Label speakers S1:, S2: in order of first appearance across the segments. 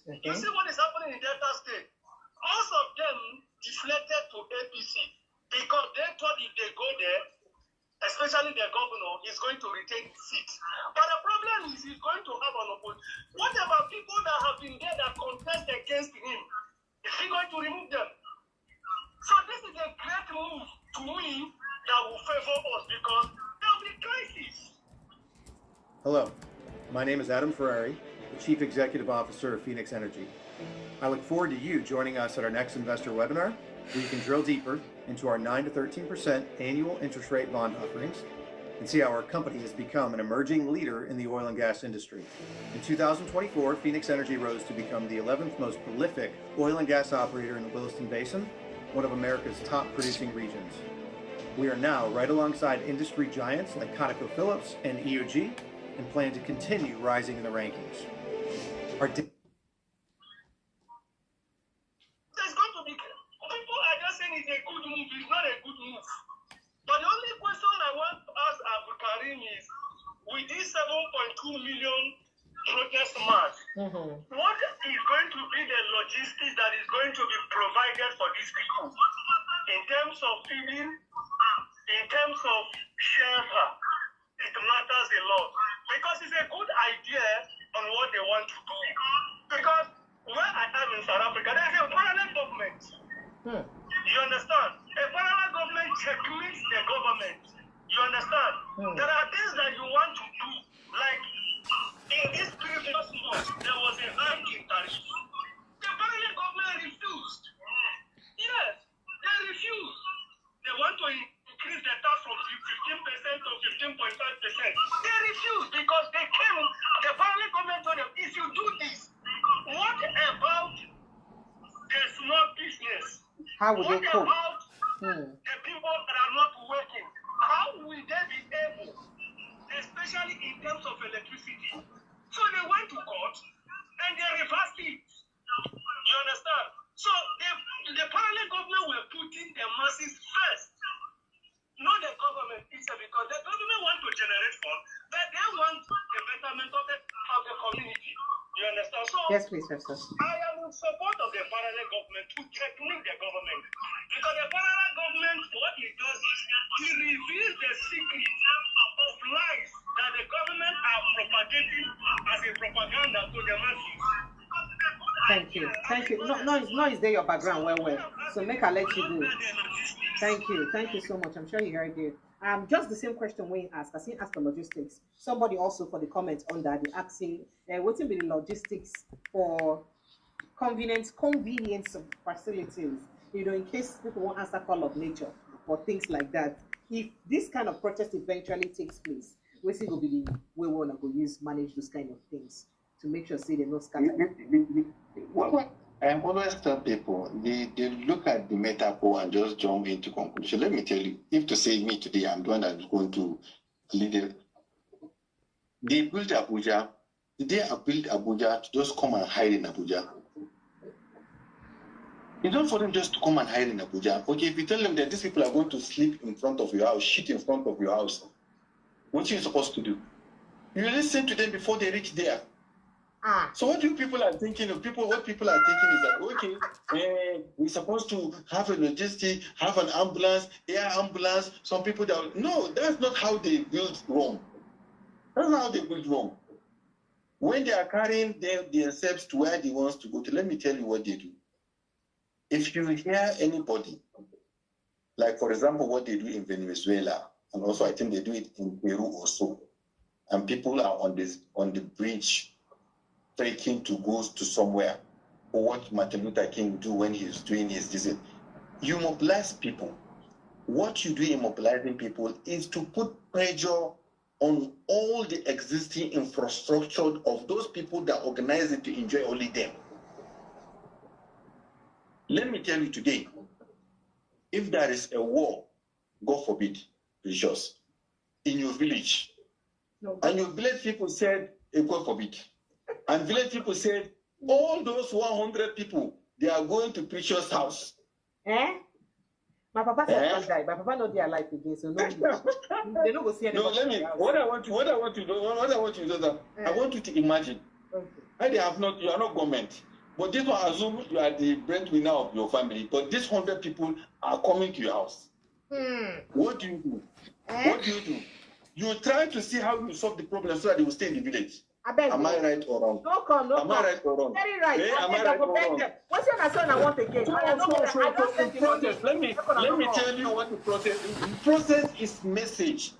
S1: You see what is happening in Delta State? Most of them deflected to APC because they thought if they go there, especially the governor, is going to retain his seat. But the problem is he's going to have an opposition. What about people that have been there that contest against him? Is he going to remove them? So this is a great move to me that will favor us because there will be crisis.
S2: Hello, my name is Adam Ferrari, the Chief Executive Officer of Phoenix Energy. I look forward to you joining us at our next investor webinar, where you can drill deeper into our 9 to 13% annual interest rate bond offerings and see how our company has become an emerging leader in the oil and gas industry. In 2024, Phoenix Energy rose to become the 11th most prolific oil and gas operator in the Williston Basin, one of America's top producing regions. We are now right alongside industry giants like ConocoPhillips and EOG and plan to continue rising in the rankings.
S1: People are just saying it's a good move, it's not a good move. But the only question I want to ask Abulkarim is, with this 7.2 million protest march, what is going to be the logistics that is going to be provided for these people in terms of feeding, in terms of shelter? It matters a lot because it's a good idea on what they want to do. Because where I am in South Africa, there is a parallel government. You understand? A parallel government checkmates the government. You understand? There are things that you want to do. Like in this previous month, there was a hike in tariff. The parallel government refused. Yes, they refused. They want to increase the tax from 15% to 15.5%. They refused because they came, the parallel government told them, if you do this, what about the small business?
S3: How would they cope?
S1: What about the people that are not working? How will they be able, especially in terms of electricity? So they went to court and they reversed it. You understand? So the parallel government were putting the masses first, not the government itself, because the government want to generate funds, but they want the betterment of the community. You understand? So
S3: yes, please, Professor.
S1: I am in support of the parallel government to checkmate the government. Because the parallel government, what it does is it reveals the secret of lies that the government are propagating as a propaganda to the masses.
S3: Thank you. Thank you. Noise there your background well. So make I let you do. Thank you. Thank you so much. I'm sure you heard it. Just the same question Wayne asked. I think ask the logistics. Somebody also for the comments on that, they asking what will be the logistics for convenience of facilities, in case people won't answer call of nature or things like that. If this kind of protest eventually takes place, we see will be the way we want to manage those kind of things to make sure they don't scatter.
S4: I always tell people, they look at the metaphor and just jump into conclusion. Let me tell you, if to say me today, I'm the one that's going to lead it. They built Abuja. Did they build Abuja to just come and hide in Abuja? It's not for them just to come and hide in Abuja. Okay, if you tell them that these people are going to sleep in front of your house, shit in front of your house, what are you supposed to do? You listen to them before they reach there. So what people are thinking is that, okay, we're supposed to have a logistic, have an ambulance, air ambulance, some people that... No, that's not how they build Rome. That's not how they build Rome. When they are carrying themselves to where they want to go to, let me tell you what they do. If you hear anybody, like for example, what they do in Venezuela, and also I think they do it in Peru also, and people are on the bridge trekking to go to somewhere, or what Martin Luther King do when he's doing his visit. You mobilize people. What you do in mobilizing people is to put pressure on all the existing infrastructure of those people that organize it to enjoy only them. Let me tell you today, if there is a war, God forbid, Precious, in your village, and your village people said, God forbid, and village people said, all those 100 people, they are going to Precious' house.
S3: My papa said die. My papa not their life again, so no, they don't go see anyone.
S4: No, let me. What I want to do is that I want you to imagine. Okay. You are not government. But this one, assume you are the breadwinner of your family, but these 100 people are coming to your house. What do you do? What do you do? You try to see how you solve the problem so that they will stay in the village. Am I right or wrong?
S3: No come.
S4: Am I right or wrong?
S3: Very right.
S4: Am I right or wrong?
S3: What's your son I want again?
S4: Protest. Let me tell you what the process is. The process is message.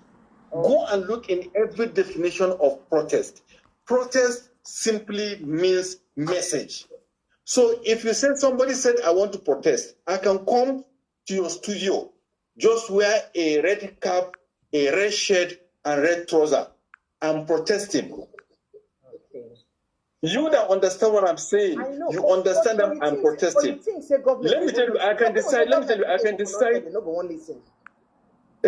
S4: Go and look in every definition of protest. Protest simply means message. So if you said somebody said, I want to protest, I can come to your studio, just wear a red cap, a red shirt, and red trouser. I'm protesting.
S3: Okay.
S4: You don't understand what I'm saying. You understand that I'm protesting. Let me tell you, I can decide.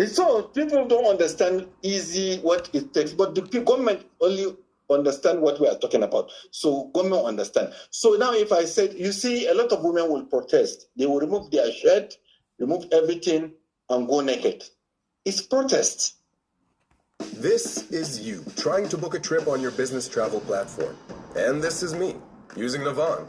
S4: So people don't understand easy what it takes, but the government only understand what we are talking about. So government understand. So now if I said, you see, a lot of women will protest. They will remove their shirt, remove everything, and go naked. It's protest.
S5: This is you trying to book a trip on your business travel platform. And this is me, using Navan.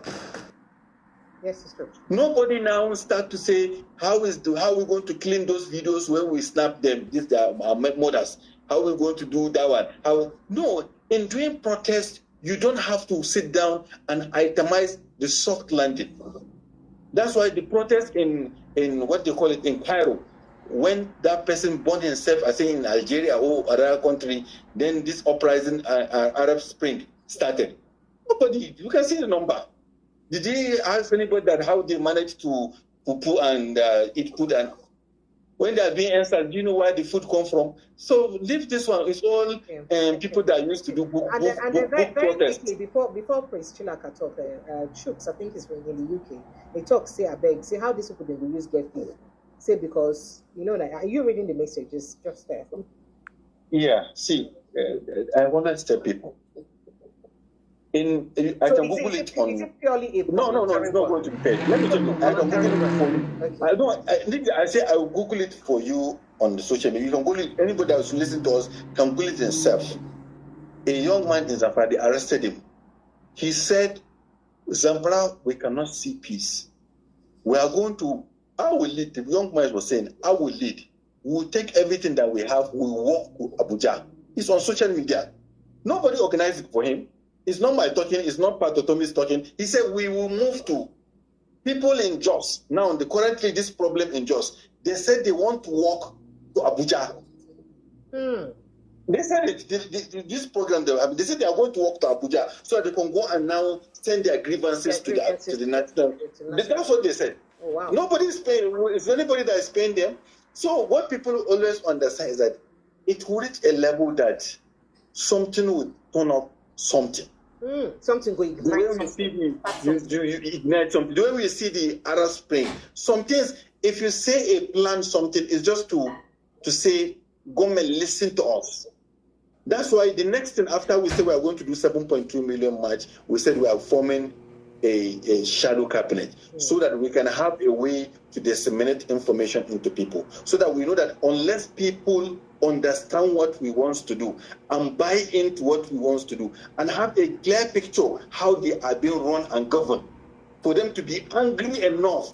S3: Yes, it's true.
S4: Nobody now start to say, how are we going to clean those videos when we snap them? These are our mothers. How are we going to do that one? No, in doing protest, you don't have to sit down and itemize the soft landing. That's why the protest in what they call it in Cairo, when that person burned himself, I think in Algeria or other country, then this uprising, Arab Spring started. Nobody, you can see the number. Did he ask anybody that how they managed to poo and eat food? And when they are being answered, do you know where the food come from? So leave this one. It's all people that used to do book protest.
S3: Before Prince Chilaka talk, Chooks, I think he's from in the UK. They talk, say, I beg, say how these people they will use get people. Say because you know, like, are you reading the messages just there?
S4: Yeah. See, I want to tell people. I can Google it on.
S3: Is it purely a
S4: no, it's not going to be paid. Let me tell you, I can Google it for you. I say I will Google it for you on the social media. You can Google it. Anybody that was listening to us can Google it himself. A young man in Zamfara, they arrested him. He said, Zamfara, we cannot see peace. We are going to, I will lead. The young man was saying, I will lead. We will take everything that we have, we will walk to Abuja. It's on social media. Nobody organized it for him. It's not my talking, it's not part of Tommy's talking. He said we will move to people in Jos. Now, currently this problem in Jos, they said they want to walk to Abuja. They said this program, they said they are going to walk to Abuja so that they can go and now send their grievances to the national. That's what they said.
S3: Oh, wow.
S4: Nobody is paying. Is there anybody that is paying them? So what people always understand is that it will reach a level that something will turn up something.
S3: Something going to ignite
S4: ignite something. The way we see the Arab Spring, some things, if you say a plan something, it's just to say, government, listen to us. That's why the next thing after we say we are going to do 7.2 million march, we said we are forming a shadow cabinet so that we can have a way to disseminate information into people, so that we know that unless people understand what we want to do and buy into what we want to do and have a clear picture how they are being run and governed, for them to be angry enough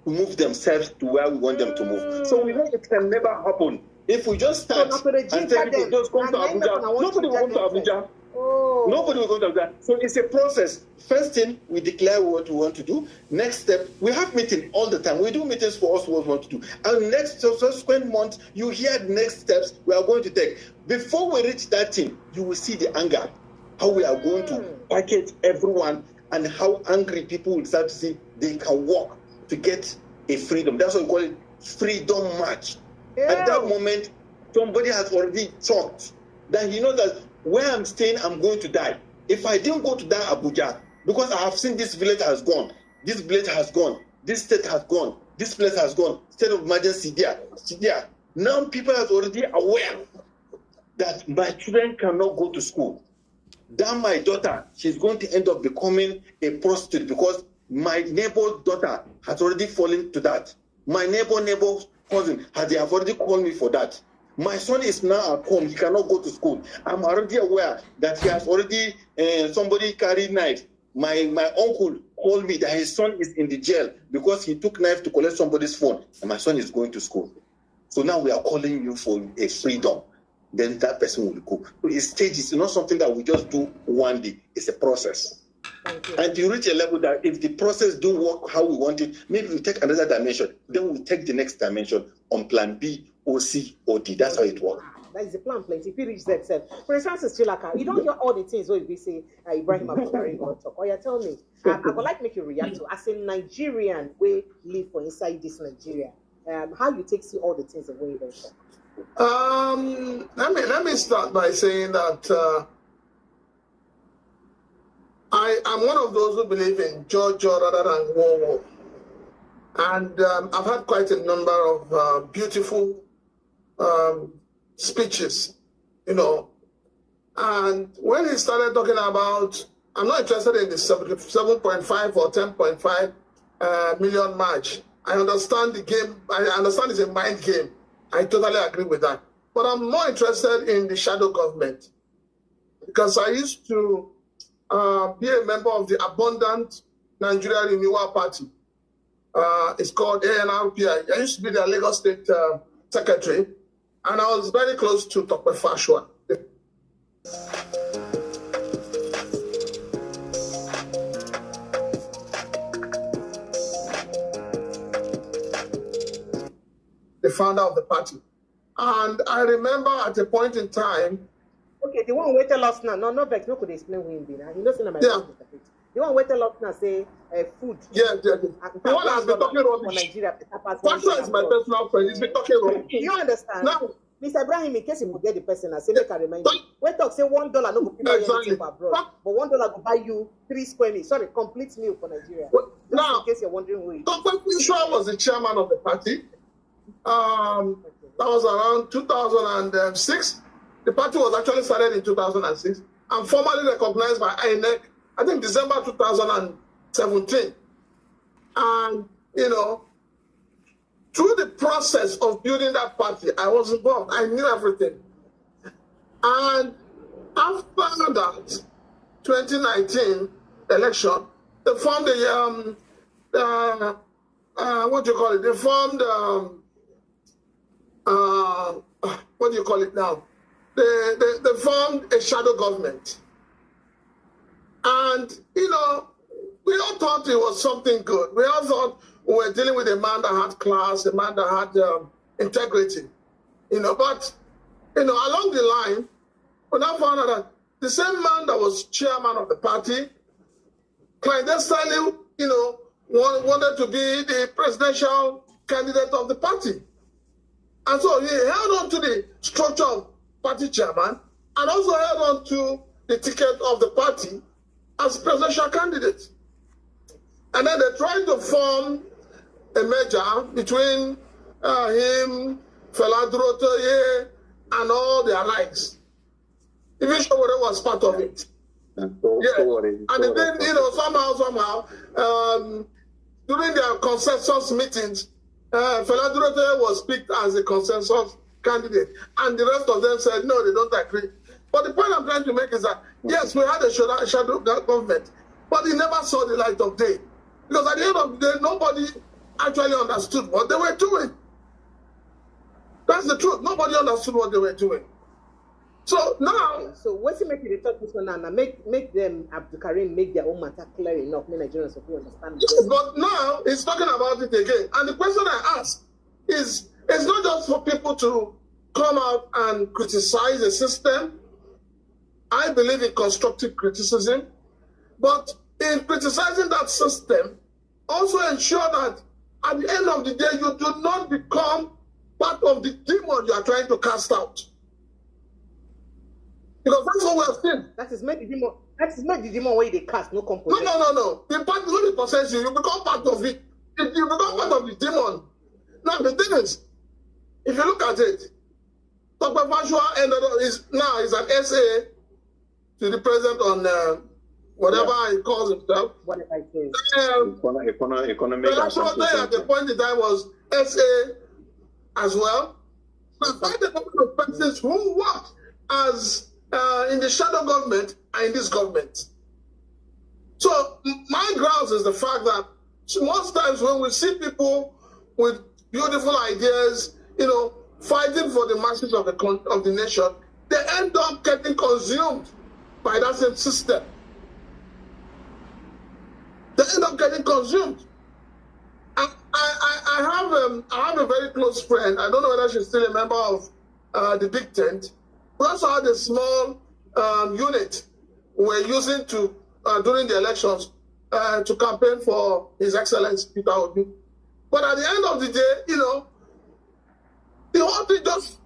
S4: to move themselves to where we want them to move. So we know it can never happen. If we just start and tell people just come to Abuja, nobody will come to Abuja. Nobody will go to Abuja. So it's a process. First thing, we declare what we want to do. Next step, we have meetings all the time. We do meetings for us what we want to do. And next subsequent month, you hear the next steps we are going to take. Before we reach that thing, you will see the anger. How we are going to package everyone and how angry people will start to see they can walk to get a freedom. That's what we call it, freedom march. At that moment, somebody has already talked that he knows that where I'm staying, I'm going to die. If I didn't go to that Abuja, because I have seen this village has gone, this village has gone, this state has gone, this place has gone, state of emergency there. Now people are already aware that my children cannot go to school. That my daughter, she's going to end up becoming a prostitute because my neighbor's daughter has already fallen to that. My neighbor's cousin, they have already called me for that. My son is now at home. He cannot go to school. I'm already aware that he has already, somebody carried knife My uncle called me that his son is in the jail because he took knife to collect somebody's phone, and my son is going to school. So now we are calling you for a freedom. Then that person will go. So it's stages. It's not something that we just do one day. It's a process. And you reach a level that if the process don't work how we want it, maybe we take another dimension. Then we take the next dimension on plan B, or C, or D. That's how it works.
S3: That is the plan, plenty. If you reach that self. For instance, Sri Lanka, you don't hear all the things we say, Ibrahim Abulkarim on talk. Or you tell me, I would like to make you react to, as a Nigerian, we live for inside this Nigeria. How you take see all the things away there?
S6: Let me start by saying that I'm one of those who believe in Georgia rather than war. And I've had quite a number of beautiful speeches, you know. And when he started talking about, I'm not interested in the 7.5 or 10.5 million march. I understand the game. I understand it's a mind game. I totally agree with that. But I'm more interested in the shadow government, because I used to be a member of the Abundant Nigeria Renewal Party. It's called ANRP. I used to be the Lagos State Secretary, and I was very close to Tope Fashua. The founder of the party. And I remember at a point in time.
S3: Okay, the one who tell us now, no vex, no could explain who him be now. You know, my
S6: yeah.
S3: The one who tell us now say food.
S6: Yeah. The one has been talking rubbish. Fashua is my personal friend. He's been talking rubbish.
S3: You understand?
S6: Now,
S3: Mr. Ibrahim, in case you forget the person, I say make I remind you. When talk say $1 no go people anything for abroad, but $1 go buy you 3 square meters. Sorry, complete meal for Nigeria. Now, in case you're wondering who he is.
S6: Tope Fashua was the chairman of the party. That was around 2006. The party was actually started in 2006 and formally recognized by INEC, I think December 2017. And, you know, through the process of building that party, I was involved. I knew everything. And after that 2019 election, they formed what do you call it? They formed what do you call it now? They formed a shadow government. And, you know, we all thought it was something good. We all thought we were dealing with a man that had class, a man that had integrity. You know, but, you know, along the line, we now found out that the same man that was chairman of the party, clandestinely, you know, wanted to be the presidential candidate of the party. And so he held on to the structure of party chairman and also held on to the ticket of the party as presidential candidate. And then they tried to form a merger between him, Fela Durotoye, and all their allies. Even Showore was part of it. And then, you know, somehow, during their consensus meetings, Fela Durotoye was picked as a consensus candidate, and the rest of them said, no, they don't agree. But the point I'm trying to make is that, yes, we had a shadow government, but it never saw the light of day. Because at the end of the day, nobody actually understood what they were doing. That's the truth. Nobody understood what they were doing. So now...
S3: So what's it make you talk this one now? Make them, Abulkarim, make their own matter clear enough, make Nigerians understand.
S6: Yes, but now he's talking about it again. And the question I ask is, it's not just for people to come out and criticize the system. I believe in constructive criticism. But in criticizing that system, also ensure that at the end of the day, you do not become part of the demon you are trying to cast out. Because that's what we have seen.
S3: That is make the demon. That is make the demon where they cast, no composition.
S6: No. The part when it possesses you, you become part of it. You become part of the demon. Now the thing is, if you look at it, Tope Fashua is an SA to the president on whatever he calls himself.
S3: Whatever it is.
S4: Economic.
S6: At the point in time was SA as well. But quite a couple of persons who worked as in the shadow government and in this government. So my grounds is the fact that most times when we see people with beautiful ideas, fighting for the masses of the nation, they end up getting consumed by that same system. They end up getting consumed. I have a very close friend. I don't know whether she's still a member of the Big Tent. We also had a small unit we're using to during the elections to campaign for His Excellency Peter Obi. But at the end of the day, the whole thing just,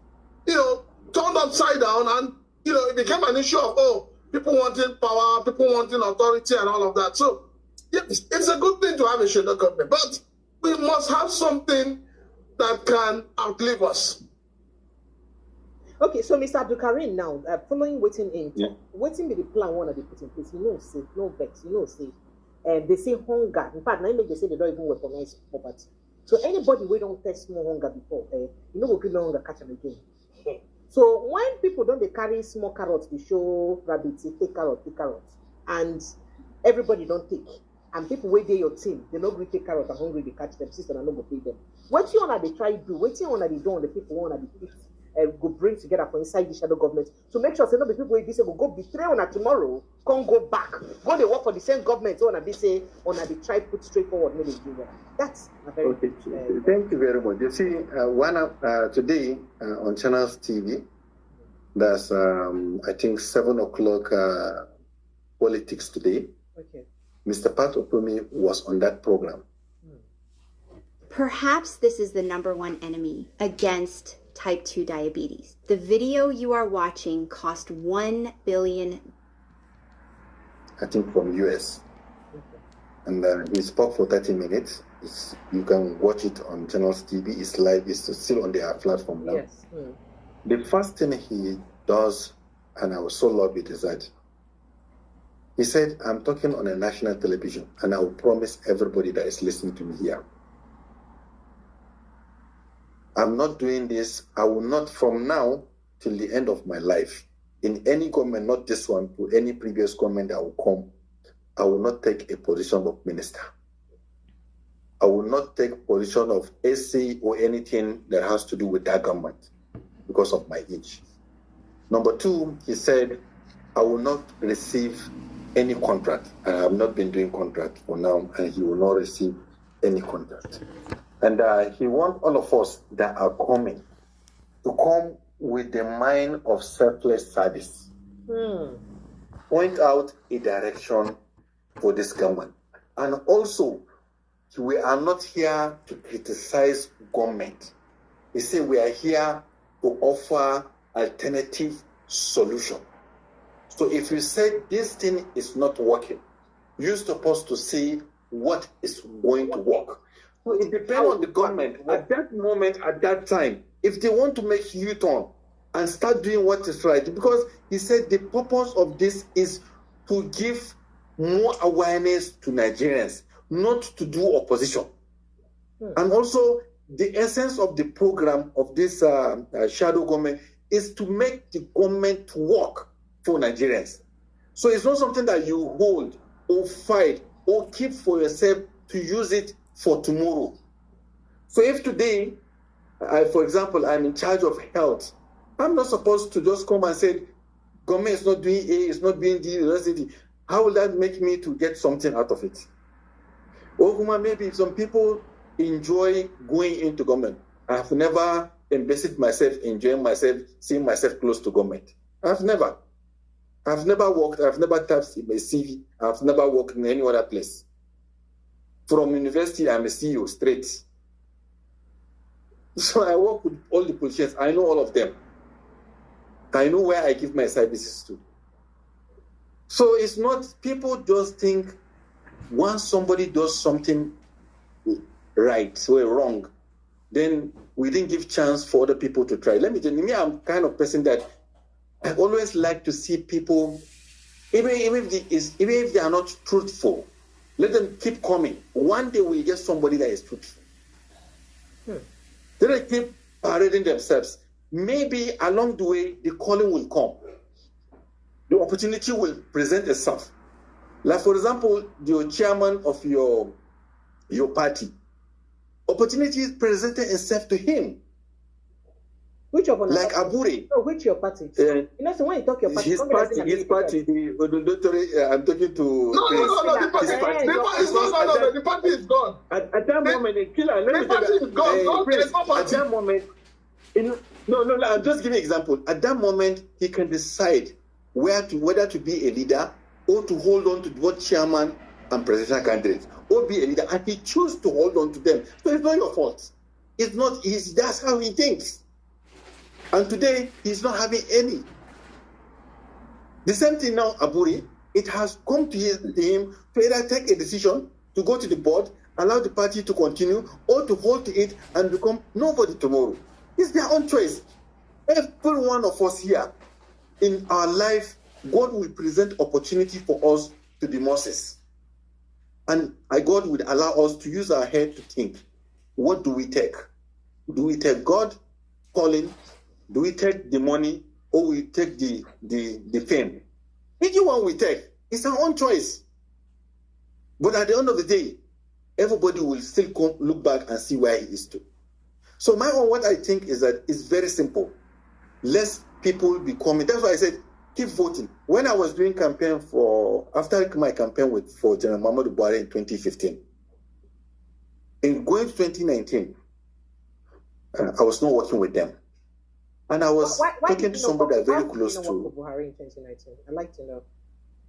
S6: turned upside down, and it became an issue of people wanting power, people wanting authority, and all of that. So yes, it's a good thing to have a shadow government, but we must have something that can outlive us.
S3: Okay, so Mr. Abulkarim now, following waiting in, waiting be the plan one that they put in place. Say, no vex, say. They say hunger. In fact, now they say they don't even weaponize poverty. So anybody we don't test more hunger before, we'll give no hunger catch them again. So when people don't they carry small carrots, they show rabbits, take carrot, and everybody don't take. And people wait there your team, they don't really take carrot and hungry, they catch them, sister and no go pay them. What you want they try to do, what you want they do on the people want they fix. Go bring together for inside the shadow government to make sure say no be people wey be say go betray una tomorrow, can't go back, go they work for the same government. So be say they try put straightforward maybe do that. That's a very
S7: okay. Thank you very much. You see, today on Channels TV, there's I think 7 o'clock politics today.
S3: Okay.
S7: Mr. Pat Opumi was on that program.
S8: Perhaps this is the #1 enemy against type 2 diabetes. The video you are watching cost $1 billion.
S7: I think from US. And he spoke for 30 minutes. You can watch it on Channels TV. It's live. It's still on their platform now.
S3: Yes.
S7: The first thing he does, and I was so loved it, is that he said, I'm talking on a national television, and I will promise everybody that is listening to me here, I'm not doing this. I will not, from now till the end of my life, in any government, not this one, to any previous government that will come, I will not take a position of minister. I will not take position of SC or anything that has to do with that government because of my age. Number 2, he said, I will not receive any contract. I have not been doing contract for now, and he will not receive any contract. And he wants all of us that are coming to come with the mind of selfless service. Point out a direction for this government. And also, we are not here to criticize government. He said we are here to offer alternative solution. So if you say this thing is not working, you're supposed to see what is going to work. So it depends on the government at that moment, at that time, if they want to make U-turn and start doing what is right. Because he said the purpose of this is to give more awareness to Nigerians, not to do opposition. And also, the essence of the program of this shadow government is to make the government work for Nigerians. So it's not something that you hold or fight or keep for yourself to use it for tomorrow. So if today, for example, I'm in charge of health, I'm not supposed to just come and say, government is not doing A, it's not doing D, the rest of D. How will that make me to get something out of it? Or maybe some people enjoy going into government. I have never invested myself, enjoying myself, seeing myself close to government. I've never worked, I've never tapped my CV, I've never worked in any other place. From university, I'm a CEO straight. So I work with all the politicians. I know all of them. I know where I give my services to. So it's not, people just think once somebody does something right or wrong, then we didn't give chance for other people to try. Let me tell you, I'm kind of person that I always like to see people, even if they are not truthful, let them keep coming. One day we'll get somebody that is truthful. Then they keep parading themselves. Maybe along the way, the calling will come. The opportunity will present itself. Like, for example, the chairman of your party, opportunities presented itself to him.
S3: Which of
S7: like Aburi.
S3: Oh, which your party? You know, so when you talk your party,
S7: his party, the I'm talking to.
S6: No, the party is gone.
S7: At that moment, the
S6: party is gone. There is no party.
S7: At that moment, no, I'm just giving an example. At that moment, he can decide whether to be a leader or to hold on to both chairman and presidential candidates, or be a leader, and he chooses to hold on to them. So it's not your fault. It's not. That's how he thinks. And today, he's not having any. The same thing now, Aburi, it has come to him to either take a decision to go to the board, allow the party to continue, or to hold to it and become nobody tomorrow. It's their own choice. Every one of us here, in our life, God will present opportunity for us to be Moses. And God will allow us to use our head to think, what do we take? Do we take God calling? Do we take the money, or we take the fame? Which one we take? It's our own choice. But at the end of the day, everybody will still come, look back and see where he is to. So what I think is that it's very simple. Less people be coming. That's why I said, keep voting. When I was doing campaign after my campaign for General Muhammadu Buhari in 2015, in going to 2019, I was not working with them. And I was talking to somebody that very close to
S3: Buhari in 2019. I'd like to know.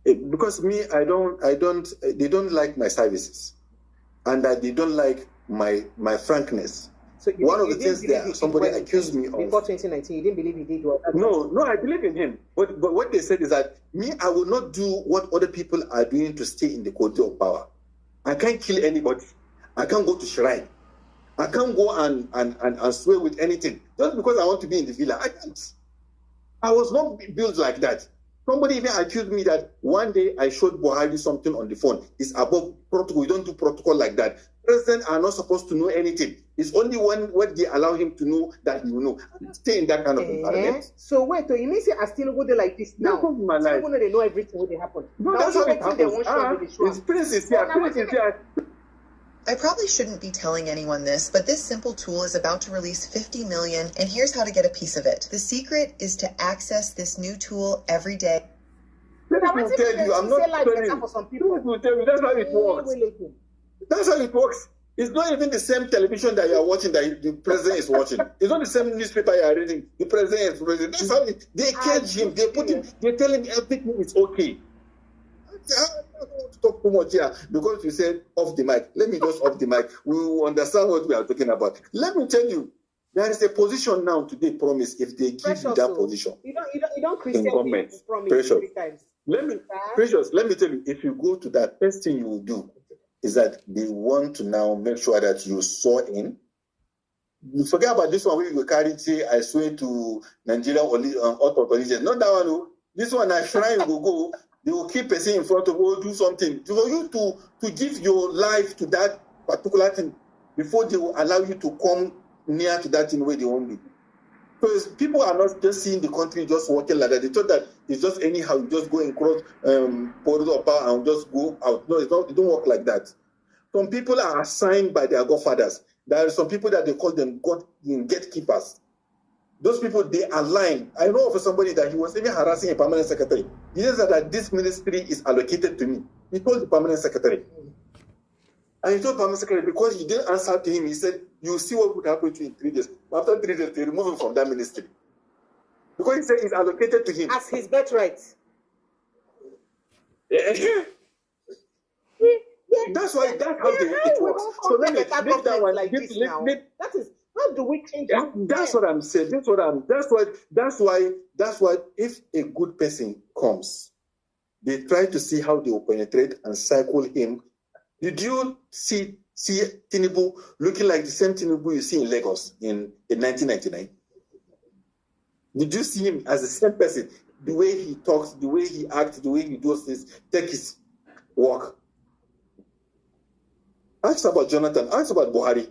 S7: Because me, they don't like my services, and that they don't like my frankness. So one of the things that somebody accused me of
S3: before 2019, you didn't believe he did what?
S7: No, I believe in him. But what they said is that I will not do what other people are doing to stay in the corridor of power. I can't kill anybody. I can't go to shrine. I can't go and swear with anything just because I want to be in the villa. I can't. I was not built like that. Somebody even accused me that one day I showed Buhari something on the phone. It's above protocol. We don't do protocol like that. Presidents are not supposed to know anything. It's only when they allow him to know that he will know. I don't stay in that kind of environment.
S3: So wait, you mean say I still go there like this now? Still they know everything what they happen.
S7: No, now that's how it happens. It's Prince is here. Prince is here.
S9: I probably shouldn't be telling anyone this, but this simple tool is about to release 50 million, and here's how to get a piece of it. The secret is to access this new tool every day.
S7: Let me tell you, I'm not telling you. That's how it works. That's how it works. It's not even the same television that you are watching that the president is watching. It's not the same newspaper you are reading. The president is reading. That's how they catch him. They put him. They tell him everything is okay. I don't want to talk too much here because you said off the mic. Let me just off the mic. We will understand what we are talking about. Let me tell you, there is a position now today promised if they give you that position.
S3: You don't Christian
S7: government.
S3: Precious.
S7: Let me tell you, if you go to that, first thing you will do is that they want to now make sure that you saw in. You forget about this one where you carry, say, I swear to Nigeria out of religion. Not that one. This one, I shrine will go. They will keep a thing in front of you, do something. For you to give your life to that particular thing before they will allow you to come near to that thing where they want you. Because people are not just seeing the country just working like that. They thought that it's just anyhow, you just go and cross borders of power and just go out. No, it don't work like that. Some people are assigned by their godfathers. There are some people that they call them gatekeepers. Those people, they align. I know of somebody that he was even harassing a permanent secretary. He says that this ministry is allocated to me. He told the permanent secretary. And he told the permanent secretary, because he didn't answer to him, he said, you see what would happen to you in 3 days. After 3 days, they remove him from that ministry. Because he said it's allocated to him.
S3: As his birthright.
S7: That's how it works. So let me leave that one like this now.
S3: That is, how do we change
S7: that? That's what I'm saying. That's why if a good person comes, they try to see how they will penetrate and cycle him. Did you see Tinubu looking like the same Tinubu you see in Lagos in 1999? Did you see him as the same person? The way he talks, the way he acts, the way he does this, take his walk. Ask about Jonathan, ask about Buhari.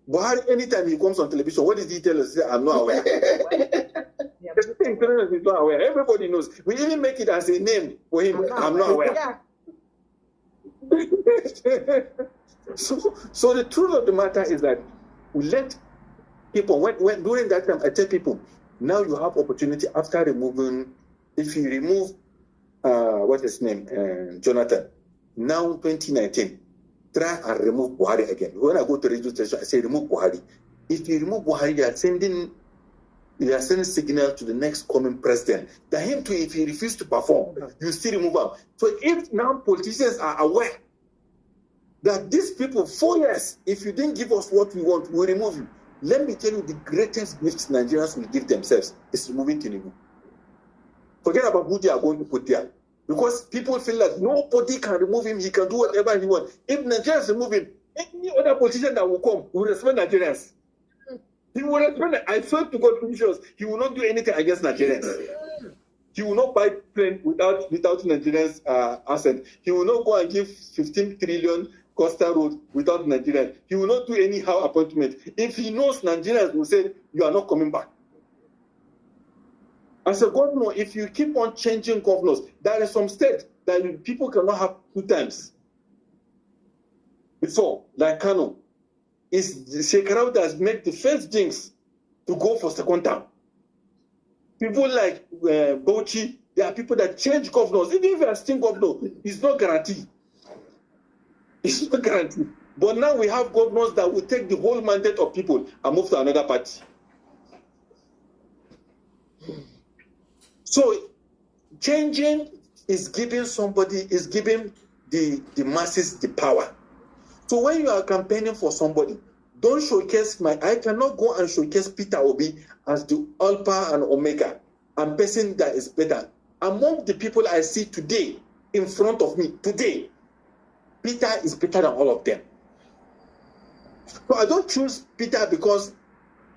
S7: Buhari, anytime he comes on television, what did he tell us? He said, I'm not aware. He's not aware. Everybody knows. We even make it as a name for him. I'm not aware. So the truth of the matter is that we let people, when during that time, I tell people, now you have opportunity after removing, if you remove, what's his name, Jonathan, now 2019, try and remove Buhari again. When I go to radio station, I say remove Buhari. If you remove Buhari, you are sending signal to the next coming president that him too, if he refuses to perform, you still remove him. So if now politicians are aware that these people, 4 years, if you didn't give us what we want, we'll remove you. Let me tell you, the greatest gift Nigerians will give themselves is removing Tinubu. Forget about who they are going to put there. Because people feel like nobody can remove him, he can do whatever he wants. If Nigerians remove him, any other politician that will come will respect Nigerians. He will respect, I swear to God, he will not do anything against Nigerians. He will not buy plane without Nigerians' assent. He will not go and give 15 trillion Coastal Road without Nigerians. He will not do anyhow appointment. If he knows Nigerians will say, you are not coming back. As a governor, if you keep on changing governors, there is some state that people cannot have 2 times. Before, like Kano, is Shekarau that has made the first jinx to go for second term. People like Bauchi, there are people that change governors. Even if you are still governor, it's not guaranteed. It's not guaranteed. But now we have governors that will take the whole mandate of people and move to another party. So changing is giving the masses the power. So when you are campaigning for somebody, don't showcase I cannot go and showcase Peter Obi as the Alpha and Omega and person that is better. Among the people I see today in front of me, today, Peter is better than all of them. So I don't choose Peter because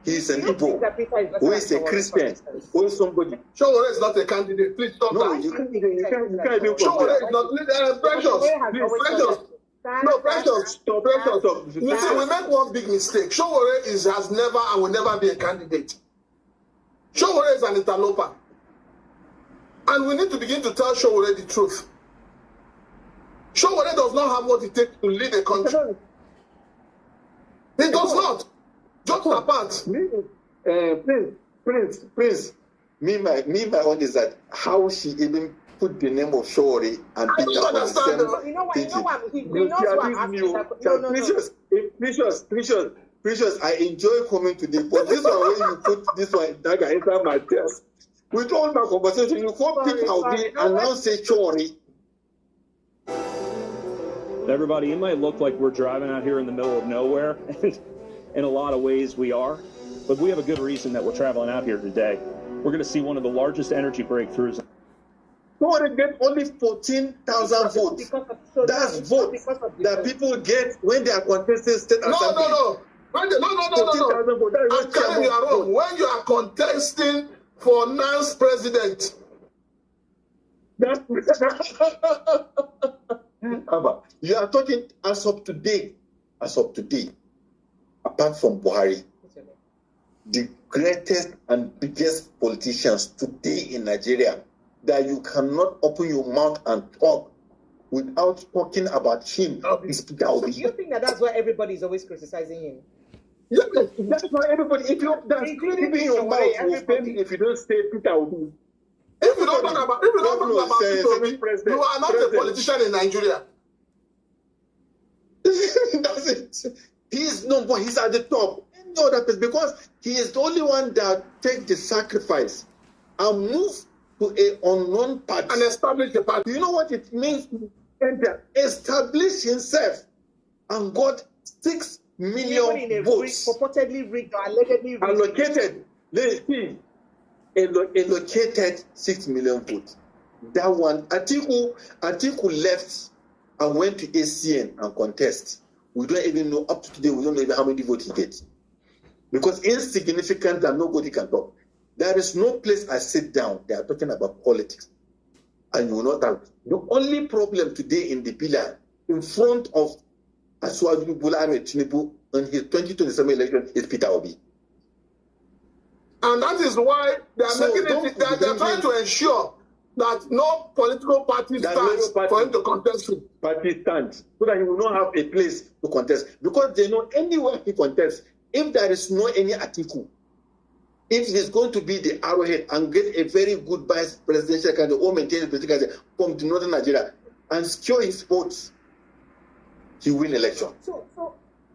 S7: he's an Igbo, who is a Christian, who is somebody.
S6: Showore is not a candidate. Please stop that.
S7: You can't even
S6: Showore is not Precious. No, Precious. You see, we make one big mistake. Showore has never and will never be a candidate. Showore is an interloper. And we need to begin to tell Showore the truth. Showore does not have what it takes to lead a country. He does not. Just apart.
S7: Prince. My own is that how she even put the name of Showore and Peter on the same.
S3: You know what?
S7: Precious, I enjoy coming to the point. This one when you put this one, that guy inside my chest. With all my conversation, you call people out there and now say Showore.
S10: Everybody, it might look like we're driving out here in the middle of nowhere. In a lot of ways we are, but we have a good reason that we're traveling out here today. We're going to see one of the largest energy breakthroughs.
S7: You want to get only 14,000 votes. That's votes that people get when they are contesting state assembly.
S6: No. I'm telling you are wrong. When you are contesting for Nan's president.
S7: You are talking as of today, apart from Buhari, the greatest and biggest politicians today in Nigeria, that you cannot open your mouth and talk without talking about him. Is Peter Obi.
S3: So do you think that's why everybody is always criticizing him?
S7: Yeah, that's why everybody. If you keeping your mouth, if you don't say Peter Obi.
S6: If you don't talk about Peter Obi, you are not a politician in Nigeria.
S7: That's it. He's at the top. No other person, because he is the only one that take the sacrifice and move to an unknown party
S6: and establish the party.
S7: You know what it means to enter, establish himself, and got 6 million votes
S3: purportedly rigged or allegedly rigged.
S7: Allocated 6 million votes. That one, Atiku left and went to ACN and contest. We don't even know, up to today, we don't know even how many votes he gets. Because insignificant that nobody can talk. There is no place I sit down, they are talking about politics. And you will not have. The only problem today in the pillar, in front of Asiwaju Bola Ahmed Tinubu in his 2027 election, is Peter Obi.
S6: And that is why they are trying to ensure that no political party stands for him to contest it.
S7: Party stands so that he will not have a place to contest. Because they know anywhere he contests, if there is no any article, if he's going to be the arrowhead and get a very good vice presidential candidate or maintain the political candidate from the northern Nigeria and secure his votes, he win election.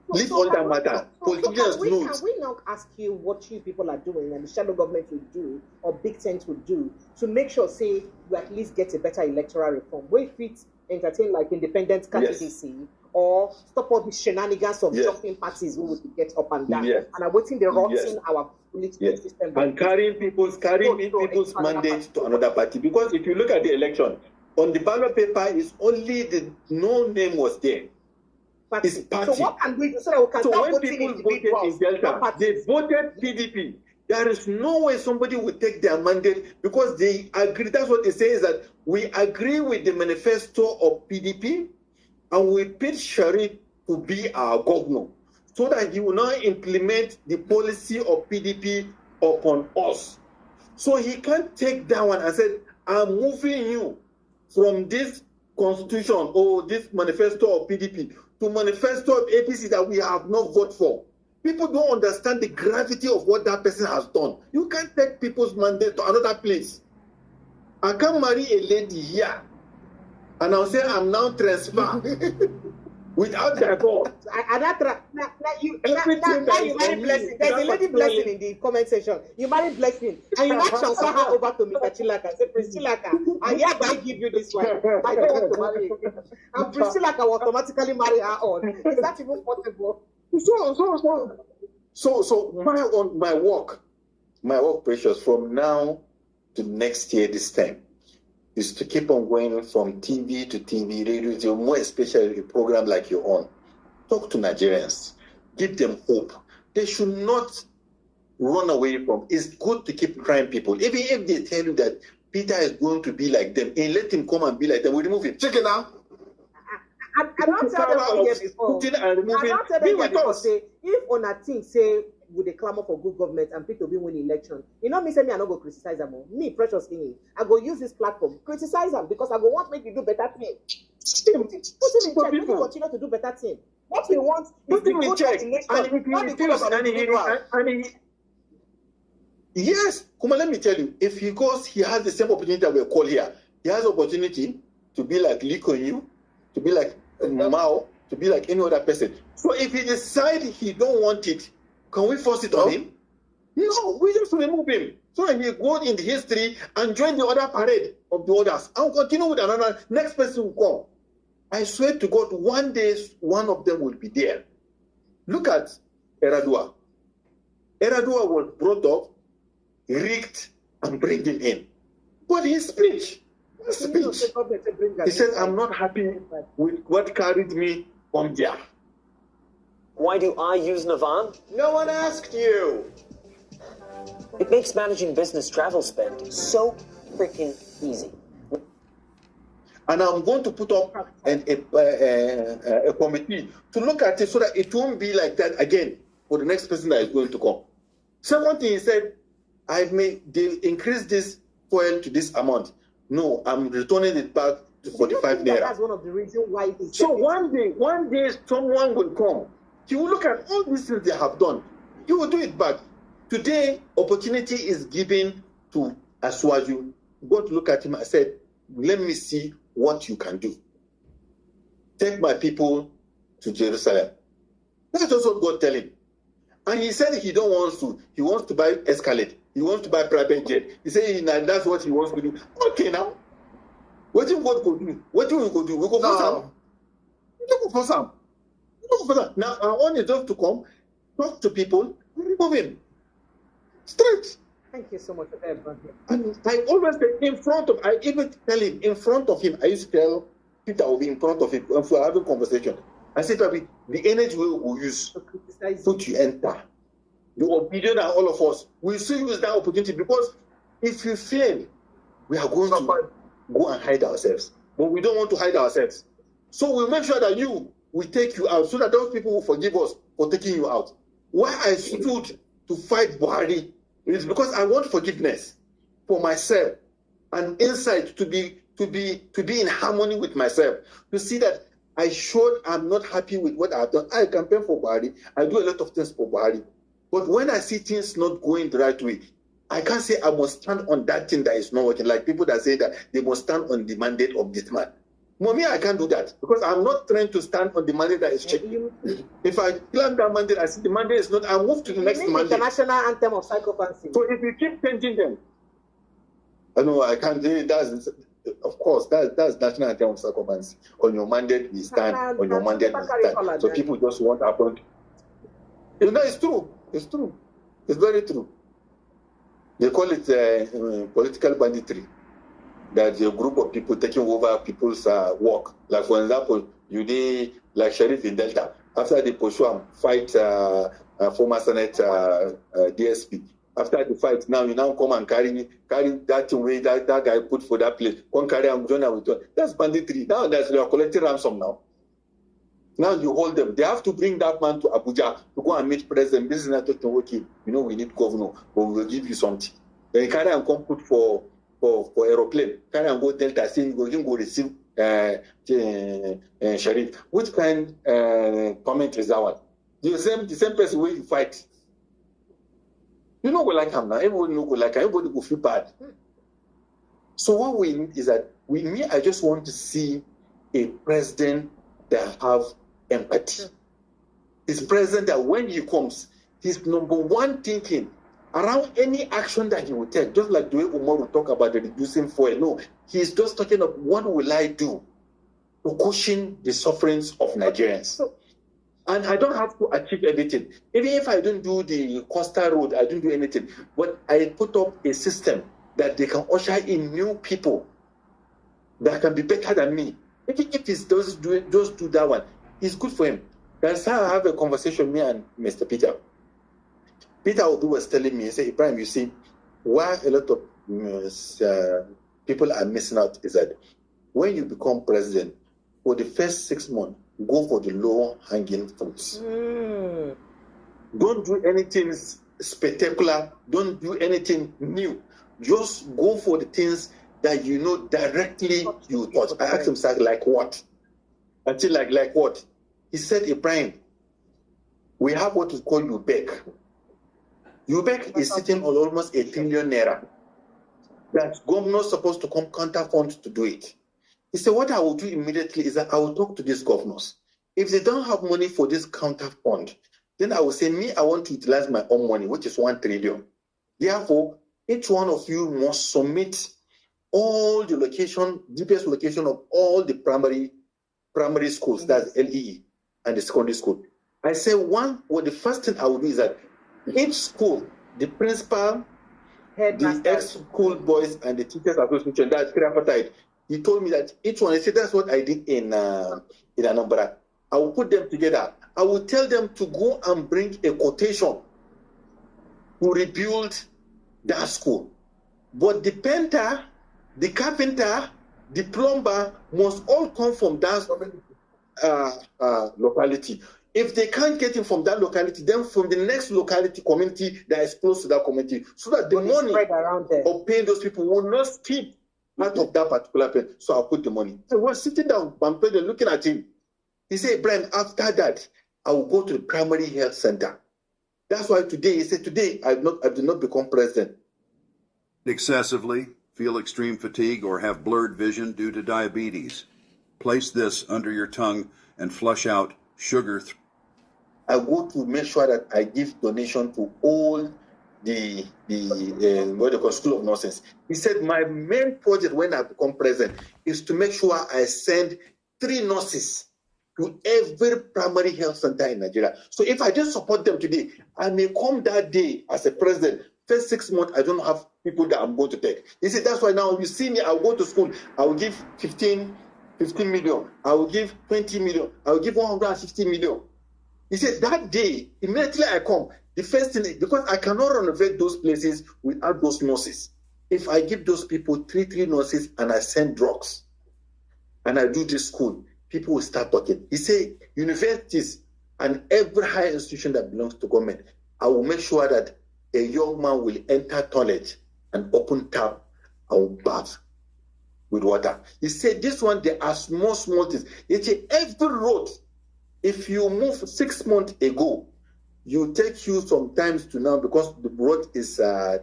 S7: Leave all that matter. Politicians know.
S3: Can we now ask you what you people are doing and the shadow government will do or big tent will do to make sure, say, we at least get a better electoral reform? Where it entertain like independent candidacy or stop all these shenanigans of jumping parties who would get up and down and are waiting the rotting our political system.
S7: And carrying people's mandate to another party. Because if you look at the election, on the ballot paper is only the no name was there.
S3: Party.
S7: It's party.
S3: So what can we do so that we can start
S7: when people voted in Delta, they voted PDP. There is no way somebody would take their mandate because they agree. That's what they say is that we agree with the manifesto of PDP and we pick Sharif to be our governor so that he will not implement the policy of PDP upon us. So he can't take that one and say, I'm moving you from this constitution or this manifesto of PDP to manifesto of APC that we have not voted for. People don't understand the gravity of what that person has done. You can't take people's mandate to another place. I can't marry a lady here and I'll say I'm now transferred without divorce.
S3: You marry Blessing. There's a lady Blessing in the comment section. You marry Blessing and you now transfer her over to Mr. Chilaka. Say, Prince Chilaka, I hereby give you this one. I don't want to marry you. And Prince Chilaka will automatically marry her on. Is that even possible?
S7: So my work, Precious, from now to next year this time, is to keep on going from TV to TV, radio to more especially a program like your own. Talk to Nigerians, give them hope. They should not run away from. It's good to keep trying people. Even if they tell you that Peter is going to be like them, and let him come and be like them, we remove him.
S6: Check it out.
S3: I don't tell them here before. I don't tell them here before. Say, if on a thing say with a clamor for good government and people will win election, you know me say me I not go criticize them. Me, Precious Thing, I go use this platform criticize them because I go want make you do better thing. Put him in check. Let me continue to do better thing. What we want is the good of the nation, not the good of an individual.
S7: Yes, Kuma, let me tell you, if he goes, he has the same opportunity that we call here. He has opportunity to be like Lee Kuan Yew, to be like Mao, to be like any other person. So if he decides he don't want it, can we force it on him? No, we just remove him. So that he goes in the history and join the other parade of the others. And continue with another. Next person will come. I swear to God, one day, one of them will be there. Look at Eradua. Eradua was brought up, rigged, and bring him in. But his speech, he said, I'm not happy with what carried me from there.
S11: Why do I use Navan?
S12: No one asked you.
S11: It makes managing business travel spend so freaking easy.
S7: And I'm going to put up a committee to look at it so that it won't be like that again for the next person that is going to come. Second thing he said, they increase this fuel to this amount. No, I'm returning it back to 45 naira.
S3: That's one of the reasons why.
S7: So one day, someone will come. He will look at all these things they have done. He will do it back. Today, opportunity is given to Aswaju. Go to look at him and said, let me see what you can do. Take my people to Jerusalem. That's just what God tell him. And he said he don't want to. He wants to buy Escalade. He wants to buy private jet. He said that's what he wants to do. Okay, now. What you God go do? What do we go do? We go for some. We go for some. Now, I want you just to come, talk to people, and remove him. Straight.
S3: Thank you so much for that, brother.
S7: And I always say I even tell him in front of him, I used to tell Peter will be in front of him if we're having a conversation. I say, Papi, the energy we will use, put you enter. The obedient and all of us, we still use that opportunity because if you fail, we are going to go and hide ourselves. But we don't want to hide ourselves. So we'll make sure that we take you out so that those people will forgive us for taking you out. Why I stood to fight Buhari is because I want forgiveness for myself, and insight to be in harmony with myself, to see that I'm not happy with what I've done. I campaign for Buhari. I do a lot of things for Buhari. But when I see things not going the right way, I can't say I must stand on that thing that is not working. Like people that say that they must stand on the mandate of this man. Mommy, I can't do that because I'm not trying to stand on the mandate that is checking. If I plan that mandate, I see the mandate is not, I move to the next mandate.
S3: International anthem of psychopathy.
S7: So if you keep changing them, I know I can't do it. Of course, that's national anthem of psychopathy. On your mandate, we stand. On your mandate, we stand. So people just want to happen. You know, it's true. It's true. It's very true. They call it political banditry. That's a group of people taking over people's work. Like, for example, you did, like Sheriff in Delta. After they pursue and fight former Senate DSP. After the fight, now you now come and carry that way that guy put for that place. Come carry and join with you. That's banditry. Now you are collecting ransom now. Now you hold them. They have to bring that man to Abuja to go and meet president. This is not okay. You know, we need governor, but we will give you something. Then you carry and come put for aeroplane. Carry and go Delta, say you can go receive Sheriff. Which kind comment is that one? The same person where you fight. You know, we like him now. Everybody know we like him. Everybody will feel bad. So what we need is that I just want to see a president that have empathy. It's president that when he comes, his number one thinking around any action that he will take, just like the way Umar will talk about the reducing fuel. No, he's just talking of what will I do to cushion the sufferings of Nigerians. And I don't have to achieve everything. Even if I don't do the coastal road, I don't do anything. But I put up a system that they can usher in new people that can be better than me. Even if it's just do that one, it's good for him. That's how I have a conversation with me and Mr. Peter. Peter Obi was telling me, he said, Ibrahim, you see, why a lot of people are missing out is that when you become president, for the first 6 months, go for the low-hanging fruits. Don't do anything spectacular. Don't do anything new. Just go for the things that you know directly you touch. I asked him, like what? Until like what? He said, Ibrahim, we have what we call UBEC. UBEC is sitting on almost 1 trillion naira. That governors supposed to come counter funds to do it. He said, what I will do immediately is that I will talk to these governors. If they don't have money for this counter fund, then I will say, I want to utilize my own money, which is 1 trillion. Therefore, each one of you must submit all the location, GPS location of all the primary schools, that's LEE, and the secondary school. I say the first thing I will do is that each school, the principal, the ex-school boys, and the teachers association, that's tripartite. He told me that each one, he said, that's what I did in Anambra. I will put them together. I will tell them to go and bring a quotation to rebuild that school. But the painter, the carpenter, the plumber must all come from that locality. If they can't get it from that locality, then from the next locality community that is close to that community, so that the money of paying those people will not skip out of that particular place. So I'll put the money. So we're sitting down, looking at him. He said, Brian, after that, I will go to the primary health center. That's why today, he said, today I did not become president.
S13: Excessively, feel extreme fatigue, or have blurred vision due to diabetes. Place this under your tongue and flush out sugar.
S7: I go to make sure that I give donation to all the what they call School of Nurses. He said, my main project when I become president is to make sure I send 3 nurses to every primary health center in Nigeria. So if I didn't support them today, I may come that day as a president. First 6 months, I don't have people that I'm going to take. He said, that's why now you see me, I'll go to school, I will give 15 million, I will give 20 million, I will give 150 million. He said, that day, immediately I come, the first thing, because I cannot renovate those places without those nurses. If I give those people 3 nurses and I send drugs, and I do this school, people will start talking. He said, universities and every higher institution that belongs to government, I will make sure that a young man will enter toilet and open tap I will bath with water. He said, this one, there are small things. He said, every road, if you move 6 months ago, you take you sometimes to now because the road is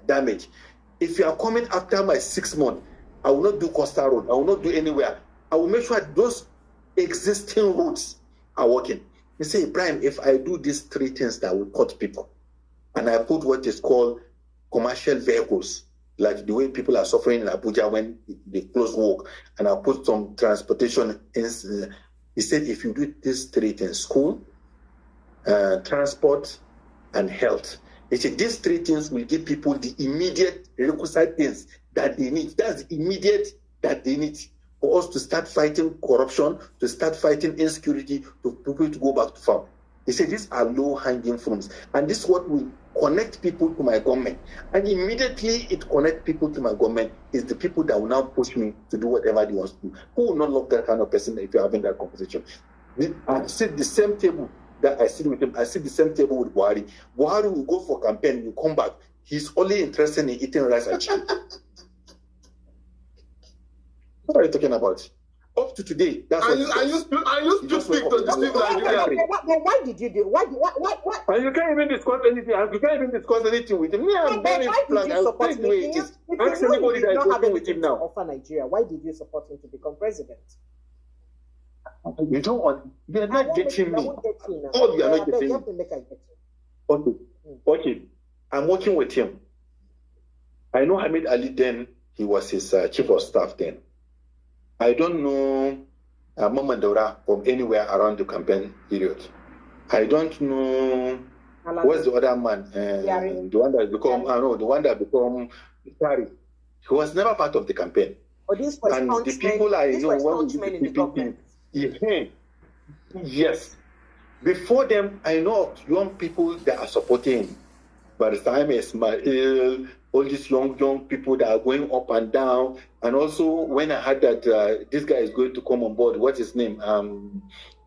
S7: damaged. If you are coming after my 6 months, I will not do Coastal Road. I will not do anywhere. I will make sure those existing roads are working. He said, Ibrahim, if I do these 3 things that will cut people, and I put what is called commercial vehicles, like the way people are suffering in Abuja when they close work, and I put some transportation in. He said, if you do these 3 things, school, transport, and health, he said these 3 things will give people the immediate requisite things that they need. That's the immediate that they need for us to start fighting corruption, to start fighting insecurity, to people to go back to farm. He said these are low-hanging fruits, and this is what will connect people to my government. And immediately it connects people to my government is the people that will now push me to do whatever they want to do. Who will not love that kind of person if you're having that conversation? I sit the same table that I sit with him. I sit the same table with Buhari. Buhari will go for campaign, will come back. He's only interested in eating rice and chicken. What are you talking about? Up to today, that's what
S6: I used to speak to this Nigerian.
S3: Why did you do? Why?
S6: And you can't even discuss anything. You can't even discuss anything with him. Me, I'm very flat. I'll take the way it is. Ask anybody that is working with him now.
S3: Offer Nigeria. Why did you support him to become president?
S7: You don't want. You're not getting me.
S3: Oh,
S7: you are not getting me. Okay. I'm working with him. I know Hamid Ali then. He was his chief of staff then. I don't know Mama Dora from anywhere around the campaign period. I don't know what's the other man, the one that become the one that become Tari. He was never part of the campaign.
S3: Oh, this
S7: and the people I know when we PPP, yes. Before them, I know of young people that are supporting him. By the time Ismail, all these young people that are going up and down, and also when I heard that this guy is going to come on board, what's his name? Yomi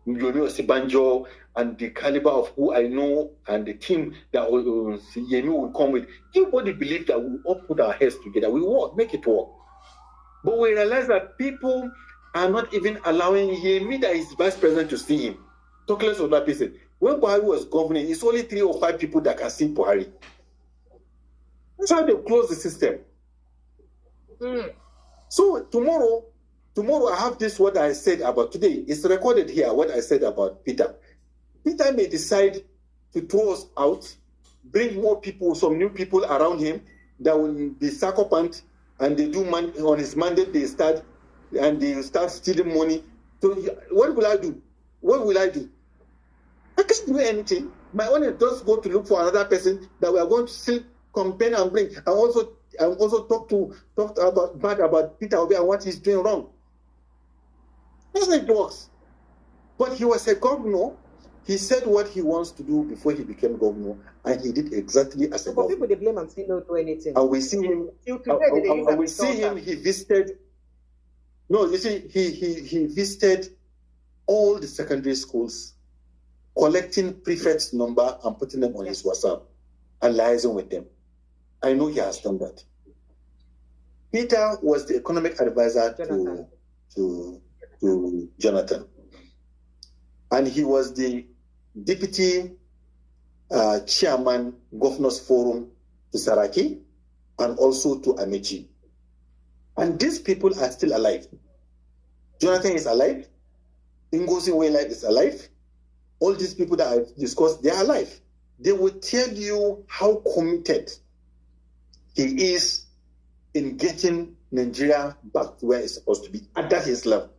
S7: Osibanjo, and the caliber of who I know and the team that Yemi will come with. Everybody believes that we all put our heads together. We work, make it work. But we realize that people are not even allowing Yemi, that is vice president, to see him. Talk less of that person. When Buhari was governing, it's only 3 or 5 people that can see Buhari. That's how they close the system. So tomorrow I have this, what I said about today. It's recorded here, what I said about Peter. Peter may decide to throw us out, bring more people, some new people around him that will be sycophant, and they do on his mandate, they start stealing money. So what will I do? I can't do anything. My own is just go to look for another person that we are going to still campaign and bring. I also talk about Peter Obi and what he's doing wrong. That's how it works. But he was a governor. He said what he wants to do before he became governor, and he did exactly as a governor.
S3: People they blame and say no to anything.
S7: And we see him. He visited. No, you see, he visited all the secondary schools, collecting prefects' number and putting them on his WhatsApp and liaising with them. I know he has done that. Peter was the economic advisor to Jonathan. And he was the deputy chairman, Governors Forum to Saraki and also to Amici. And these people are still alive. Jonathan is alive. Ngozi Waylight is alive. All these people that I've discussed, they are alive. They will tell you how committed he is in getting Nigeria back to where it's supposed to be. And that is love.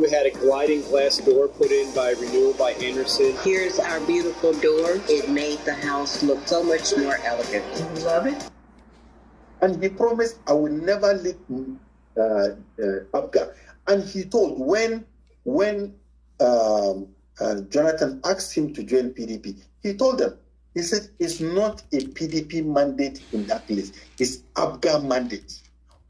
S14: We had a gliding glass door put in by Renewal by Anderson.
S15: Here's our beautiful door. It made the house look so much more elegant.
S7: You love it? And he promised, I will never leave Abga. And he told when Jonathan asked him to join PDP, he told them, he said, it's not a PDP mandate in that place. It's Abga mandate.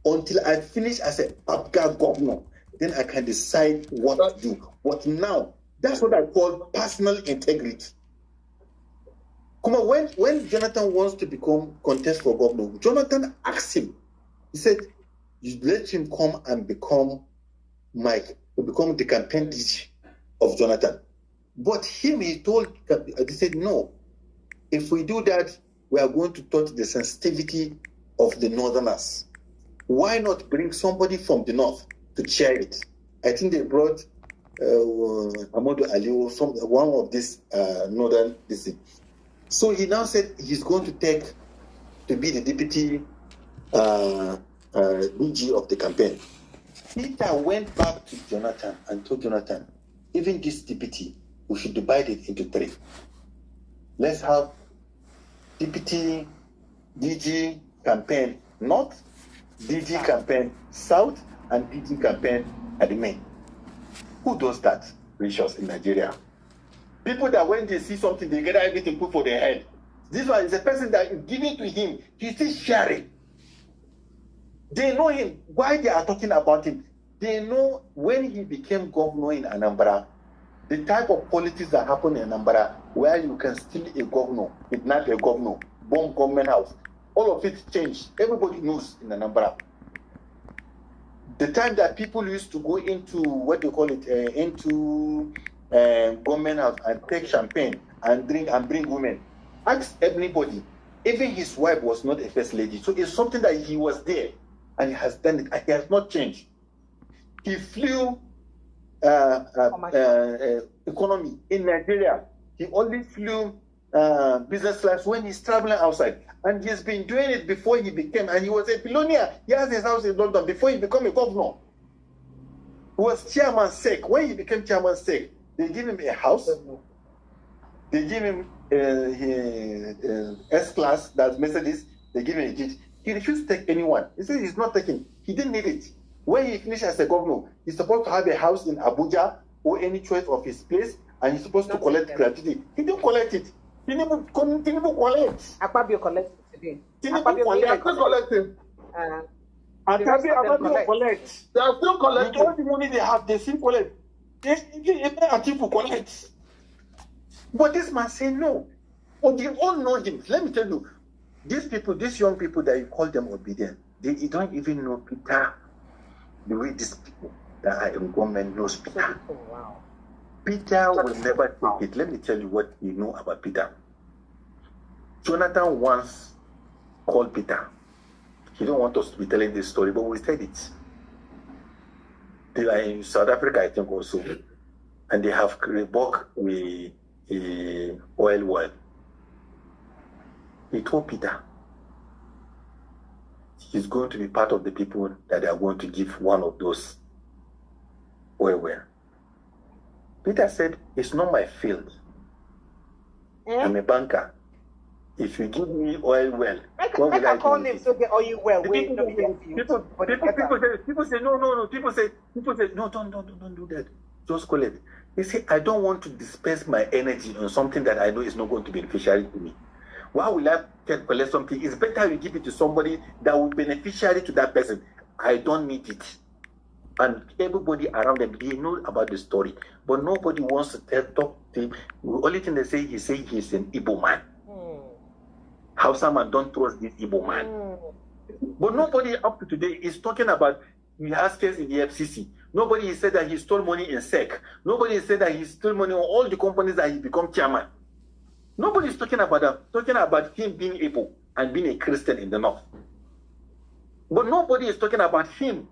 S7: Until I finish as an Abga governor, then I can decide what to do. But now, that's what I call personal integrity. Come on, when Jonathan wants to contest for governor, Jonathan asks him, He said, you let him come and become the campaign DG of Jonathan. But he said, no, if we do that, we are going to touch the sensitivity of the Northerners. Why not bring somebody from the North to chair it? I think they brought Amadou Ali or one of these Northern districts. So he now said he's going to be the deputy DG of the campaign. Peter went back to Jonathan and told Jonathan, even this deputy, we should divide it into 3. Let's have deputy DG campaign North, DG campaign South, and DG campaign admin. Who does that, Precious, in Nigeria? People that when they see something, they get everything put for their head. This one is a person that is giving to him. He's still sharing. They know him. Why they are talking about him? They know when he became governor in Anambra, the type of politics that happen in Anambra, where you can steal a governor, kidnap a governor, bomb government house, all of it changed. Everybody knows in Anambra. The time that people used to go into government house and take champagne and drink and bring women, ask anybody. Even his wife was not a first lady, so it's something that he was there and he has done it. And he has not changed. He flew economy in Nigeria. He only flew business class when he's traveling outside. And he's been doing it before he became, and he was a billionaire. He has his house in London before he became a governor. He was chairman SEC. When he became chairman SEC, they give him a house. They give him S-Class, that's Mercedes. They give him a jet. He refused to take anyone. He said he's not taking. He didn't need it. When he finished as a governor, he's supposed to have a house in Abuja or any choice of his place, and he's supposed to collect gratuity. He didn't collect it. He never collect.
S3: Akpabio collected today.
S6: Akpabio collecting.
S7: Akpabio collect.
S6: They are still collecting.
S7: With all the money they have, they still collect. People collect. But this man say no. Oh, they all know him. Let me tell you, these young people that you call them obedient, they don't even know Peter the way these people that are in government knows Peter.
S3: Oh, wow.
S7: Peter will never take it. Let me tell you what you know about Peter. Jonathan once called Peter. He don't want us to be telling this story, but we said it. They are in South Africa, I think, also. And they have rebought with oil well. He told Peter he's going to be part of the people that are going to give one of those oil well. Peter said, it's not my field. I'm a banker. If you give me oil well, what will I
S3: call
S7: do?
S3: him so get oil well.
S7: People say, no. People say, no, don't do that. Just call it. He said, I don't want to dispense my energy on something that I know is not going to be beneficiary to me. Why will I collect something? It's better you give it to somebody that will be beneficiary to that person. I don't need it. And everybody around them, they know about the story. But nobody wants to talk to him. The only thing they say he's an Igbo man. Hausa man don't trust this Igbo man. But nobody up to today is talking about he has case in the FCC. Nobody said that he stole money in SEC. Nobody said that he stole money on all the companies that he become chairman. Nobody is talking about that. Talking about him being Igbo and being a Christian in the north. But nobody is talking about him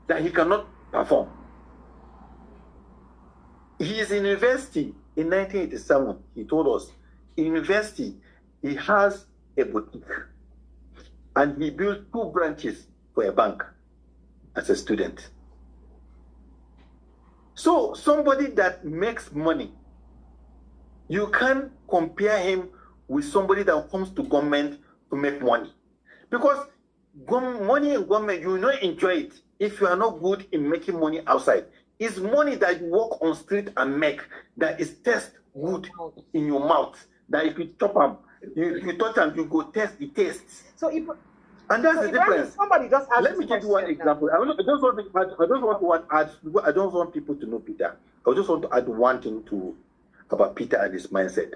S7: that he cannot perform. He is in university in 1987. He told us in university he has a boutique and he built 2 branches for a bank as a student. So somebody that makes money, you can't compare him with somebody that comes to government to make money. Because money in government, you will not enjoy it if you are not good in making money outside. It's money that you walk on street and make that is taste good in your mouth. That if you chop them, you touch them, you go taste the taste.
S3: So
S7: and that's the difference.
S3: Somebody just asked.
S7: Let me give you one example. I don't want people to know Peter. I just want to add one thing about Peter and his mindset.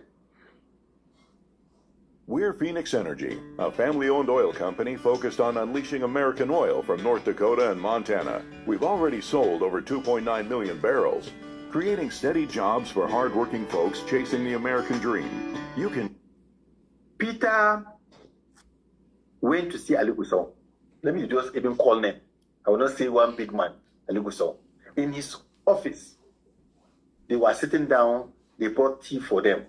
S16: We're Phoenix Energy, a family-owned oil company focused on unleashing American oil from North Dakota and Montana. We've already sold over 2.9 million barrels, creating steady jobs for hard-working folks chasing the American dream. You can...
S7: Peter went to see Ali Gusau. Let me just even call name. I will not say one big man, Ali Gusau. In his office, they were sitting down, they brought tea for them.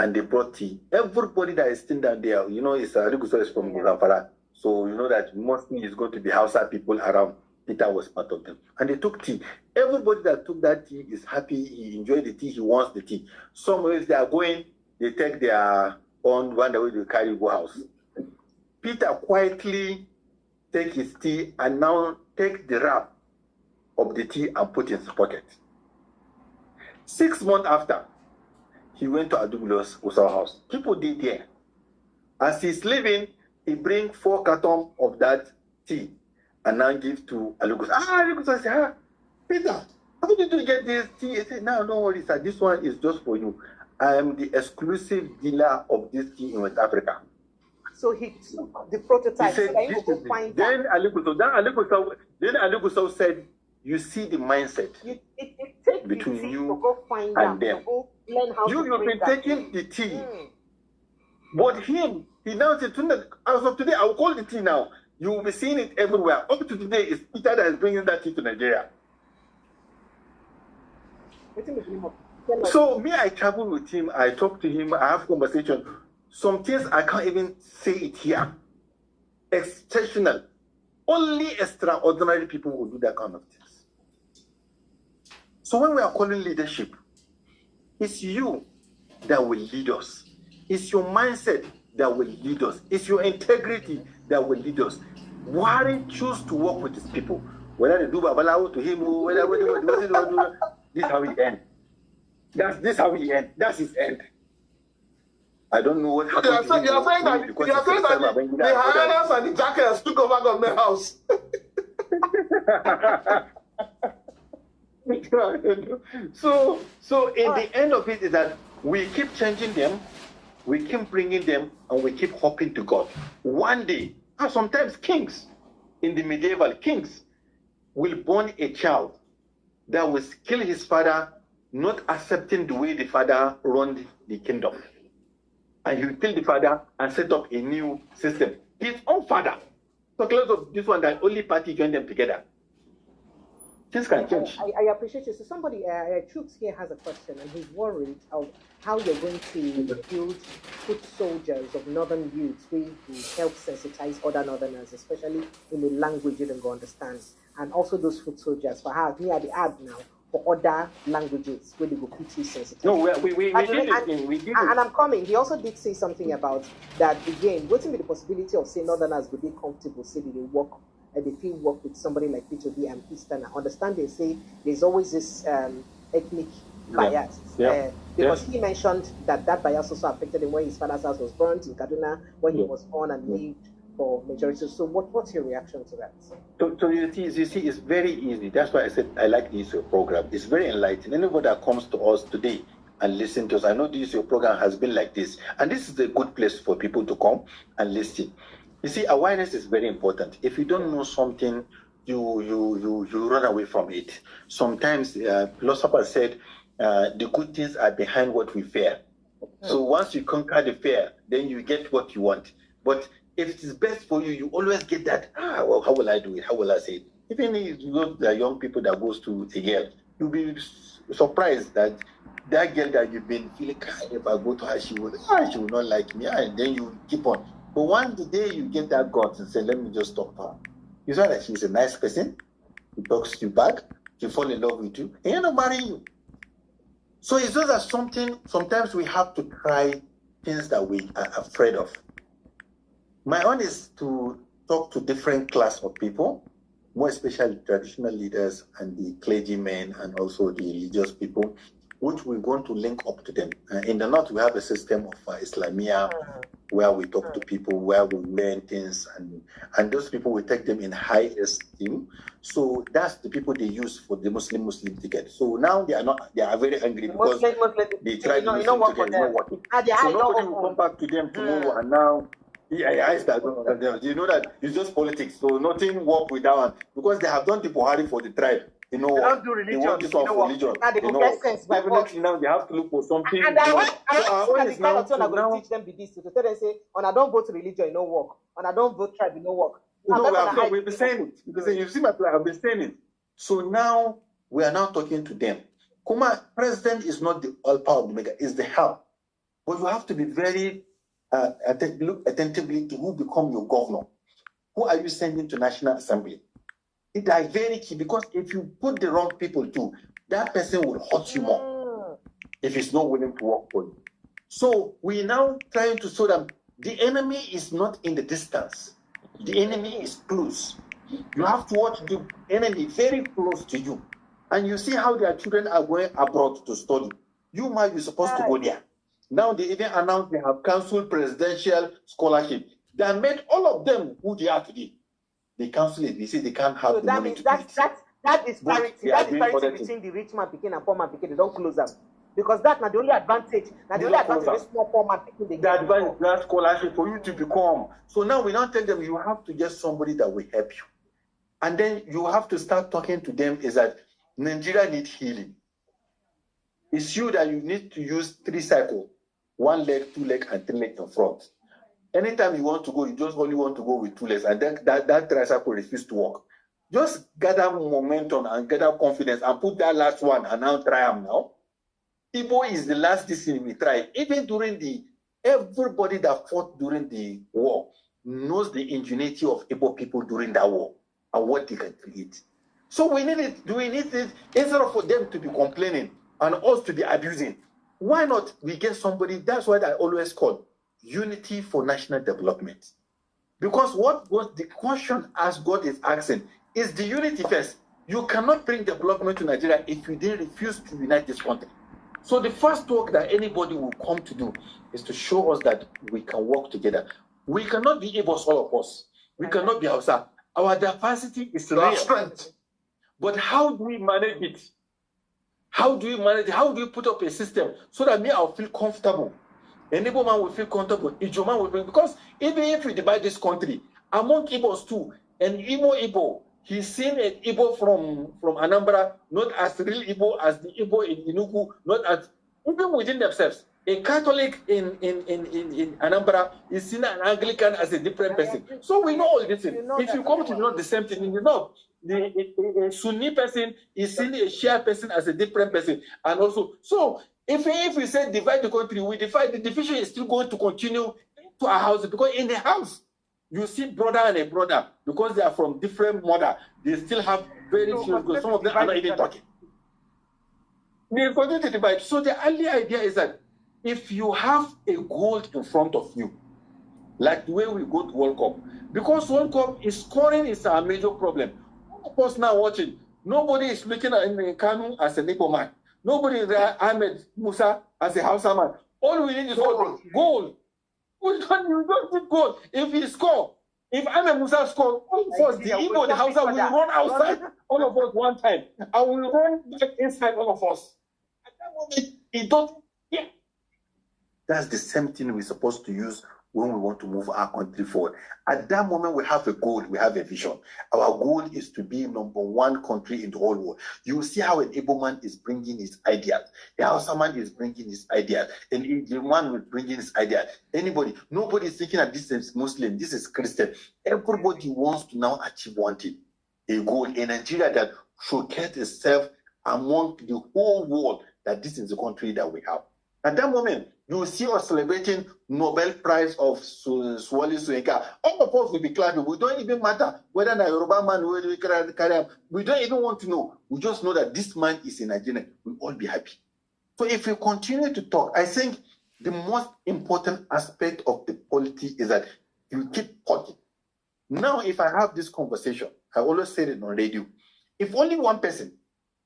S7: And they brought tea. Everybody that is sitting down there, you know, Ali Gusau is from Zamfara. So you know that mostly it's going to be Hausa people around. Peter was part of them. And they took tea. Everybody that took that tea is happy. He enjoyed the tea. He wants the tea. Some ways they are going, they take their own one way they carry go house. Peter quietly take his tea and now take the wrap of the tea and put in his pocket. 6 months after, he went to Aduglo's Gusau house. People did there. As he's leaving, he bring 4 cartons of that tea and now give to Ali Gusau. Ali Gusau said, Peter, how did you get this tea? He said, no, no worries, sir. This one is just for you. I am the exclusive dealer of this tea in West Africa.
S3: So he took the prototype.
S7: He said, then Ali Gusau said, you see the mindset between you and them. You've been taking the tea. But him, he now said, as of today, I will call the tea now. You will be seeing it everywhere. Up to today, it's Peter that is bringing that tea to Nigeria. So me, I travel with him, I talk to him, I have conversation. Some things I can't even say it here. Exceptional. Only extraordinary people will do that kind of things. So when we are calling leadership, it's you that will lead us. It's your mindset that will lead us. It's your integrity that will lead us. Buhari choose to work with his people. Whether they do babalawo to him, whether this is how he ends. This how he ends. That's his end. I don't know what happened.
S6: You're saying that the hyenas and the jackals took over government house.
S7: So in the end of it is that we keep changing them, we keep bringing them, and we keep hoping to God. One day, and sometimes kings, in the medieval kings, will born a child that will kill his father, not accepting the way the father run the kingdom. And he will kill the father and set up a new system. His own father. So close of this one, that only party join them together. Things can change.
S3: I appreciate you. So somebody, Troops here has a question, and he's worried how you're going to build foot soldiers of northern youths who will help sensitize other northerners, especially in the language you don't go understand. And also those foot soldiers, for how me at the ad now, for other languages where they go quickly sensitize.
S7: No, we did it.
S3: And I'm coming. He also did say something about that again. What's the possibility of saying northerners would be comfortable, say they work and they feel work with somebody like P2B and Eastern. I understand they say there's always this ethnic bias. Because he mentioned that bias also affected him when his father's house was burnt in Kaduna, when he was born and lived for majority. So what's your reaction to that?
S7: So you see, it's very easy. That's why I said I like this program. It's very enlightening. Anybody that comes to us today and listen to us, I know this your program has been like this, and this is a good place for people to come and listen. You see, awareness is very important. If you don't know something, you run away from it. Sometimes philosophers said the good things are behind what we fear. So once you conquer the fear, then you get what you want. But if it is best for you, you always get that, well, how will I do it? How will I say it? Even if you know the young people that goes to a girl, you'll be surprised that girl that you've been feeling, if I go to her, she will not like me. And then you keep on. But one day you get that guts and say, let me just talk to her. You saw that she's a nice person. She talks to you back. She fall in love with you. And you're not marrying you. So it's just that sometimes we have to try things that we are afraid of. My own is to talk to different class of people, more especially traditional leaders and the clergymen and also the religious people, which we're going to link up to them. In the north, we have a system of Islamia, where we talk to people, where we learn things, and those people, we take them in high esteem. So that's the people they use for the Muslim ticket. So now they are very angry because they tried the Muslim ticket, not working. So nobody will come back to them tomorrow, and now I start. You know that it's just politics. So nothing work with that one because they have done the Buhari for the tribe. You know,
S3: they don't do religion.
S7: They want this one for religion.
S3: You know,
S7: definitely now they have to look for something.
S3: And I the kind of thing I'm going to teach them be this to tell them say, "On I don't vote religion, you know work. On I don't vote tribe, you know work."
S7: No, we've been saying it. Because you see my plan, I've been saying it. So now we are now talking to them. Kuma, president is not the all power of the mega, it's the help. But you have to be very look attentively to who become your governor. Who are you sending to National Assembly? It is very key because if you put the wrong people too, that person will hurt you more if he's not willing to work for you. So we now trying to show them the enemy is not in the distance. The enemy is close. You have to watch the enemy very close to you. And you see how their children are going abroad to study. You might be supposed to go there. Now they even announced they have canceled presidential scholarship. They have made all of them who they are today. They cancel it. They say they can't have
S3: so
S7: the
S3: that
S7: money
S3: means
S7: to
S3: that is parity. That is parity between the rich man picking and poor man picking. They don't close them. Because that's not the only advantage. Now the only advantage is small poor man picking. The
S7: advantage is that scholarship for you to become. So now we now tell them you have to get somebody that will help you. And then you have to start talking to them is that Nigeria needs healing. It's you that you need to use 3 cycles. 1 leg, 2 leg, and 3 leg in front. Anytime you want to go, you just only want to go with 2 legs, and then that tricycle refuses to work. Just gather momentum and gather confidence and put that last one and now try them now. Igbo is the last thing we try. Even during everybody that fought during the war knows the ingenuity of Igbo people during that war and what they can create. So we need it. Do we need it? Instead of for them to be complaining and us to be abusing, why not we get somebody? That's what I always call unity for national development. Because what the question as God is asking is the unity first. You cannot bring development to Nigeria if you didn't refuse to unite this country. So the first work that anybody will come to do is to show us that we can work together. We cannot be Igbos, all of us. We cannot be Hausa. Our diversity is real. Strength. But how do we manage it? How do we manage it? How do we put up a system so that me, I'll feel comfortable? An Igbo man will feel comfortable. Ijo man will feel, because even if we divide this country, among Igbos too, and Igbo, he's seen an Igbo from Anambra, not as real Igbo as the Igbo in Enugu, not as, even within themselves. A Catholic in Anambra is seen an Anglican as a different person. So we know all this. If you come to know the same thing, you know, the Sunni person is seen a Shia person as a different person. And also, so if we say divide the country, we divide, the division is still going to continue to our house, because in the house, you see brother and a brother, because they are from different mother, they still have very few, some of them are not even talking. They continue to divide. So the only idea is that if you have a goal in front of you, like the way we go to World Cup, because World Cup is scoring is our major problem. All of us now watching, nobody is looking at Kanu as a Igbo man. Nobody is Ahmed Musa as a Hausa man. All we need is goal. We don't need goal. If he score, if Ahmed Musa score, all of us, the Igbo, the Hausa, will run outside, all of us one time, and we run back inside, all of us. At that moment, it doesn't. Yeah. That's the same thing we're supposed to use when we want to move our country forward. At that moment, we have a goal, we have a vision. Our goal is to be #1 country in the whole world. You see how an Igbo man is bringing his ideas. The Hausa man is bringing his ideas. And the man will bring his ideas. Nobody is thinking that this is Muslim, this is Christian. Everybody wants to now achieve one thing, a goal in Nigeria that showcases itself among the whole world that this is the country that we have. At that moment, you will see us celebrating Nobel Prize of Swali Suenka. All of us will be clapping. We don't even matter whether a Yoruba man will carry him. We don't even want to know. We just know that this man is in Nigeria. We'll all be happy. So if we continue to talk, I think the most important aspect of the polity is that you keep talking. Now, if I have this conversation, I always say it on radio. If only one person,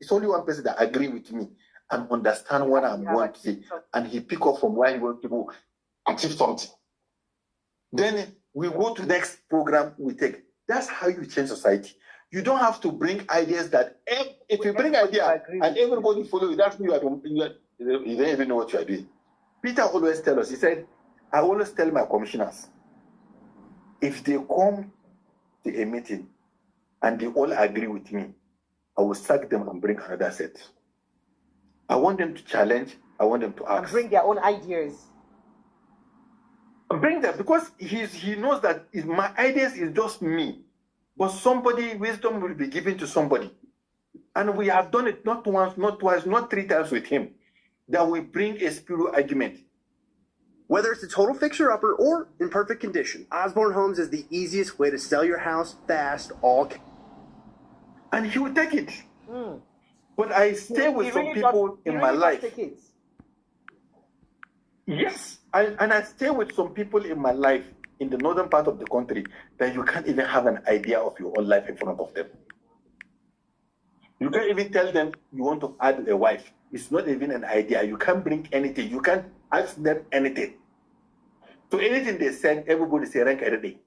S7: it's only one person that agree with me, and understand what I'm going to say, and he pick up from where he wants to go, achieve something. Then we go to the next program we take. That's how you change society. You don't have to bring ideas that if you bring idea and everybody follow you, that's you don't even know what you are doing. Peter always tells us, he said, I always tell my commissioners, if they come to a meeting and they all agree with me, I will sack them and bring another set. I want them to challenge, I want them to ask.
S3: And bring their own ideas.
S7: Bring them, because he knows that my ideas is just me. But somebody, wisdom will be given to somebody. And we have done it not once, not twice, not 3 times with him. That we bring a spiritual argument.
S17: Whether it's a total fixer-upper or in perfect condition, Osborne Homes is the easiest way to sell your house fast,
S7: and he will take it. But I stay with some people in my life. Yes, and I stay with some people in my life in the northern part of the country that you can't even have an idea of your own life in front of them. You can't even tell them you want to add a wife. It's not even an idea. You can't bring anything. You can't ask them anything. So anything they send, everybody say rank everything.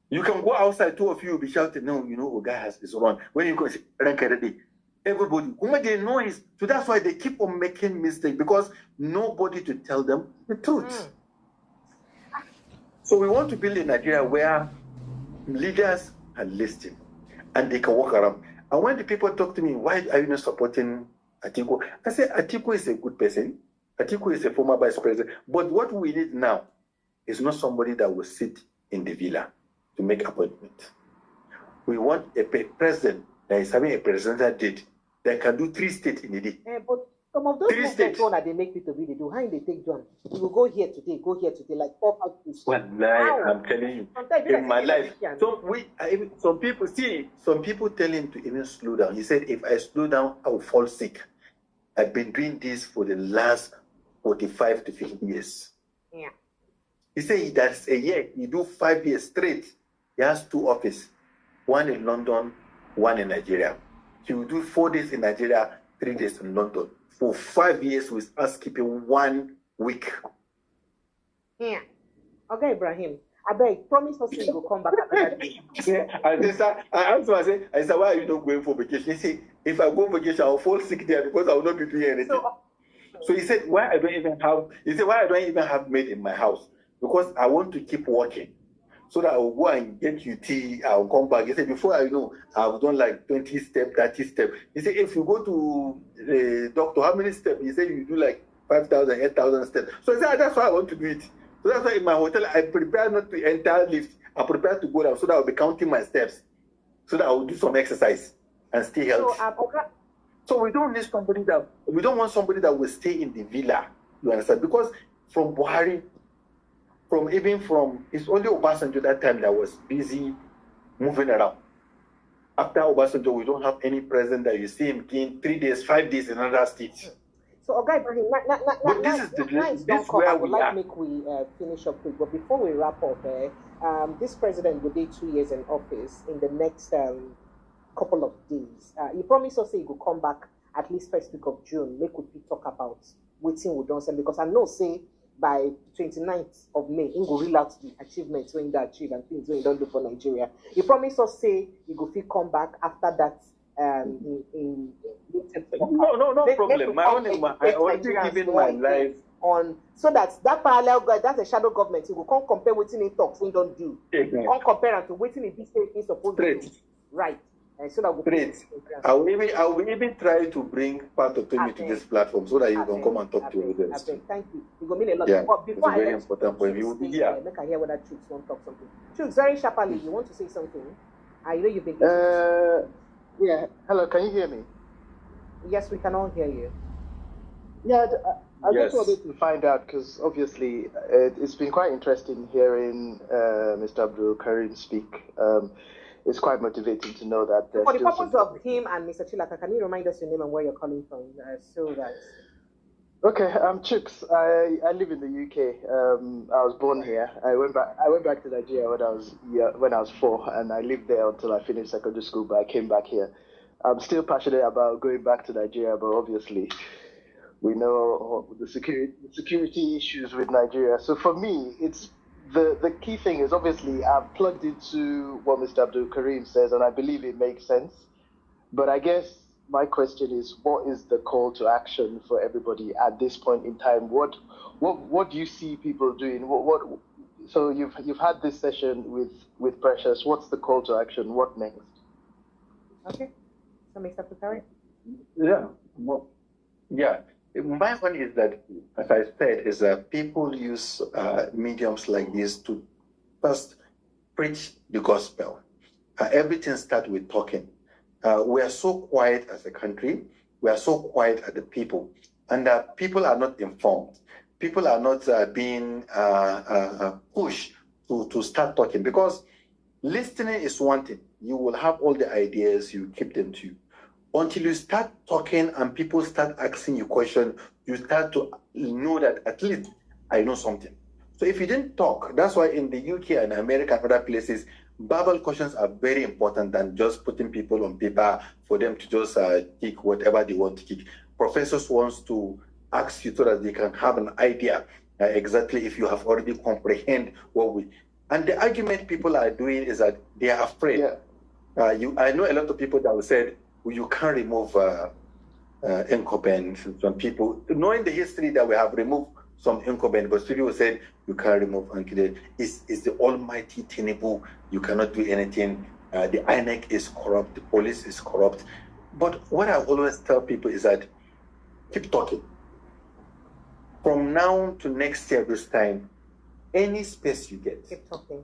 S7: You can go outside, 2 of you will be shouting, no, you know, a guy has this wrong. When you go say rank everything, everybody, they know is, so that's why they keep on making mistakes, because nobody to tell them the truth. So we want to build a Nigeria where leaders are listening and they can walk around. And when the people talk to me, why are you not supporting Atiku? I say, Atiku is a good person. Atiku is a former vice president. But what we need now is not somebody that will sit in the villa to make appointments. We want a president that is having a presidential date that can do 3 states in a day.
S3: But some of those movements that they make people really do, how they take John? You will go here today, like 4 5 weeks.
S7: Well, I'm telling you, in my life, some people tell him to even slow down. He said, if I slow down, I will fall sick. I've been doing this for the last 45 to 50 years.
S3: Yeah.
S7: He said that's a year. He do 5 years straight. He has 2 offices, one in London, one in Nigeria. He will do 4 days in Nigeria, 3 days in London. For 5 years with us keeping 1 week.
S3: Yeah. Okay, Ibrahim. I beg, promise us you will come back another day.
S7: I said, why are you not going for vacation? He said, if I go on vacation, I'll fall sick there because I will not be doing anything. So he said, why I don't even have maid in my house? Because I want to keep working. So that I will go and get you tea, I will come back. He said, before I know, I've done like 20 steps, 30 steps. He said, if you go to the doctor, how many steps? He said, you do like 5,000, 8,000 steps. So he said, that's why I want to do it. So that's why in my hotel, I prepare not to enter lift. I prepare to go down so that I'll be counting my steps. So that I will do some exercise and stay healthy. So we don't need somebody we don't want somebody that will stay in the villa. You understand? Because from Buhari, it's only Obasanjo that time that was busy moving around. After Obasanjo, we don't have any president that you see him in 3 days, 5 days in another state.
S3: So, okay, Ibrahim, this where we are. Make we finish up quick, but before we wrap up, this president will be 2 years in office in the next couple of days. He promised us he will come back at least first week of June. Make we talk about waiting we don't send, because I know say by 29th of May, he will reel out the achievements when they achieve and things when he don't do for Nigeria. He promised us say he will come back after that.
S7: No problem. I already given my life
S3: on, so that parallel guy, that's a shadow government. He will come compare what he talks we don't do. Come compare and to what he is supposed to do. Right. And so that
S7: I will even try to bring part of Tony to this platform so that you can come and talk to us.
S3: Thank you. It will mean a lot.
S7: Yeah,
S3: but before
S7: it's very important for you. Yeah.
S3: Make I hear whether Chooks won't talk something. Chooks, very sharply, you want to say something? I know you've been.
S18: Yeah. Hello, can you hear me?
S3: Yes, we can all hear you.
S18: Yeah, I just wanted to find out, because obviously it's been quite interesting hearing Mr. Abulkarim speak. It's quite motivating to know that.
S3: For the purpose of him and Mr. Chilaka, can you remind us your name and where you're calling from, so that?
S18: Okay, I'm Chooks. I live in the UK. I was born here. I went back to Nigeria when I was 4, and I lived there until I finished secondary school. But I came back here I'm still passionate about going back to Nigeria, but obviously we know the security issues with Nigeria. So for me, it's the key thing is obviously I've plugged into what Mr. Abulkarim says, and I believe it makes sense. But I guess my question is, what is the call to action for everybody at this point in time? What do you see people doing? So you've had this session with Precious. What's the call to action? What next?
S3: Okay. So Mr. Abulkarim?
S7: Yeah. Well, yeah. My one is that, as I said, is that people use mediums like this to first preach the gospel. Everything starts with talking. We are so quiet as a country. We are so quiet as the people. And people are not informed. People are not being pushed to start talking, because listening is one thing. You will have all the ideas, you keep them to you. Until you start talking and people start asking you questions, you start to know that at least I know something. So if you didn't talk, that's why in the UK and America and other places, verbal questions are very important than just putting people on paper for them to just tick whatever they want to tick. Professors want to ask you so that they can have an idea exactly if you have already comprehend what we... And the argument people are doing is that they are afraid. Yeah. I know a lot of people that will say, well, you can't remove incumbents. Some people, knowing the history that we have removed some incumbents, but people said you can't remove incumbents. It's the almighty Tinubu. You cannot do anything. The INEC is corrupt. The police is corrupt. But what I always tell people is that keep talking. From now to next year, this time, any space you get,
S3: keep talking.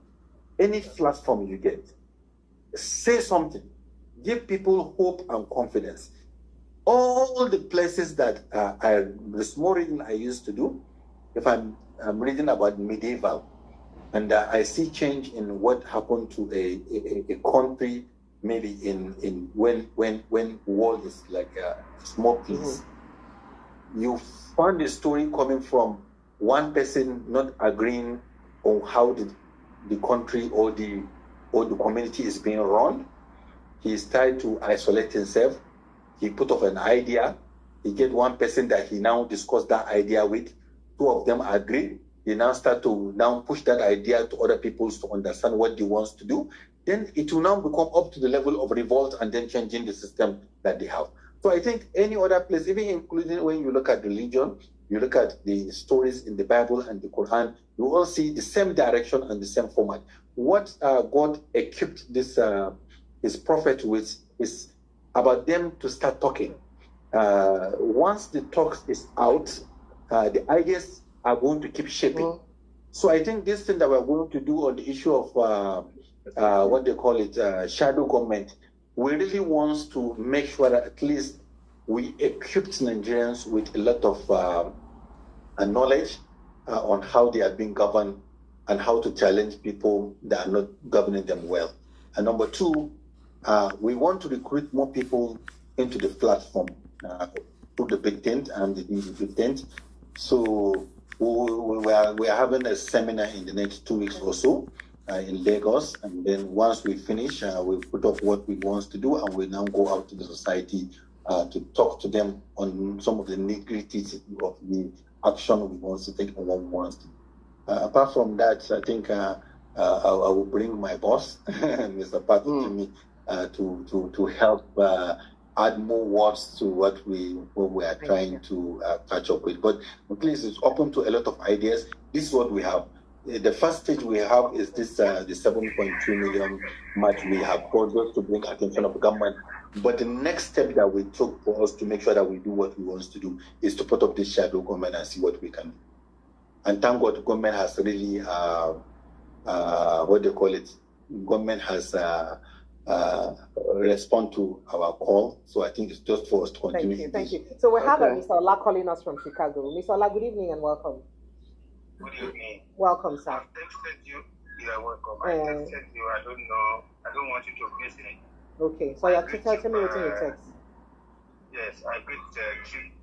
S3: Any
S7: platform you get, say something. Give people hope and confidence. All the places that the small reading I used to do, if I'm reading about medieval, and I see change in what happened to a country, maybe in when war is like a small peace. Mm-hmm. You find the story coming from one person not agreeing on how the country or the community is being run. He started to isolate himself. He put up an idea. He get one person that he now discussed that idea with. Two of them agree. He now start to push that idea to other people to understand what he wants to do. Then it will now become up to the level of revolt and then changing the system that they have. So I think any other place, even including when you look at religion, you look at the stories in the Bible and the Quran, you all see the same direction and the same format. What God equipped this his prophet with is about them to start talking. Once the talk is out, the ideas are going to keep shaping. Mm-hmm. So I think this thing that we're going to do on the issue of what they call it, shadow government, we really want to make sure that at least we equipped Nigerians with a lot of knowledge on how they are being governed and how to challenge people that are not governing them well. And number two, we want to recruit more people into the platform through the big tent and the big tent. So we are having a seminar in the next 2 weeks or so in Lagos, and then once we finish, we put up what we want to do, and we now go out to the society to talk to them on some of the nitty-gritty of the action we want to take and what we want to do. Apart from that, I think I will bring my boss, Mr. Pato, to me to help add more words to what we are trying to catch up with. But please, it's open to a lot of ideas. This is what we have. The first stage we have is this the 7.2 million match we have got just to bring attention of the government. But the next step that we took for us to make sure that we do what we want to do is to put up this shadow government and see what we can do. And thank God the government has really, what they call it, government has respond to our call. So I think it's just for us to continue.
S3: Thank you. So we have Mr. Ola calling us from Chicago. Mr. Ola, good evening and welcome.
S1: Good evening.
S3: Welcome, sir.
S1: I've texted you. You're welcome. I texted you. I don't know. I don't want you to miss it.
S3: Okay. So you're telling me what's in your text.
S1: Yes, I greet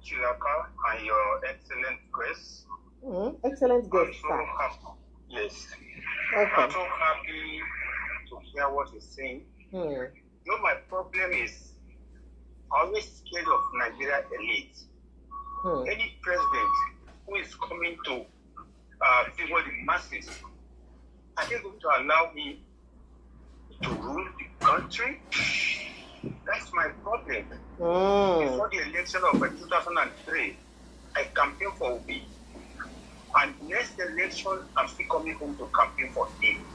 S1: Chilaka and your excellent guest.
S3: Excellent guest, sir.
S1: Yes.
S3: Okay.
S1: I'm so happy to hear what you're saying. No, my problem is
S19: always scared of Nigeria elite. Any president who is coming to favor the masses, are they going to allow me to rule the country? That's my problem. Before the election of 2003, I campaigned for Obi. And next election, I'm still coming home to campaign for him.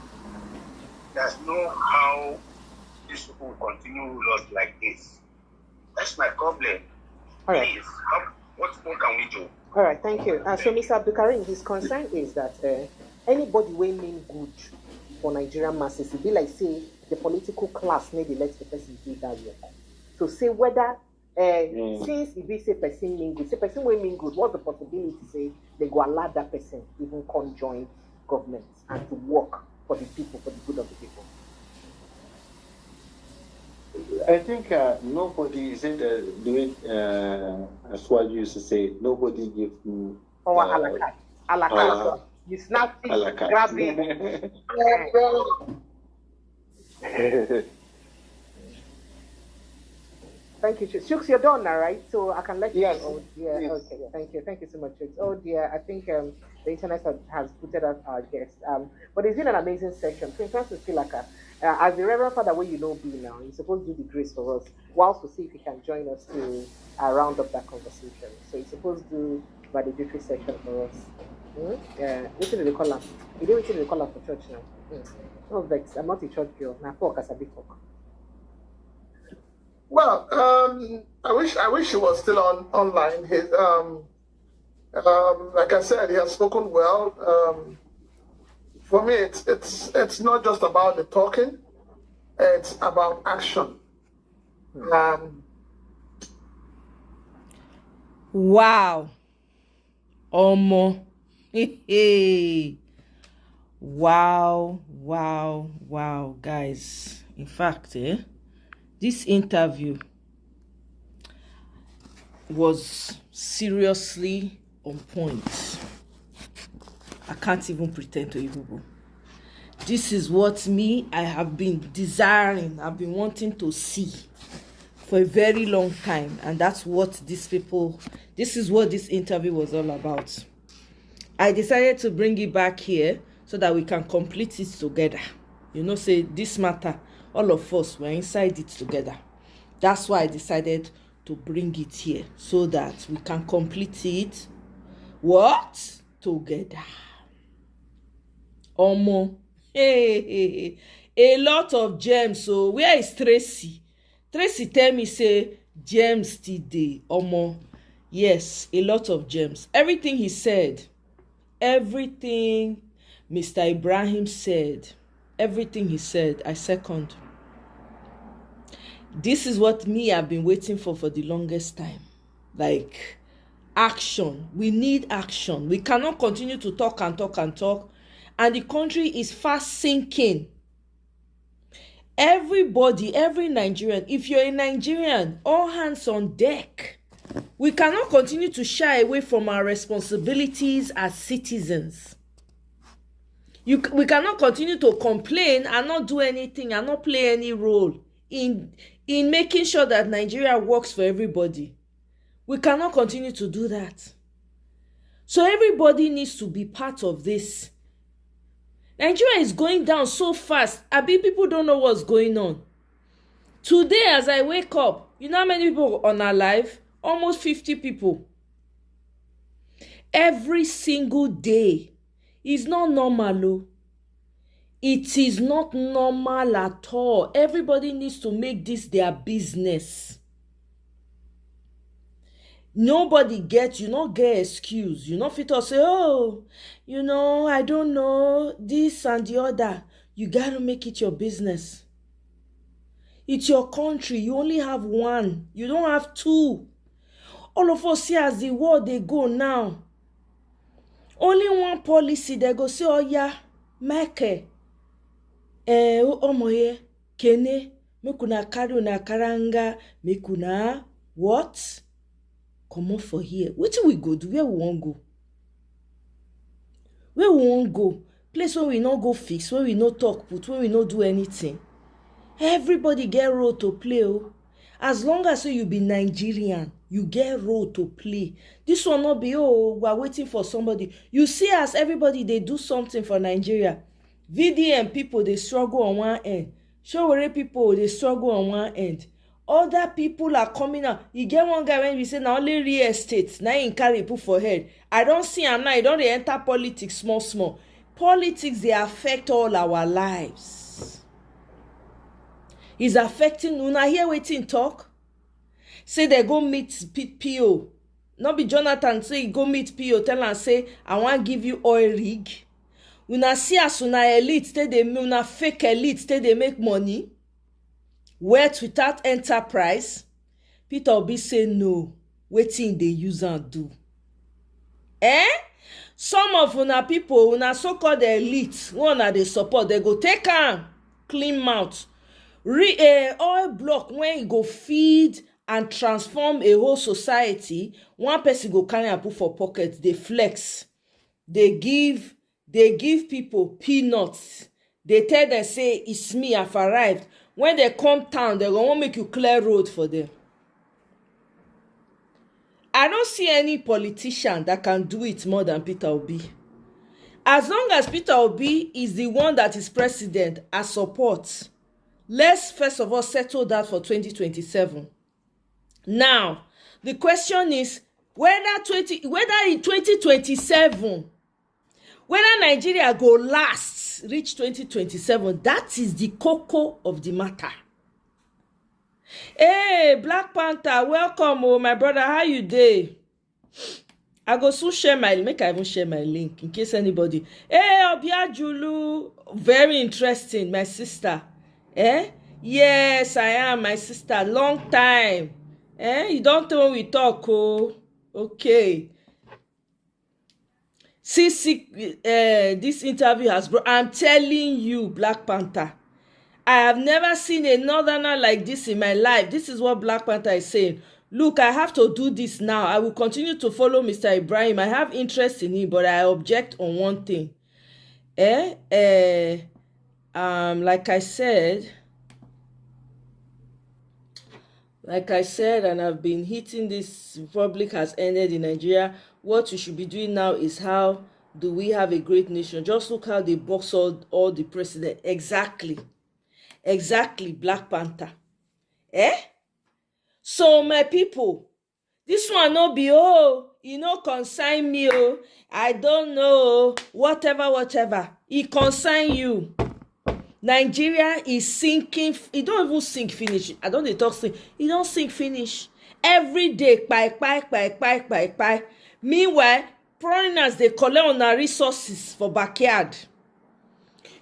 S19: There's no how these people will continue with us like this. That's my problem.
S3: All right.
S19: Please, what more can we do?
S3: All right, thank you. So, Mr. Abulkarim, his concern is that anybody will mean good for Nigerian masses, it be like, say, the political class maybe let the person do that way. So, say whether, since if we say person mean good, say person will mean good, what's the possibility, say, they go allow that person even come join government and to work for the people, for the good of the people?
S20: I think nobody is it doing as what you used to say. Nobody give you.
S3: A la carte. You snap it, grab it. Thank you, Shooks. You're done now, right? So I can let you.
S20: Yes.
S3: Oh, yeah. Yes. Okay. Thank you. Thank you so much, Shooks. Oh dear, I think the internet has put out our guests. But it's been an amazing session. For instance, feel like as the Reverend Father, where you know be now, you're supposed to do the grace for us. Whilst we see if you can join us to round up that conversation. So you're supposed to do valedictory session for us. What did they call them? You know what they call them for church now? No vex. I'm not a church girl. Now folk as a big folk.
S6: Well, I wish he was still online. His like I said, he has spoken well. For me, it's not just about the talking; it's about action.
S21: Wow, Omo, wow, guys. In fact, this interview was seriously on point. I can't even pretend to even go. This is what I have been desiring, I've been wanting to see for a very long time. And that's what this is what this interview was all about. I decided to bring it back here so that we can complete it together. You know, say this matter, all of us were inside it together. That's why I decided to bring it here so that we can complete it. What? Together. Omo. Hey. A lot of gems. So where is Tracy? Tracy tell me say gems today. Omo. Yes, a lot of gems. Everything he said, everything Mr. Ibrahim said, everything he said, I second. This is what I've been waiting for the longest time. Like, action. We need action. We cannot continue to talk and talk and talk. And the country is fast sinking. Everybody, every Nigerian, if you're a Nigerian, all hands on deck. We cannot continue to shy away from our responsibilities as citizens. We cannot continue to complain and not do anything and not play any role in making sure that Nigeria works for everybody. We cannot continue to do that. So everybody needs to be part of this. Nigeria is going down so fast. People don't know what's going on. Today, as I wake up, you know how many people on our live? Almost 50 people. Every single day. It's not normal. It is not normal at all. Everybody needs to make this their business. Nobody you not get excuse. You not fit to say, oh, I don't know, this and the other. You got to make it your business. It's your country. You only have one. You don't have two. All of us see as the world they go now. Only one policy, they go say, oh yeah, make omoye, kene, mekuna kari una karanga, mekuna, what? Come on for here. What do we go do? Where we won't go? Where we won't go? Place where we not go fix, where we not talk put, where we not do anything. Everybody get role to play. As long as you be Nigerian, you get role to play. This will not be, oh, we're waiting for somebody. You see, as everybody, they do something for Nigeria. VDM people, they struggle on one end. Showore people, they struggle on one end. Other people are coming out. You get one guy when we say now only real estate, now in carry put for head. I don't see him now. I don't enter politics small. Politics, they affect all our lives. It's affecting. Una hear waiting talk. Say they go meet PO. Not be Jonathan say go meet PO. Tell and say I want give you oil rig. Una see as una elite, stay they una fake elite, stay they make money. Wealth without enterprise. Peter Obi say no. Waiting they use and do. Some of una people, una so-called elite, one that they support, they go take am clean mouth. Oil block when you go feed and transform a whole society, one person go carry and put for pocket, they flex. They give people peanuts. They tell them, say, it's me, I've arrived. When they come town, they're going to make you clear road for them. I don't see any politician that can do it more than Peter Obi. As long as Peter Obi is the one that is president, I support. Let's first of all settle that for 2027. Now, the question is whether in 2027, whether Nigeria go last reach 2027, that is the cocoa of the matter. Hey, Black Panther, welcome, oh my brother. How you dey? I go soon share my make I even share my link in case anybody. Hey, Obiajulu, very interesting, my sister. Yes, I am, my sister. Long time. You don't know when we talk, oh. Okay. See, this interview has brought. I'm telling you, Black Panther. I have never seen a northerner like this in my life. This is what Black Panther is saying. Look, I have to do this now. I will continue to follow Mr. Ibrahim. I have interest in him, but I object on one thing. Like I said, and I've been hitting this, Republic has ended in Nigeria. What we should be doing now is how do we have a great nation? Just look how they box all the president. Exactly, Black Panther. So my people, this one no be, consign me, I don't know, whatever. It consign you. Nigeria is sinking. It don't even sink finish. I don't talk sink. It don't sink finish. Every day, bye. Meanwhile, foreigners, they collect on our resources for backyard.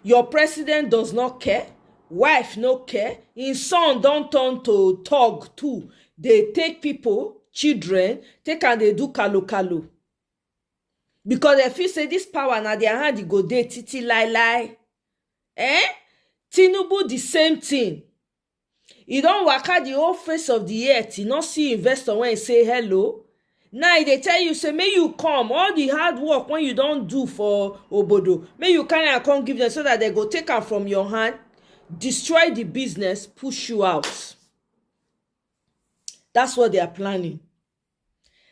S21: Your president does not care. Wife no care. His son don't turn to thug too. They take people, children, take and they do kalu. Because if you say this power na their hand, you go dey titi lie. Tinubu the same thing. He don't work out the whole face of the earth. He not see investor when he say hello. Now they tell you, say, may you come. All the hard work when you don't do for Obodo, may you come give them so that they go take them from your hand, destroy the business, push you out. That's what they are planning.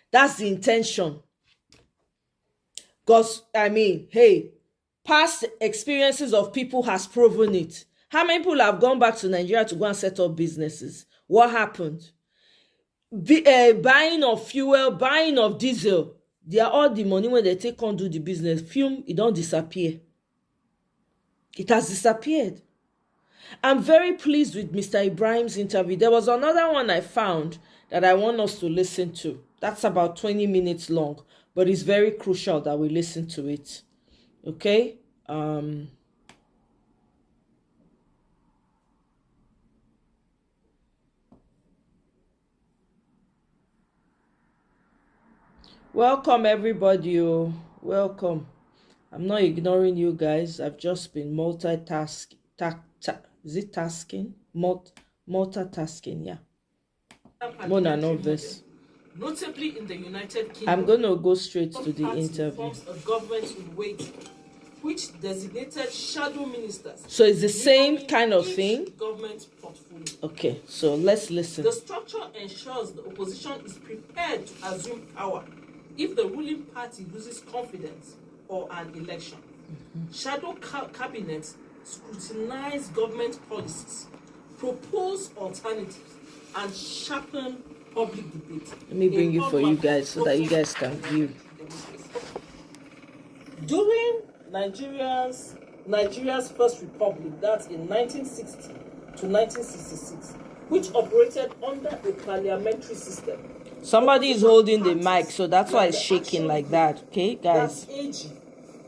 S21: That's the intention. Because, past experiences of people has proven it. How many people have gone back to Nigeria to go and set up businesses? What happened? Buying of fuel, buying of diesel. They are all the money when they take on do the business. Film, it don't disappear. It has disappeared. I'm very pleased with Mr. Ibrahim's interview. There was another one I found that I want us to listen to. That's about 20 minutes long, but it's very crucial that we listen to it. Okay? Welcome, everybody. Welcome. I'm not ignoring you guys. I've just been multitasking. Is it tasking? Multitasking, yeah. Mona Novice. Notably in the United Kingdom,
S13: I'm going to go straight to the interview.
S21: Forms of government in waiting. which designated shadow ministers. So it's the same kind of thing? Government portfolio. Okay, so let's listen. The structure ensures the opposition is prepared to assume power if the ruling party loses confidence or an election. Shadow cabinets scrutinize government policies, propose alternatives, and sharpen public debate. Let me bring you for you guys so that you guys can view. During Nigeria's First Republic, that's in 1960 to 1966, which operated under a parliamentary system. Somebody is holding the mic, so that's why it's shaking like that. Okay, guys. That's AG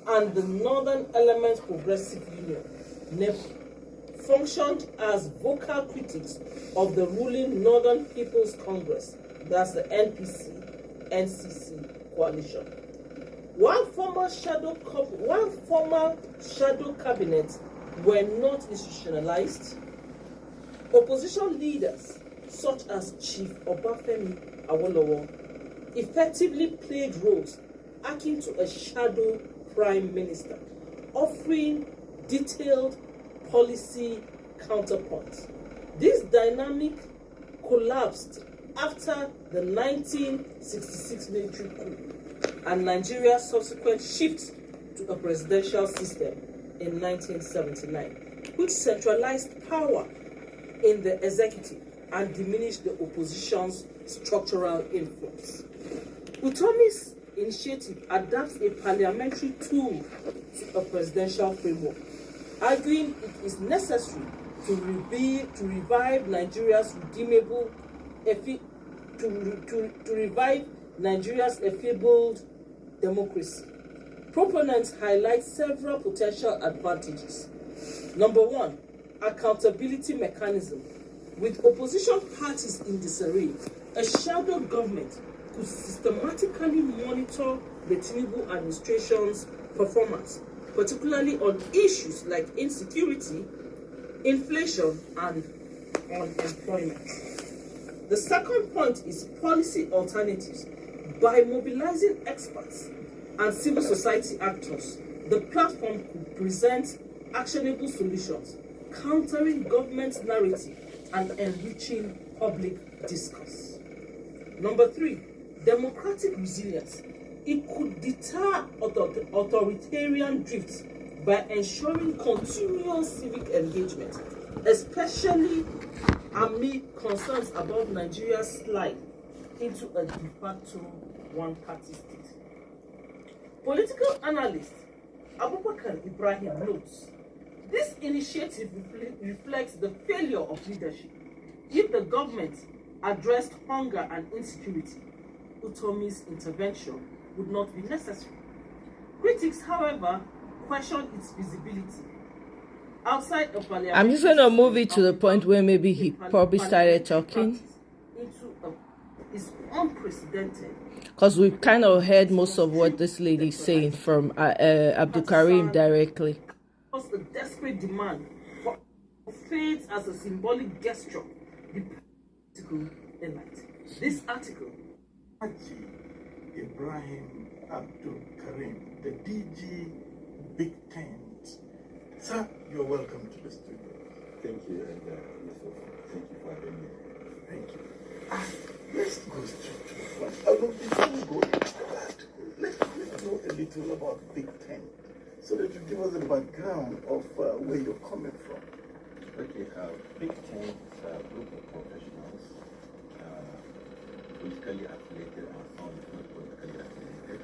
S21: and the Northern Element Progressive Union, NEPU, functioned as vocal critics of the ruling Northern People's Congress, that's the NPC-NCC coalition. While former shadow cabinets were not institutionalized, opposition leaders such as Chief Obafemi Awolowo effectively played roles akin to a shadow prime minister, offering detailed policy counterpoints. This dynamic collapsed after the 1966 military coup and Nigeria's subsequent shift to a presidential system in 1979, which centralized power in the executive and diminished the opposition's structural influence. Utomi's initiative adapts a parliamentary tool to a presidential framework, arguing it is necessary to revive Nigeria's enfeebled democracy. Proponents highlight several potential advantages. Number one, accountability mechanism. With opposition parties in disarray, a shadow government could systematically monitor the Tinubu administration's performance, particularly on issues like insecurity, inflation, and unemployment. The second point is policy alternatives. By mobilizing experts and civil society actors, the platform could present actionable solutions, countering government narrative and enriching public discourse. Number three, democratic resilience. It could deter authoritarian drifts by ensuring continuous civic engagement, especially amid concerns about Nigeria's slide into a de facto one-party state. Political analyst Abulkarim Ibrahim notes, this initiative reflects the failure of leadership. If the government addressed hunger and insecurity, Utomi's intervention would not be necessary. Critics, however, question its feasibility. Outside of parliament, I'm just going to move it to the point where maybe he probably started talking. Is unprecedented. Because we've kind of heard most of what this lady is saying from Abulkarim directly. Was a desperate demand for faith as a symbolic gesture. The political elite. This article,
S2: Ibrahim Abulkarim, the DG Big Tent. Sir, you're welcome to the studio.
S20: Thank you, and thank you for having me.
S2: Thank you. Let's go straight to the point. Before we go into that, let's know a little about Big Tent, so that you give us a background of where you're coming from.
S20: Okay, Big Tent is a group of professionals, politically affiliated and some not politically affiliated,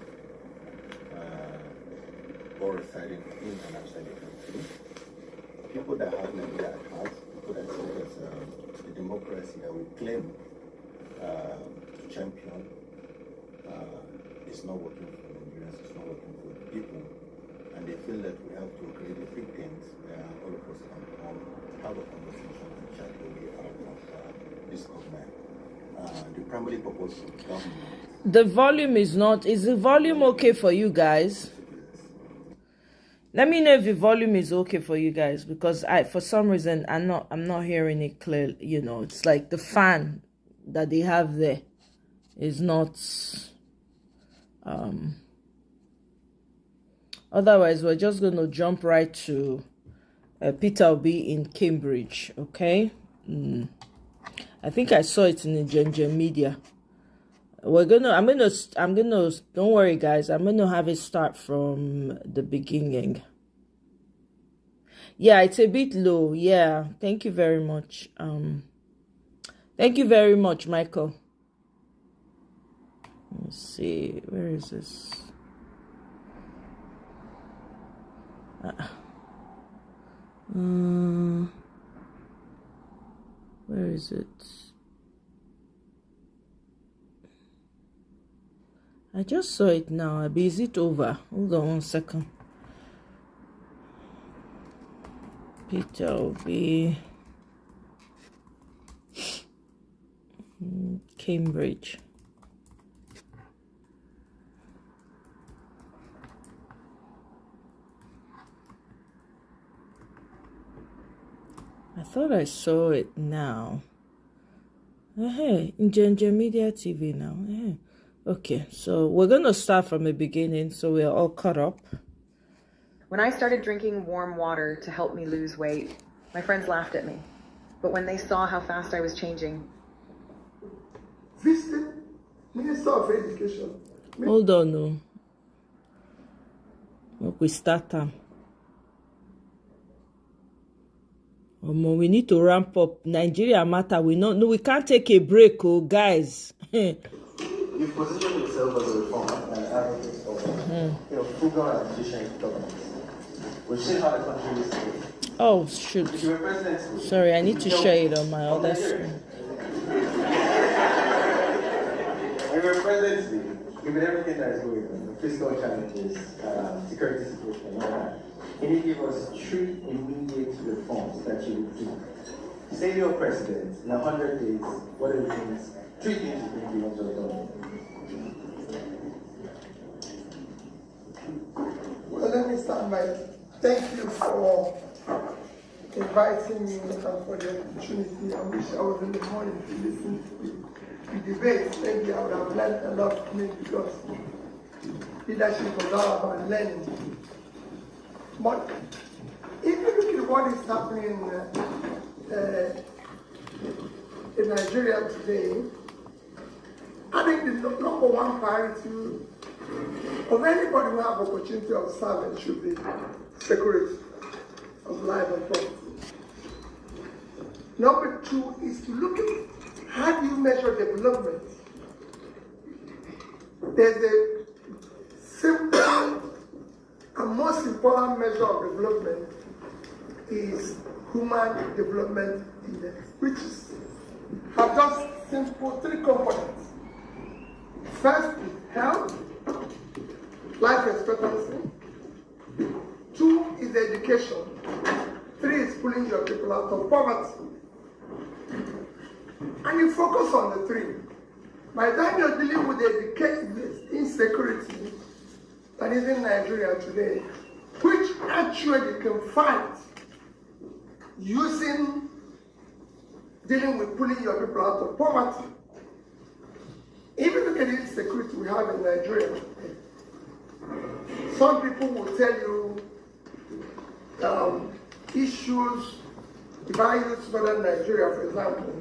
S20: all residing in and outside the country. People that have Nigeria at heart, people that see it as the democracy that we claim to champion is not working for Nigerians, it's not working for the people, and they feel that we have to create a big tent where all of us can come, have a conversation and chat the way out of this government. The primary purpose of government.
S21: The volume is not. Is the volume okay for you guys? Let me know if the volume is okay for you guys, because for some reason I'm not hearing it clear. You know, it's like the fan that they have there is not Otherwise, we're just going to jump right to Peter Obi in Cambridge, okay? I think I saw it in the Ginger Media. Don't worry guys, I'm gonna have it start from the beginning. Yeah, it's a bit low. Yeah, thank you very much. Thank you very much, Michael. Let's see, where is this? Where is it? I just saw it now. Is it over? Hold on 1 second. Peter Obi, Cambridge. I thought I saw it now. Hey, in Ginger Media TV now. Hey. Okay, so we're going to start from the beginning so we're all caught up.
S5: When I started drinking warm water to help me lose weight, my friends laughed at me. But when they saw how fast I was changing...
S6: Minister of Education.
S21: Hold on, no. We start time. We need to ramp up. Nigeria matter. We can't take a break, oh guys.
S18: You position yourself as a reformer and advocate of frugal and efficient governance. We've seen how the country is today.
S21: Oh shoot! Sorry, I need to share it on my other screen.
S18: And your presidency, given everything that is going on, the fiscal challenges, security situation, and all that, can you give us 3 immediate reforms that you would do? Say you're president in 100 days. What are the things? 3 things you think you want to have done?
S6: Well, let me start by thank you for inviting me and for the opportunity. I wish I was in the morning to listen to the debate. Maybe I would have learned a lot from it because leadership is all about learning. But if you look at what is happening in Nigeria today, I think the number one priority of anybody who have opportunity of serving should be security of life and property. Number 2 is to look at how do you measure development. There's a simple and most important measure of development is Human Development Index, which have just simple 3 components. First is health, life expectancy. 2 is education. 3 is pulling your people out of poverty. And you focus on the 3. By the time you're dealing with the insecurity that is in Nigeria today, which actually can fight using dealing with pulling your people out of poverty. If you look at the insecurity we have in Nigeria, some people will tell you issues. If I use Northern Nigeria, for example,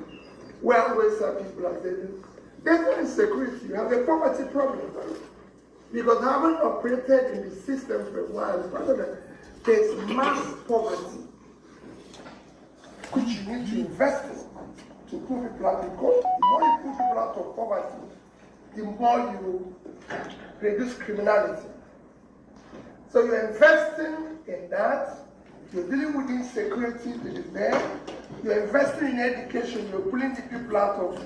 S6: where Western people are saying, there's no insecurity, you have a poverty problem. Because having operated in the system for a while, there's mass poverty, which you need to invest in to pull people out. Because the more you pull people out of poverty, the more you reduce criminality. So you're investing in that, you're dealing with insecurity that is there, you're investing in education, you're pulling the people out of,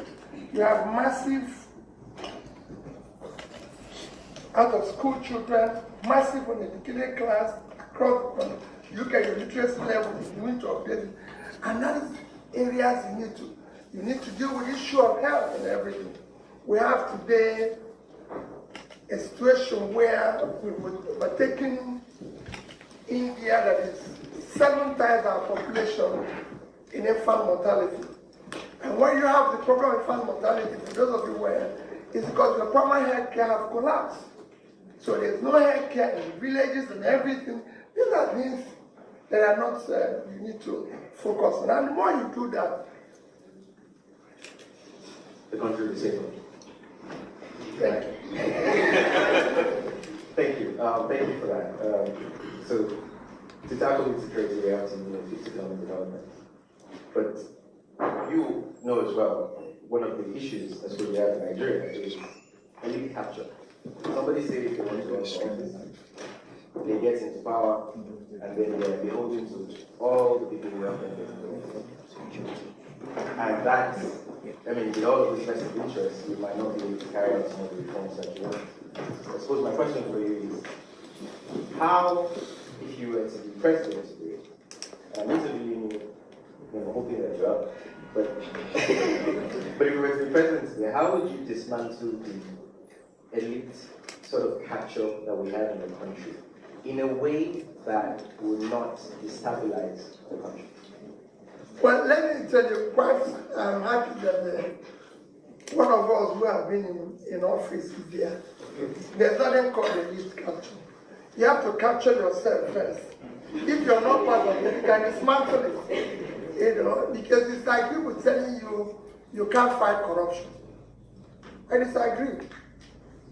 S6: you have massive out of school children, massive uneducated class across the country. You look at your literacy level, you need to update it. And that is areas you need to deal with issue of health and everything. We have today a situation where we're taking India that is 7 times our population in infant mortality. And when you have the problem of infant mortality, for those of you where, it's because the primary health care have collapsed.
S4: So there's no healthcare in the villages and everything. These are things that are not, you need to focus on. And the more you do that,
S20: the country will be safer.
S4: Thank you.
S20: Thank you. Thank you for that. So to tackle insecurity, we have to fix economic development. But you know as well, one of the issues that's what we have in Nigeria is elite capture. Somebody said if they want to run for office, they get into power and then they're beholden to all the people who help them get into office. And that's, I mean, with all of this vested interest, you might not be able to carry out some of the reforms that you want. I suppose my question for you is, how, if you were to be president today, I'm interviewing you, hoping that you're up, but if you were to be president today, how would you dismantle the elite sort of capture that we have in the country in a way that would not destabilize the country?
S4: Well, let me tell you, quite I'm happy that one of us who have been in office is there. There's nothing called elite capture. You have to capture yourself first. If you're not part of it, you can dismantle it. Because it's like people telling you you can't fight corruption. I disagree.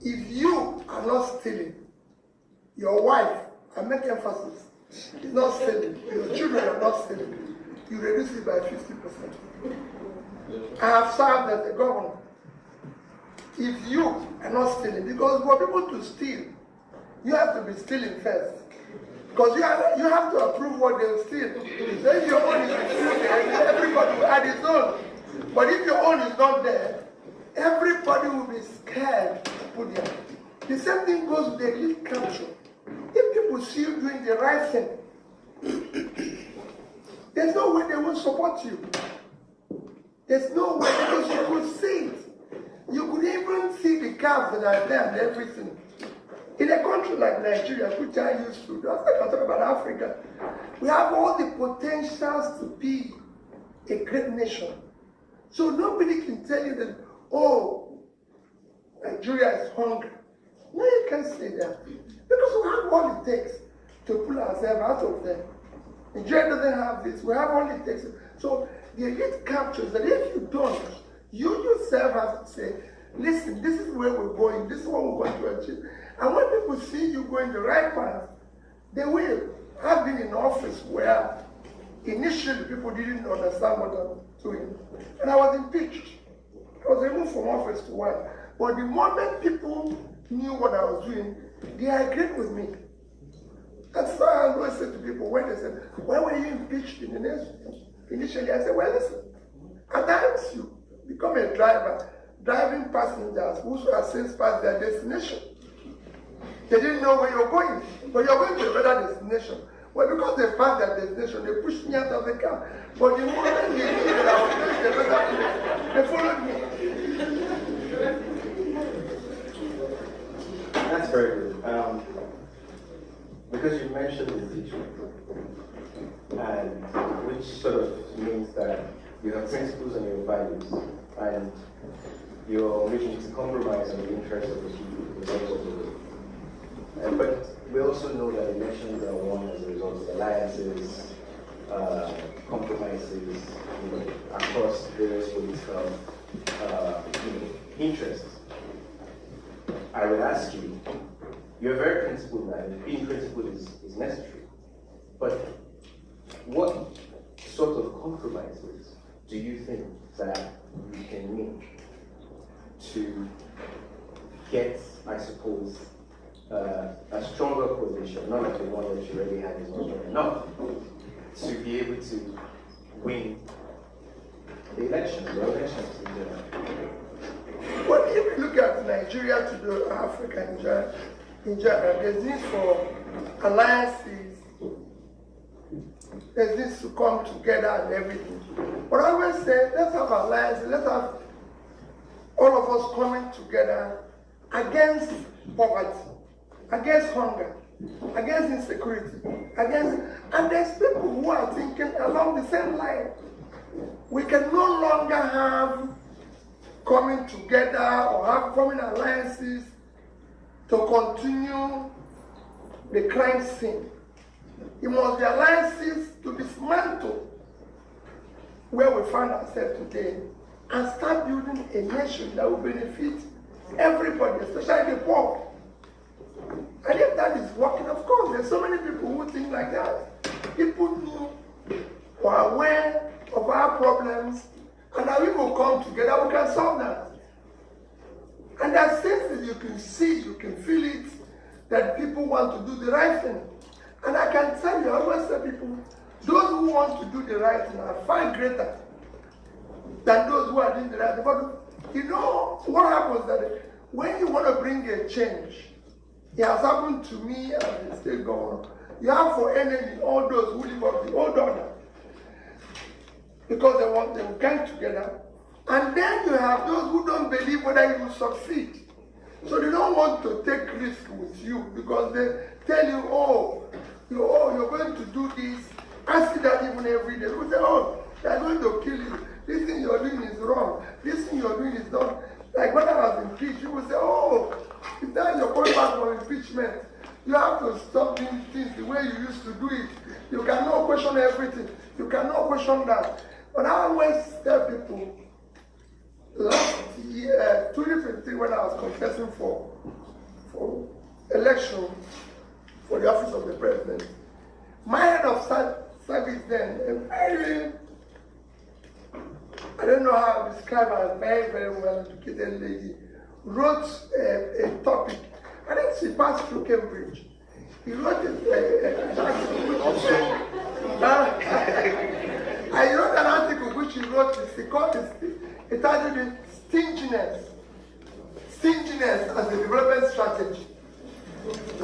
S4: If you are not stealing, your wife, I make emphasis, is not stealing, your children are not stealing, you reduce it by 50%. I have served as a governor. If you are not stealing, because for people to steal, you have to be stealing first. Because you have to approve what they'll steal. So if your own is included, everybody will add his own. But if your own is not there, everybody will be scared to put their. The same thing goes with the elite capture. If people see you doing the right thing, there's no way they will support you. There's no way, because you could see it. You could even see the cars that are there and everything. In a country like Nigeria, which I used to, I'm talking about Africa, we have all the potentials to be a great nation. So nobody can tell you that, oh, Nigeria is hungry. No, you can't say that. Because we have all it takes to pull ourselves out of there. Nigeria doesn't have this. We have all it takes. So the elite captures that if you don't, you yourself have to say, listen, this is where we're going. This is what we're going to achieve. And when people see you going the right path, they will. I've been in office where initially people didn't understand what I'm doing. And I was impeached. I was removed from office to one. But the moment people knew what I was doing, they agreed with me. That's why I always say to people when they say, why were you impeached in the nation? Initially, I said, well, listen, at times you become a driver, driving passengers who are since past their destination. They didn't know where you're going, but you're going to a better destination. Well, because they passed their destination, they pushed me out of the car. But the moment they knew that I was going to a better place, they followed me.
S20: That's very good. Because you mentioned this issue, and which sort of means that you have principles and your values, and you're willing to compromise on the interests of the people. But we also know that elections are won as a result of alliances, compromises across various political interests. I would ask you, you're very principled man, being principled is necessary. But what sort of compromises do you think that you can make to get, I suppose, a stronger position, not like the one that you already had is not strong enough, to be able to win the elections, in general?
S4: Well, if you look at Nigeria today, Africa in general, there's need for alliances, there's this to come together and everything. But I always say, let's have alliances, let's have all of us coming together against poverty, against hunger, against insecurity, and there's people who are thinking along the same line. We can no longer have coming together or have forming alliances to continue the crime scene. It must be alliances to dismantle where we find ourselves today and start building a nation that will benefit everybody, especially the poor. And if that is working, of course, there's so many people who think like that. People who are aware of our problems, and that we will come together, we can solve that. And there are things that you can see, you can feel it, that people want to do the right thing. And I can tell you, I always tell people, those who want to do the right thing are far greater than those who are doing the right thing. But you know what happens that when you want to bring a change, it has happened to me and it's still going on. You have for enemy all those who live up the old order because they will gang together. And then you have those who don't believe whether you will succeed. So they don't want to take risk with you because they tell you, oh, you're going to do this. I see that even every day. People say, oh, they're going to kill you. This thing you're doing is wrong. This thing you're doing is not. Like when I was impeached, people say, oh, if that you're going back for impeachment, you have to stop doing things the way you used to do it. You cannot question everything. You cannot question that. But I always tell people, last year, 2015, when I was contesting for election for the office of the president, my head of service then, a very, I don't know how to describe her, very, very well educated lady, wrote a topic. I think she passed through Cambridge. He wrote I wrote an article which he wrote, it titled it Stinginess. Stinginess as a development strategy.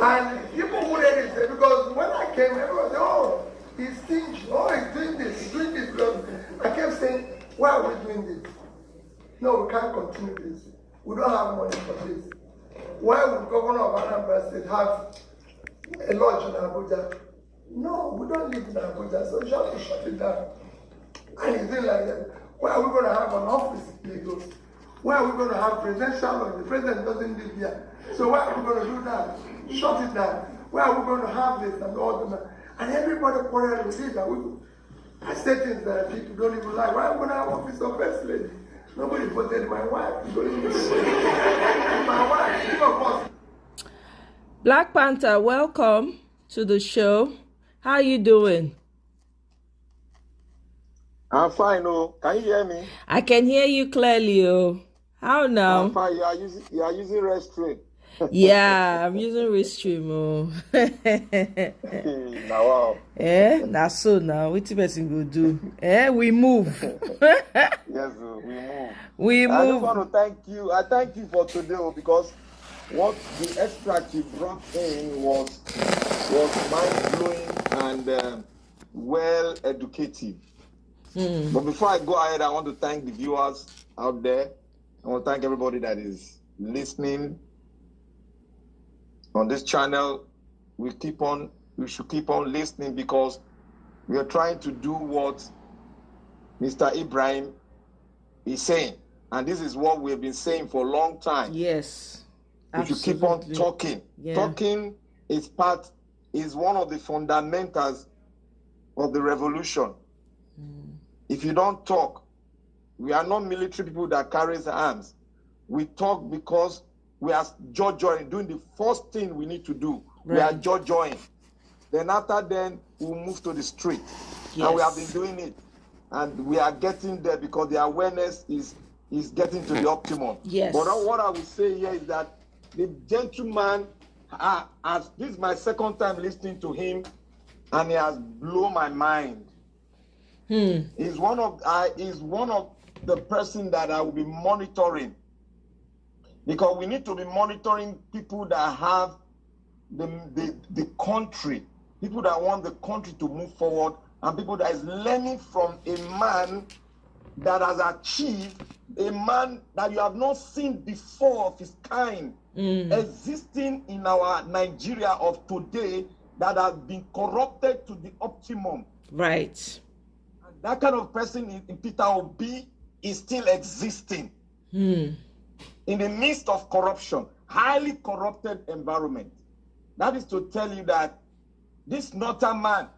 S4: And people who read it, because when I came, everyone said, oh, he's stingy, oh, he's doing this, he's doing this. I kept saying, why are we doing this? No, we can't continue this. We don't have money for this. Why would Governor of Anambra State have a lodge in Abuja? No, we don't live in Abuja, so we have to shut it down. And he's doing like that. Why are we going to have an office in Lagos? Why are we going to have presidential lodge? The president doesn't live here. So why are we going to do that? Shut it down. Why are we going to have this and all that? And everybody quarreled with it. I said things that people don't even like. Why are we going to have office of first lady? Nobody voted my wife. My wife, two of us.
S21: Black Panther, welcome to the show. How are you doing?
S8: I'm fine, oh. Can you hear me?
S21: I can hear you clearly, oh. How now?
S8: I'm fine. You are using Restream.
S21: Yeah, I'm using Restream, oh.
S8: Now, wow.
S21: That's so now. What the person go do? We move.
S8: Yes, we move.
S21: We move.
S8: I just want to thank you. I thank you for today, because what the extract you brought in was mind-blowing and well educative. But before I go ahead, I want to thank the viewers out there. I want to thank everybody that is listening on this channel. We should keep on listening because we are trying to do what Mr. Ibrahim is saying. And this is what we've been saying for a long time.
S21: Yes.
S8: We should keep on talking.
S21: Yeah.
S8: Talking is one of the fundamentals of the revolution. If you don't talk, we are not military people that carries arms. We talk because we are joy-joying, doing the first thing we need to do. Right. We are joy-joying. Then after then, we'll move to the street. Yes. And we have been doing it. And we are getting there because the awareness is getting to the optimum.
S21: Yes.
S8: But what I will say here is that the gentleman, this is my second time listening to him, and he has blown my mind. He's one of the person that I will be monitoring, because we need to be monitoring people that have the country, people that want the country to move forward, and people that is learning from a man that has achieved, a man that you have not seen before of his kind existing in our Nigeria of today, that has been corrupted to the optimum.
S21: Right.
S8: That kind of person in Peter Obi is still existing in the midst of corruption. highly corrupted environment. That is to tell you that this northern man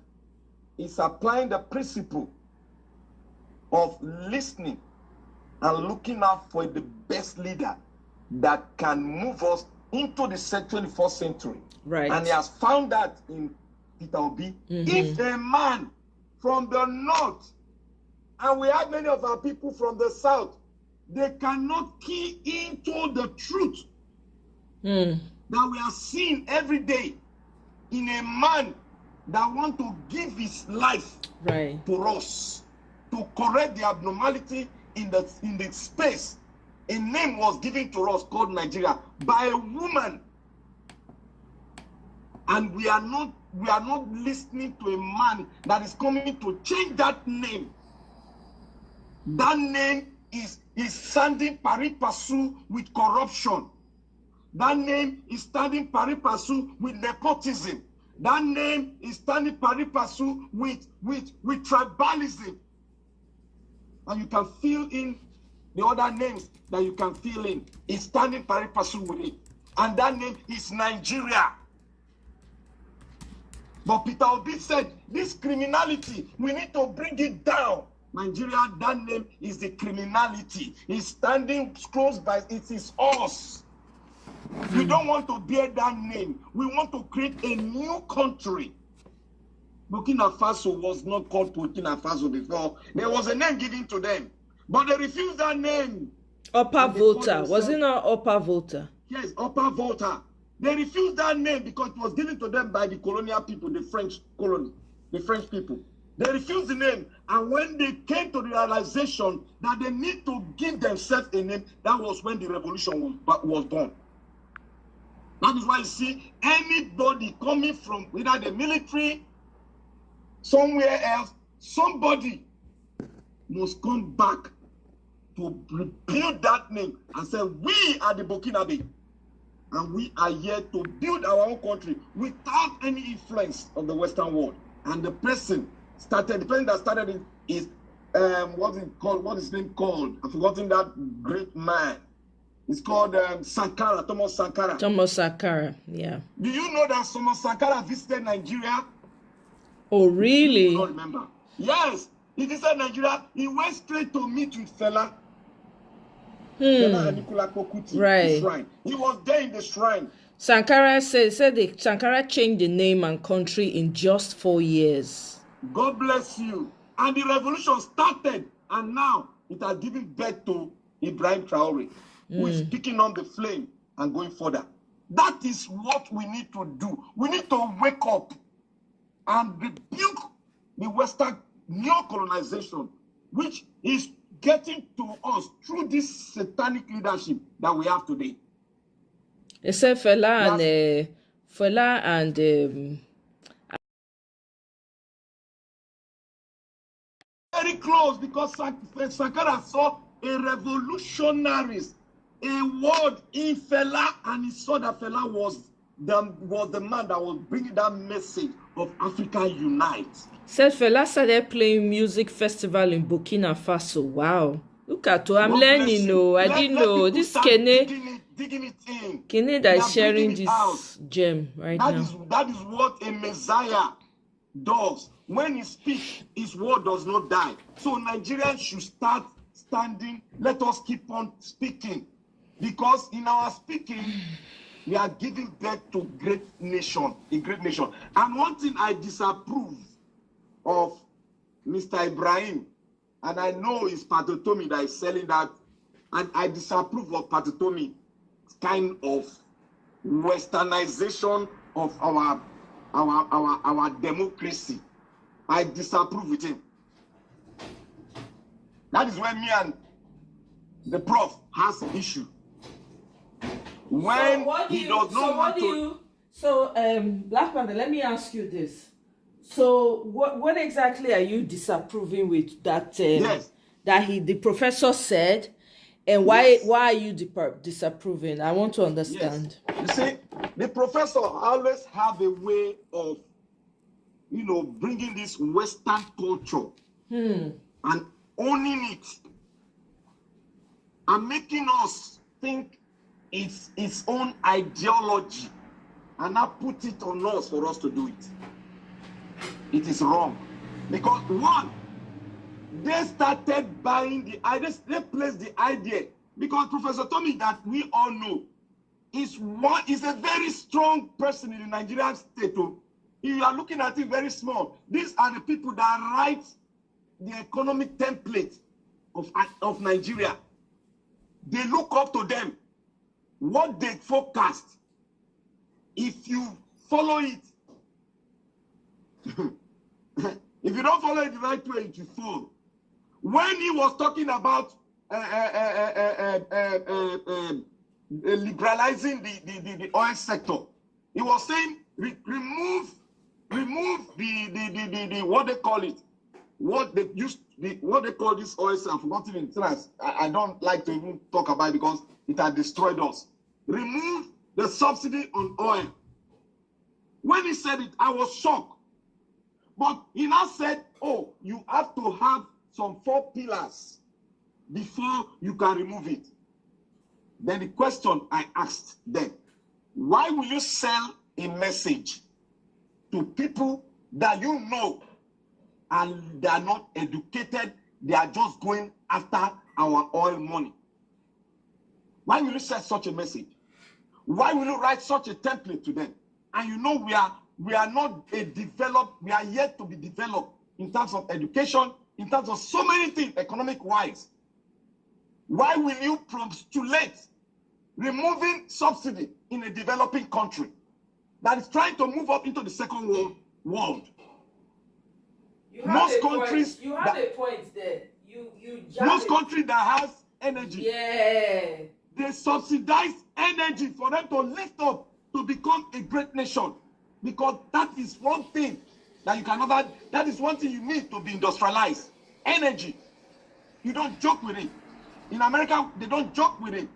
S8: is applying the principle of listening and looking out for the best leader that can move us into the 21st century.
S21: Right.
S8: And he has found that in Peter Obi. If a man from the north, and we have many of our people from the south, they cannot key into the truth that we are seeing every day in a man that wants to give his life to us, to correct the abnormality in the space. A name was given to us called Nigeria by a woman, and we are not listening to a man that is coming to change that name. That name is standing pari passu with corruption. That name is standing pari passu with nepotism. That name is standing pari passu with tribalism. And you can fill in the other names that you can fill in. It's standing pari passu with it. And that name is Nigeria. But Peter Obi said, this criminality, we need to bring it down. Nigeria, that name is the criminality. It's standing close by, it is us. We don't want to bear that name. We want to create a new country. Burkina Faso was not called Burkina Faso before. There was a name given to them. But they refused that name.
S21: Upper Volta. Was it not Upper Volta?
S8: Yes, Upper Volta. They refused that name because it was given to them by the colonial people, the French colony, the French people. They refused the name, and when they came to the realization that they need to give themselves a name, that was when the revolution was born. That is why you see anybody coming from either the military, somewhere else, somebody must come back to rebuild that name and say, we are the Burkinabe, and we are here to build our own country without any influence of the Western world. And the person that started it is, what is his name called? I've forgotten that great man. It's called Sankara, Thomas Sankara.
S21: Thomas Sankara, yeah.
S8: Do you know that Thomas Sankara visited Nigeria?
S21: Oh, really?
S8: I don't remember. Yes, he visited Nigeria. He went straight to meet with Fela. Fela and Nicola Kokuti,
S21: right.
S8: The shrine. He was there in the shrine.
S21: Sankara said Sankara changed the name and country in just 4 years.
S8: God bless you. And the revolution started, and now it has given birth to Ibrahim Traore, who is picking on the flame and going further. That is what we need to do. We need to wake up and rebuke the Western neo-colonization, which is getting to us through this satanic leadership that we have today.
S21: Except Fela and
S8: very close, because Sankara saw a revolutionaries, a word in Fela, and he saw that Fela was the man that was bringing that message of Africa Unite.
S21: Said Fela started playing music festival in Burkina Faso. Wow. Look at I'm learning, I didn't know. This Kene that is sharing this gem right now.
S8: That is what a Messiah does. When he speaks, his word does not die. So Nigerians should start standing. Let us keep on speaking. Because in our speaking, we are giving birth to a great nation. And one thing I disapprove of Mr. Ibrahim, and I know it's Patotomi that is selling that, and I disapprove of Patotomi kind of westernization of our democracy. I disapprove with him. That is when me and the prof has an issue. When he does not want to.
S21: So, Black Panther, let me ask you this. So, what exactly are you disapproving with that?
S8: Yes.
S21: That the professor said, and why are you disapproving? I want to understand.
S8: Yes. You see, the professor always have a way of, bringing this Western culture and owning it and making us think its own ideology and now put it on us for us to do it. It is wrong. Because one, they started buying the ideas, they placed the idea. Because Professor Tommy, that we all know, is a very strong person in the Nigerian state. You are looking at it very small. These are the people that write the economic template of Nigeria. They look up to them. What they forecast, if you follow it, if you don't follow it the right way, it will fall. When he was talking about liberalizing the oil sector, he was saying remove the what they call it, what they call this oil. I've forgotten in France. I don't like to even talk about it because it has destroyed us. Remove the subsidy on oil. When he said it, I was shocked. But he now said, oh, you have to have some 4 pillars before you can remove it. Then the question I asked them, why will you sell a message to people that you know and they are not educated, they are just going after our oil money? Why will you sell such a message? Why will you write such a template to them? And you know we are not developed, we are yet to be developed in terms of education, in terms of so many things, economic-wise. Why will you postulate removing subsidy in a developing country that is trying to move up into the second world? Most countries,
S21: you have a point there.
S8: Most countries that has energy,
S21: yeah,
S8: they subsidize energy for them to lift up to become a great nation, because that is one thing that you can never. That is one thing you need to be industrialized. Energy, you don't joke with it. In America, they don't joke with it.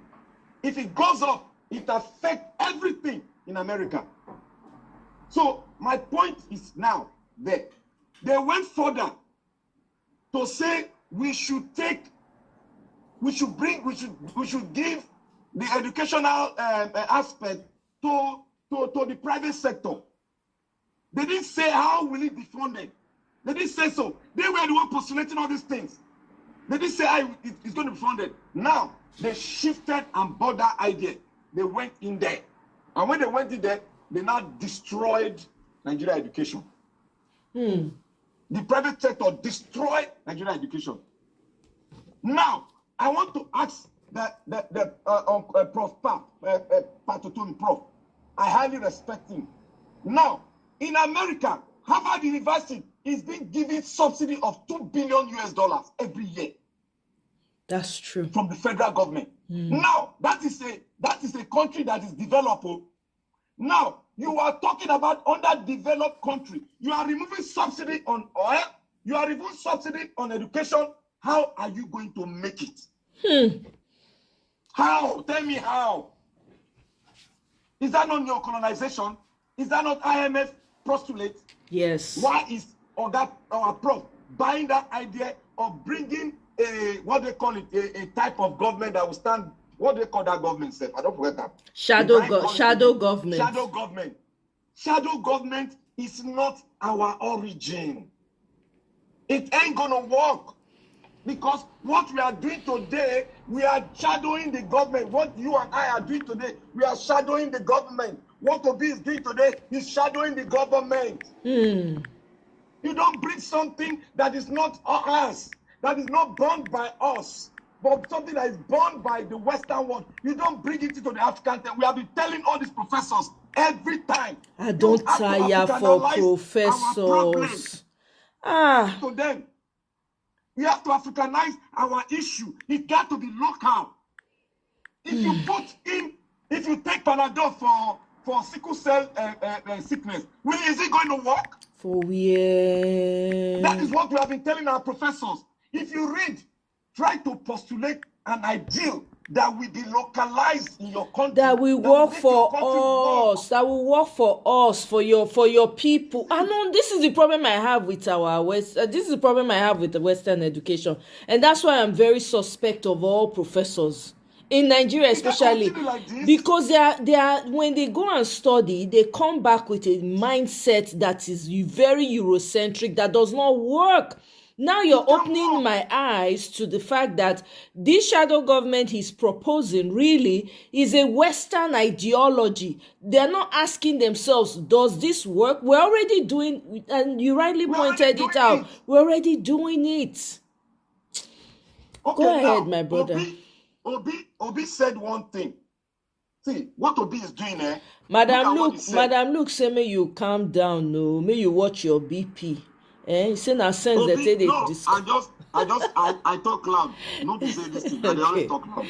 S8: If it goes up, it affects everything in America. So my point is now that they went further to say we should give the educational aspect to the private sector. They didn't say how will it be funded. They didn't say so. They were the one postulating all these things. They didn't say how it's going to be funded. Now they shifted and bought that idea. They went in there, and when they went in there, they now destroyed Nigeria education. The private sector destroyed Nigeria education. Now, I want to ask Prof. Patotomi, Prof. I highly respect him. Now, in America, Harvard University is being given subsidy of $2 billion every year.
S21: That's true.
S8: From the federal government. Now, that is a country that is developed. Now, you are talking about underdeveloped country. You are removing subsidy on oil. You are removing subsidy on education. How are you going to make it? How? Tell me how. Is that not neocolonization? Is that not IMF postulate?
S21: Yes.
S8: Why is our prof buying that idea of bringing a, what they call it, a type of government that will stand, what do they call that government, Seth? I don't forget that.
S21: Shadow government.
S8: Shadow government. Shadow government is not our origin. It ain't gonna work. Because what we are doing today, we are shadowing the government. What you and I are doing today, we are shadowing the government. What Obi is doing today is shadowing the government. You don't bring something that is not us, that is not born by us, but something that is born by the Western world. You don't bring it into the African time. We have been telling all these professors every time.
S21: I don't tire for professors.
S8: To them. We have to Africanize our issue. It got to be local. If you if you take Panadol for sickle cell sickness, is it going to work?
S21: For where?
S8: That is what we have been telling our professors. If you read, try to postulate an ideal that will be localized in your country.
S21: That will work for us. That will work for us, for your people. I know this is the problem I have with this is the problem I have with the Western education, and that's why I'm very suspect of all professors. In Nigeria, especially,
S6: like
S21: because they are when they go and study, they come back with a mindset that is very Eurocentric, that does not work. Now you're opening my eyes to the fact that this shadow government he's proposing really is a Western ideology. They're not asking themselves, does this work? We're already doing, and you rightly pointed it out, we're already doing it.
S6: Okay,
S21: go ahead,
S6: now,
S21: my brother.
S6: Obi said one thing. See, what Obi is doing,
S21: Madam Luke, say may you calm down, no, may you watch your BP. He say na sense
S6: Obi,
S21: that they
S6: no, I talk loud. No be say this thing. I dey always talk loud.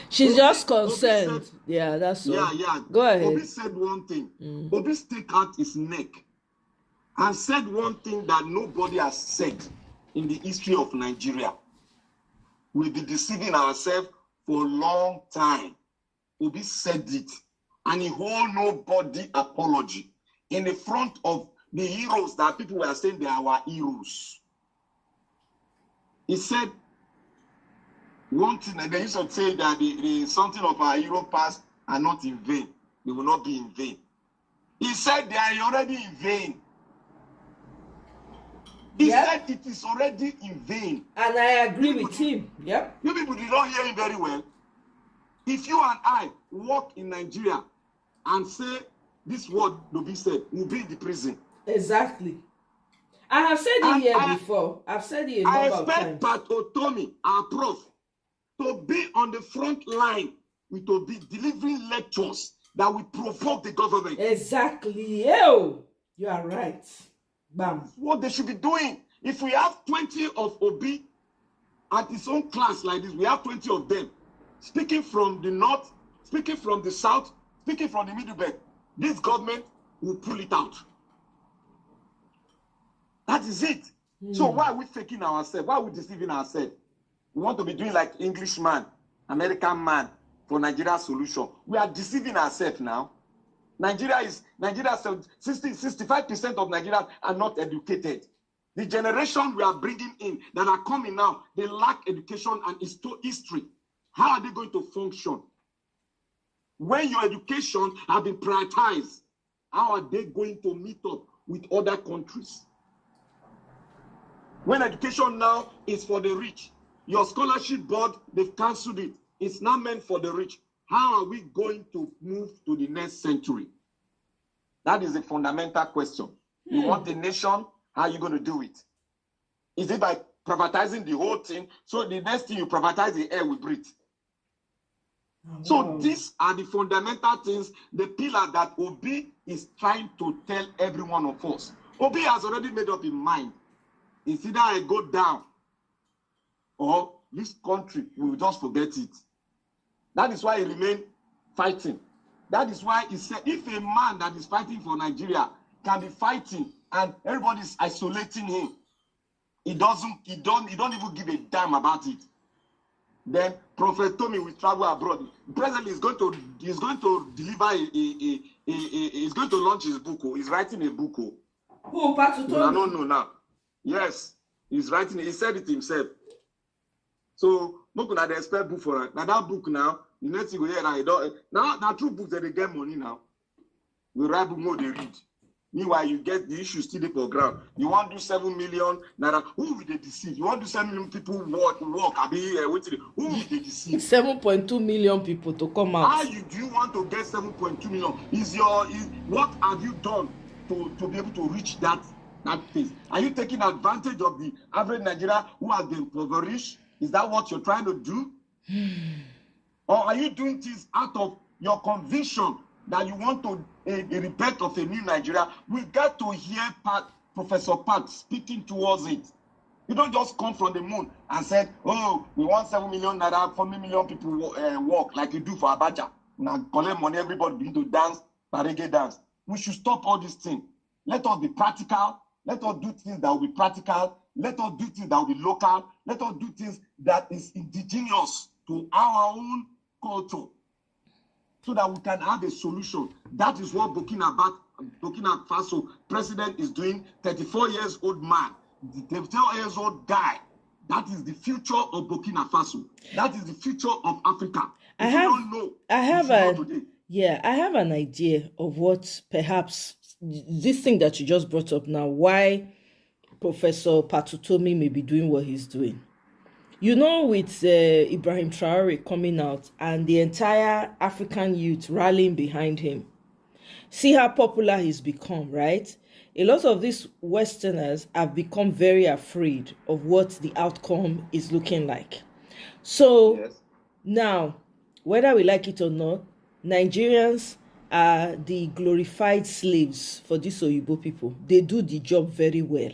S21: She's just concerned. Yeah, that's all.
S6: Yeah.
S21: Go ahead.
S6: Obi said one thing. Obi stick out his neck and said one thing that nobody has said in the history of Nigeria. We've been deceiving ourselves for a long time. Obi said it, and he hold nobody apology in the front of the heroes that people were saying they are our heroes. He said one thing, and they used to say that the something of our hero past are not in vain. They will not be in vain. He said they are already in vain. He said it is already in vain.
S21: And I agree with him. Yep.
S6: You people did not hear him very well. If you and I walk in Nigeria and say this word Obi said, we'll be in the prison.
S21: Exactly. I have said it here before. I've said it a number of times.
S6: I expect Pat Otomi, our prof, to be on the front line with Obi delivering lectures that will provoke the government.
S21: Exactly. You are right. Bam.
S6: What they should be doing. If we have 20 of Obi at his own class like this, we have 20 of them speaking from the north, speaking from the south, speaking from the middle belt. This government will pull it out. That is it. So why are we faking ourselves? Why are we deceiving ourselves? We want to be doing like Englishman, American man for Nigeria solution. We are deceiving ourselves now. Nigeria 65% of Nigerians are not educated. The generation we are bringing in that are coming now, they lack education and history. How are they going to function? When your education has been prioritized, how are they going to meet up with other countries? When education now is for the rich, your scholarship board, they've cancelled it. It's not meant for the rich. How are we going to move to the next century? That is a fundamental question. You want a nation, how are you going to do it? Is it by privatizing the whole thing? So the next thing you privatize the air we breathe. So these are the fundamental things, the pillar that Obi is trying to tell every one of us. Obi has already made up his mind. It's either I go down or this country will just forget it. That is why he remained fighting. That is why he said, if a man that is fighting for Nigeria can be fighting and everybody is isolating him, he don't even give a damn about it. Then Prophet Tommy will travel abroad. Presently, he's going to deliver he's going to launch his book. He's writing a book.
S21: Who, Pastor Tommy?
S6: I don't know now. Yes, he's writing. He said it himself. So, look at the expert book for it. Now that book now, the next thing we hear now true books that they get money now. We write book more they read. Meanwhile, you get the issue still for ground. You want to do 7 million naira. Who will they deceive? You want to do 7 million people walk. Who will they deceive?
S21: 7.2 million people to come out.
S6: How do you want to get 7.2 million? What have you done to be able to reach that place? Are you taking advantage of the average Nigerian who has been impoverished? Is that what you're trying to do? Or are you doing things out of your conviction that you want to a rebirth of a new Nigeria? We got to hear Professor Pat speaking towards it. You don't just come from the moon and say, oh, we want 7 million naira, 4 million people walk like you do for Abacha. Now collect money, everybody begin to dance, reggae dance. We should stop all these things. Let us be practical. Let us do things that will be practical. Let us do things that will be local. Let us do things that is indigenous to our own culture, so that we can have a solution. That is what Burkina Faso president is doing. 34 years old man, the 34 years old guy
S8: that is the future of Burkina Faso. That is the future of Africa.
S21: I have an idea of what perhaps this thing that you just brought up now, why Professor Patutomi may be doing what he's doing. You know, with Ibrahim Traore coming out and the entire African youth rallying behind him, see how popular he's become, right? A lot of these Westerners have become very afraid of what the outcome is looking like. So now, whether we like it or not, Nigerians are the glorified slaves for these Oyibo people. They do the job very well.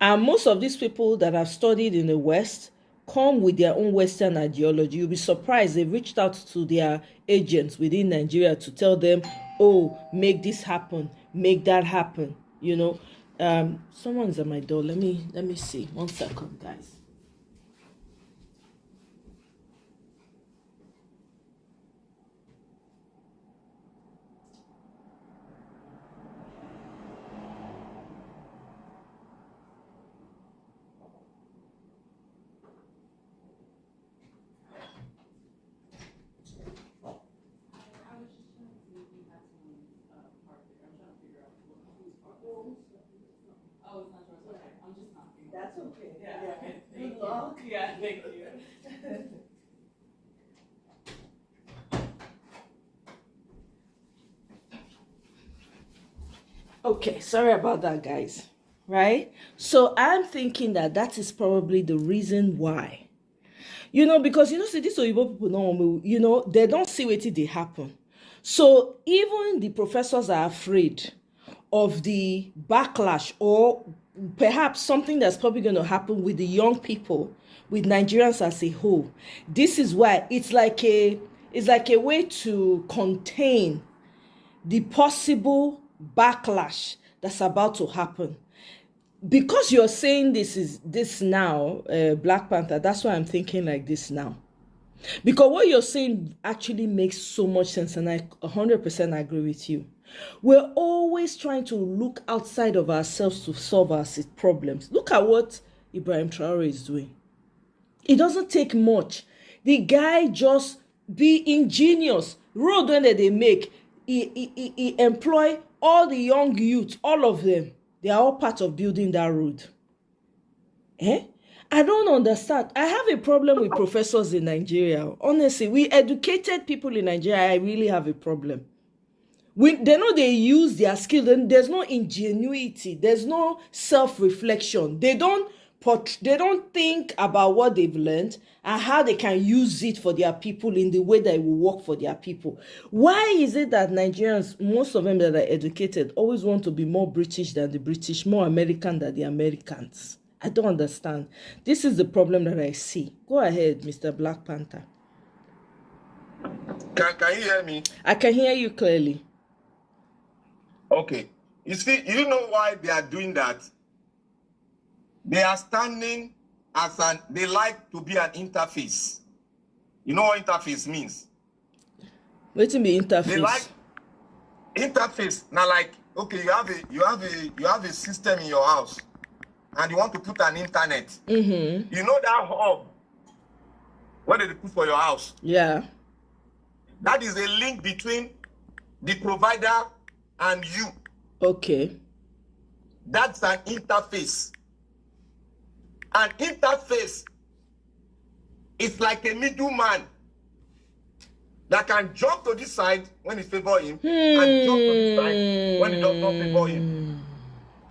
S21: And most of these people that have studied in the West come with their own Western ideology. You'll be surprised. They've reached out to their agents within Nigeria to tell them, oh, make this happen, make that happen. You know, someone's at my door. Let me see. 1 second, guys. That's okay. Yeah. Good luck. Yeah, thank you. Okay, sorry about that, guys. Right? So I'm thinking that is probably the reason why. You know, because see, these Oyibo people don't, they don't see what they happen. So even the professors are afraid of the backlash or perhaps something that's probably going to happen with the young people, with Nigerians as a whole. This is why it's like a way to contain the possible backlash that's about to happen. Because you're saying this now, Black Panther, that's why I'm thinking like this now. Because what you're saying actually makes so much sense, and I 100% agree with you. We're always trying to look outside of ourselves to solve our problems. Look at what Ibrahim Traore is doing. It doesn't take much. The guy just be ingenious. Road when they make, he employ all the young youth, all of them. They are all part of building that road. I don't understand. I have a problem with professors in Nigeria. Honestly, we educated people in Nigeria. I really have a problem. They know they use their skill. There's no ingenuity. There's no self-reflection. They don't think about what they've learned and how they can use it for their people in the way that it will work for their people. Why is it that Nigerians, most of them that are educated, always want to be more British than the British, more American than the Americans? I don't understand. This is the problem that I see. Go ahead, Mr. Black Panther.
S8: Can you hear me?
S21: I can hear you clearly.
S8: Okay. You see, you know why they are doing that? They are standing as they like to be an interface. You know what interface means?
S21: What do you mean interface? They like
S8: interface. Now, like, okay, you have a system in your house, and you want to put an internet.
S21: Mm-hmm.
S8: You know that hub? What did they put for your house?
S21: Yeah.
S8: That is a link between the provider and you.
S21: Okay.
S8: That's an interface. An interface is like a middleman that can jump to this side when it favors him and jump to this side when it does not favor him.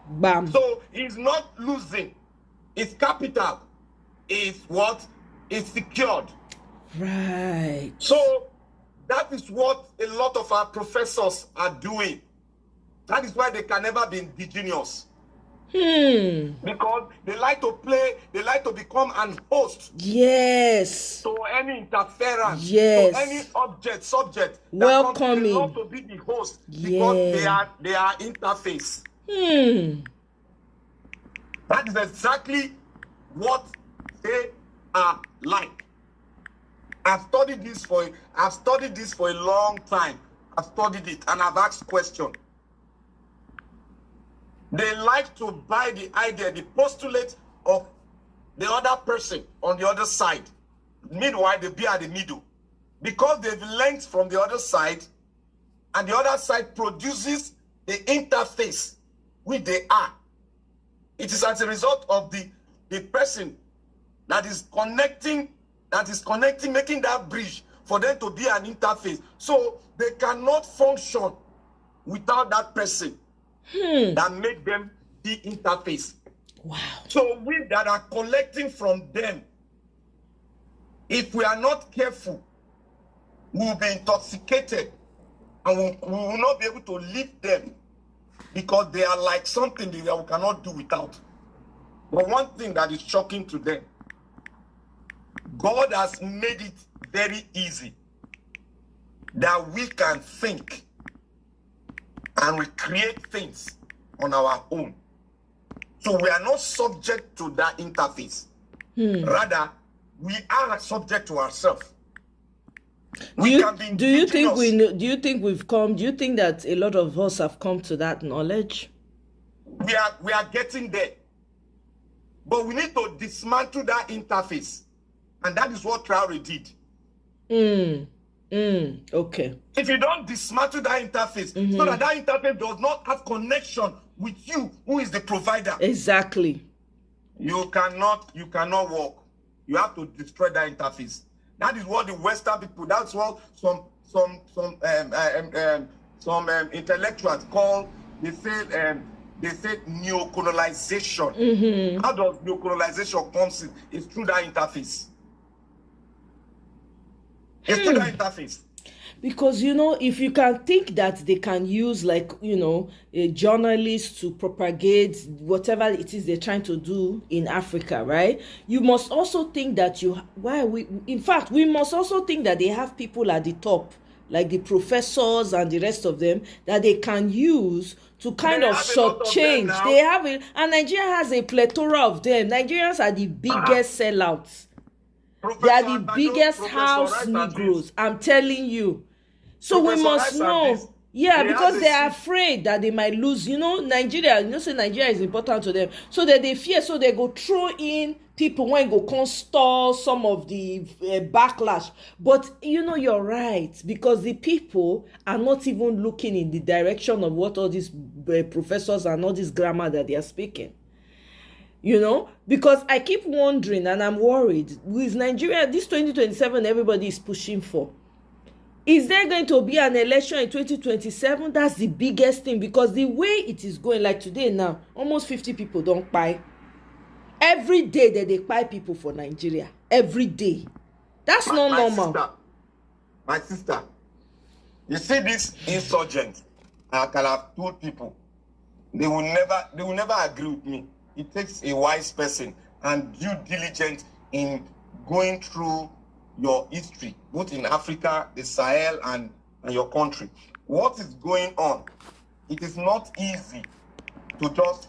S21: Bam.
S8: So he's not losing. His capital is what is secured.
S21: Right.
S8: So that is what a lot of our professors are doing. That is why they can never be indigenous. Because they like to play, they like to become an host.
S21: Yes.
S8: To any interference.
S21: Yes.
S8: To any subject.
S21: Welcoming.
S8: They love to be the host because they are interface. That is exactly what they are like. I've studied this for a long time. I've studied it and I've asked questions. They like to buy the idea, the postulate of the other person on the other side. Meanwhile, they be at the middle. Because they've learned from the other side, and the other side produces the interface which they are. It is as a result of the person that is connecting, making that bridge for them to be an interface. So they cannot function without that person that made them the interface.
S21: Wow.
S8: So we that are collecting from them, if we are not careful, we will be intoxicated and we will not be able to leave them because they are like something that we cannot do without. But one thing that is shocking to them, God has made it very easy that we can think and we create things on our own. So we are not subject to that interface. Rather, we are subject to ourselves.
S21: Do you think we've come? Do you think that a lot of us have come to that knowledge?
S8: We are getting there. But we need to dismantle that interface. And that is what Traore did.
S21: Okay.
S8: If you don't dismantle that interface, so that interface does not have connection with you, who is the provider.
S21: Exactly.
S8: You cannot work. You have to destroy that interface. That is what the Western people, that's what some intellectuals call, they say neocolonization. How does neocolonization come in? It's through that interface. It's through that interface.
S21: Because, if you can think that they can use, a journalist to propagate whatever it is they're trying to do in Africa, right? You must also think that we must also think that they have people at the top, like the professors and the rest of them, that they can use to kind of shortchange. They have it, and Nigeria has a plethora of them. Nigerians are the biggest sellouts. They are the biggest house Negroes. I'm telling you. So we must know. Yeah, because they are afraid that they might lose. Nigeria, say Nigeria is important to them. So that they fear, so they go throw in people when go constall some of the backlash. But you're right, because the people are not even looking in the direction of what all these professors and all this grammar that they are speaking. Because I keep wondering, and I'm worried, with Nigeria, this 2027 everybody is pushing for. Is there going to be an election in 2027? That's the biggest thing, because the way it is going, like today now, almost 50 people don't buy. Every day that they buy people for Nigeria. Every day. That's not normal.
S8: My sister, you see this insurgent, I can have told people, they will never agree with me. It takes a wise person and due diligence in going through your history, both in Africa, the Sahel, and your country. What is going on? It is not easy to just,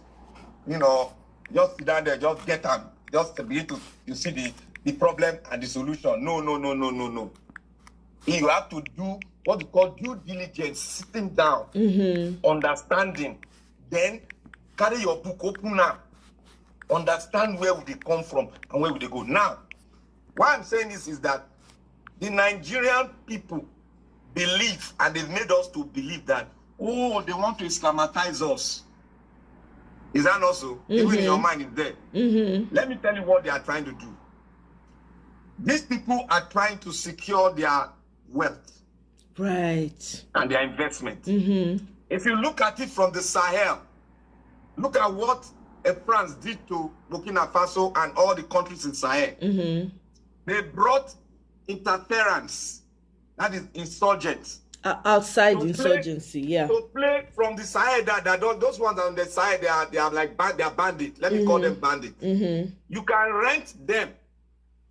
S8: just sit down there, just get them, just to be able to see the problem and the solution. No. You have to do what we call due diligence, sitting down, understanding, then carry your book open now, understand where would they come from and where would they go. Now, why I'm saying this is that the Nigerian people believe, and they've made us to believe that, they want to Islamatize us. Is that not so? Even in your mind is there. Let me tell you what they are trying to do. These people are trying to secure their wealth.
S21: Right.
S8: And their investment. If you look at it from the Sahel, look at what France did to Burkina Faso and all the countries in Sahel. They brought interference, that is insurgents.
S21: Outside insurgency,
S8: To play from the Sahel, that those ones on the side, they are like they are bandits. Let me call them bandits. You can rent them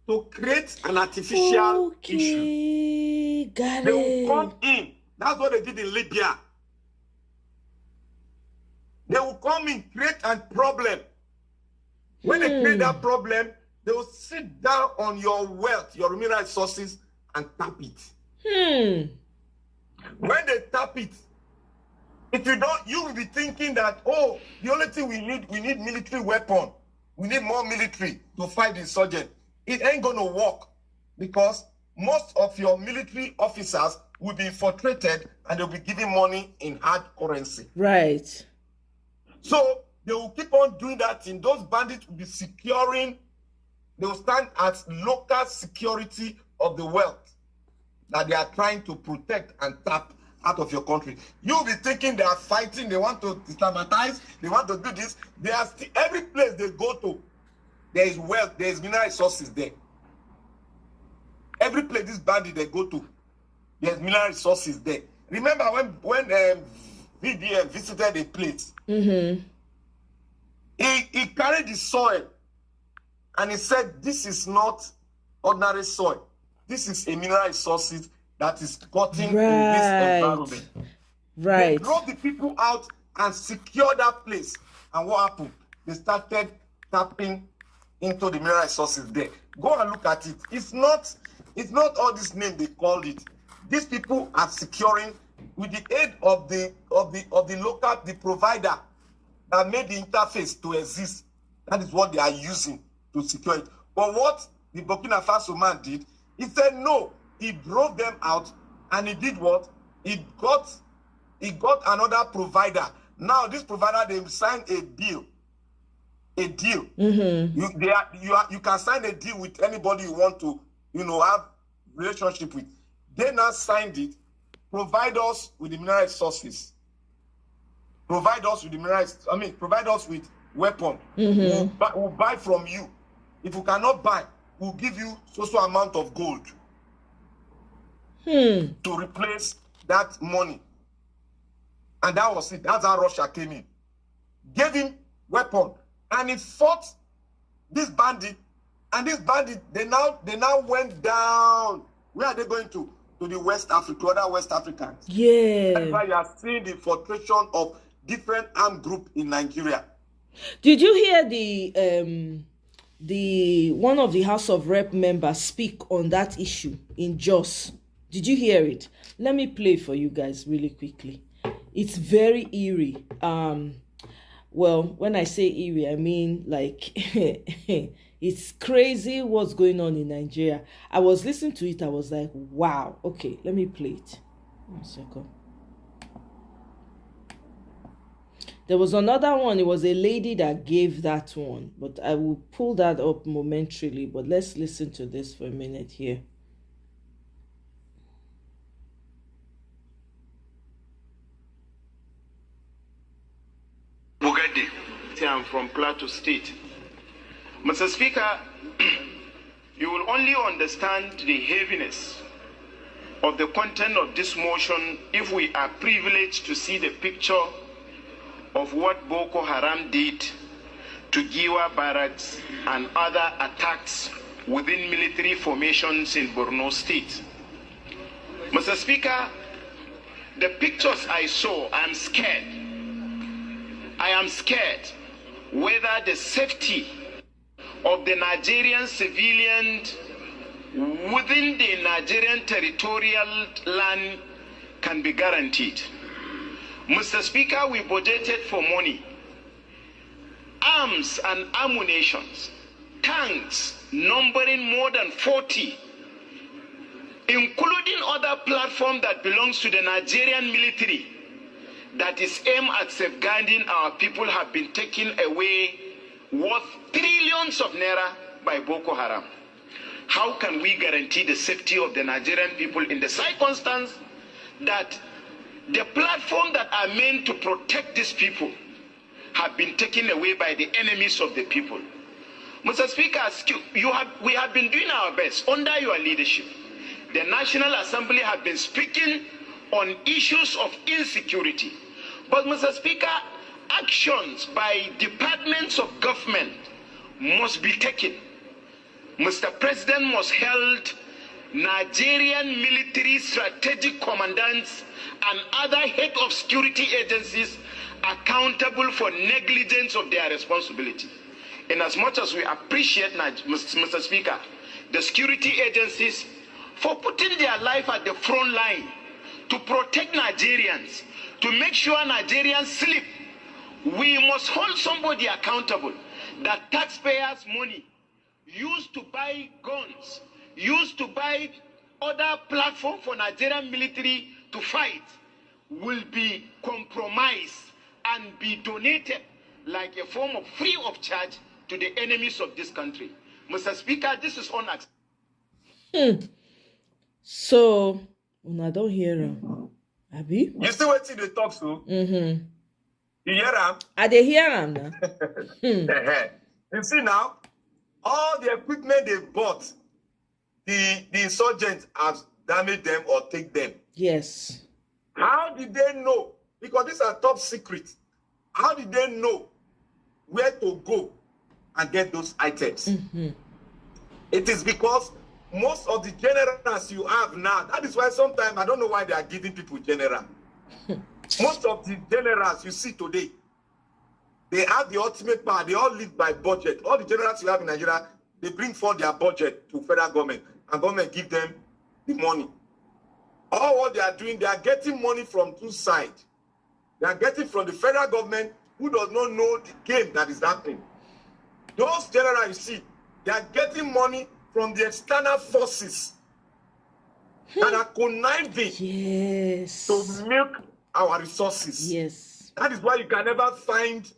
S8: to create an artificial issue. They will come in. That's what they did in Libya. They will come in, create a problem. When they create that problem, they will sit down on your wealth, your mineral resources, and tap it. When they tap it, if you don't, you will be thinking that, the only thing we need military weapon. we need more military to fight the insurgent. It ain't going to work because most of your military officers will be infiltrated and they'll be giving money in hard currency.
S21: Right.
S8: So they will keep on doing that thing. Those bandits will be securing, they will stand as local security of the wealth that they are trying to protect and tap out of your country. You'll be thinking they are fighting, they want to systematize, they want to do this. They are every place they go to, there is wealth, there is mineral resources there. Every place this bandit they go to, there's mineral resources there. Remember when VDM visited a place, he carried the soil and he said, this is not ordinary soil. This is a mineral resources that is cutting in this environment. Right. They drove the people out and secured that place. And what happened? They started tapping into the mineral resources there. Go and look at it. It's not all this name they called it. These people are securing with the aid of the local, the provider that made the interface to exist. That is what they are using to secure it. But what the Burkina Faso man did, he said no. He drove them out, and he did what? He got another provider. Now this provider, they signed a deal. A deal. You can sign a deal with anybody you want to, have relationship with. They now signed it. Provide us with the mineral resources. Provide us with the minerals. Provide us with weapon. We'll buy from you. If you cannot buy, we'll give you so amount of gold to replace that money. And that was it. That's how Russia came in. Gave him weapon. And he fought this bandit. And this bandit, they now went down. Where are they going to? To the West Africa, other West Africans.
S21: Yeah.
S8: That's why you are seeing the infiltration of different armed groups in Nigeria.
S21: Did you hear the one of the House of Rep members speak on that issue in Jos? Did you hear it? Let me play for you guys really quickly. It's very eerie. Well, when I say eerie, I mean like it's crazy what's going on in Nigeria. I was listening to it. I was like, wow. Okay, let me play it. 1 second. There was another one. It was a lady that gave that one, but I will pull that up momentarily. But let's listen to this for a minute here.
S9: Bugatti. I'm from Plateau State. Mr. Speaker, you will only understand the heaviness of the content of this motion if we are privileged to see the picture of what Boko Haram did to Giwa barracks and other attacks within military formations in Borno State. Mr. Speaker, the pictures I saw, I'm scared. I am scared whether the safety of the Nigerian civilians within the Nigerian territorial land can be guaranteed. Mr. Speaker, we budgeted for money, arms and ammunitions, tanks numbering more than 40, including other platforms that belongs to the Nigerian military that is aimed at safeguarding our people have been taken away worth trillions of naira by Boko Haram. How can we guarantee the safety of the Nigerian people in the circumstance that the platform that are meant to protect these people have been taken away by the enemies of the people? Mr. Speaker, we have been doing our best under your leadership. The National Assembly have been speaking on issues of insecurity. But Mr. Speaker, actions by departments of government must be taken. Mr. President must hold Nigerian military strategic commandants and other head of security agencies accountable for negligence of their responsibility. In as much as we appreciate, Mr. Speaker, the security agencies for putting their life at the front line to protect Nigerians, to make sure Nigerians sleep, we must hold somebody accountable. that taxpayers' money used to buy guns, used to buy other platform for Nigerian military to fight, will be compromised and be donated like a form of free of charge to the enemies of this country. Mr. Speaker, this is unacceptable.
S21: So, I don't hear him. Abi?
S8: You see what they talk so?
S21: Mm-hmm.
S8: You hear them?
S21: I dey hear him now.
S8: You see now, all the equipment they bought, the insurgents have damaged them or take them.
S21: Yes.
S8: How did they know? Because these are top secrets. How did they know where to go and get those items?
S21: Mm-hmm.
S8: It is because most of the generals you have now, that is why sometimes I don't know why they are giving people general. Most of the generals you see today, they have the ultimate power. They all live by budget. All the generals you have in Nigeria, they bring forth their budget to federal government, and government give them the money. All what they are doing, they are getting money from two sides. They are getting from the federal government, who does not know the game that is happening. Those generals you see, they are getting money from the external forces that are conniving to milk our resources.
S21: Yes.
S8: That is why you can never find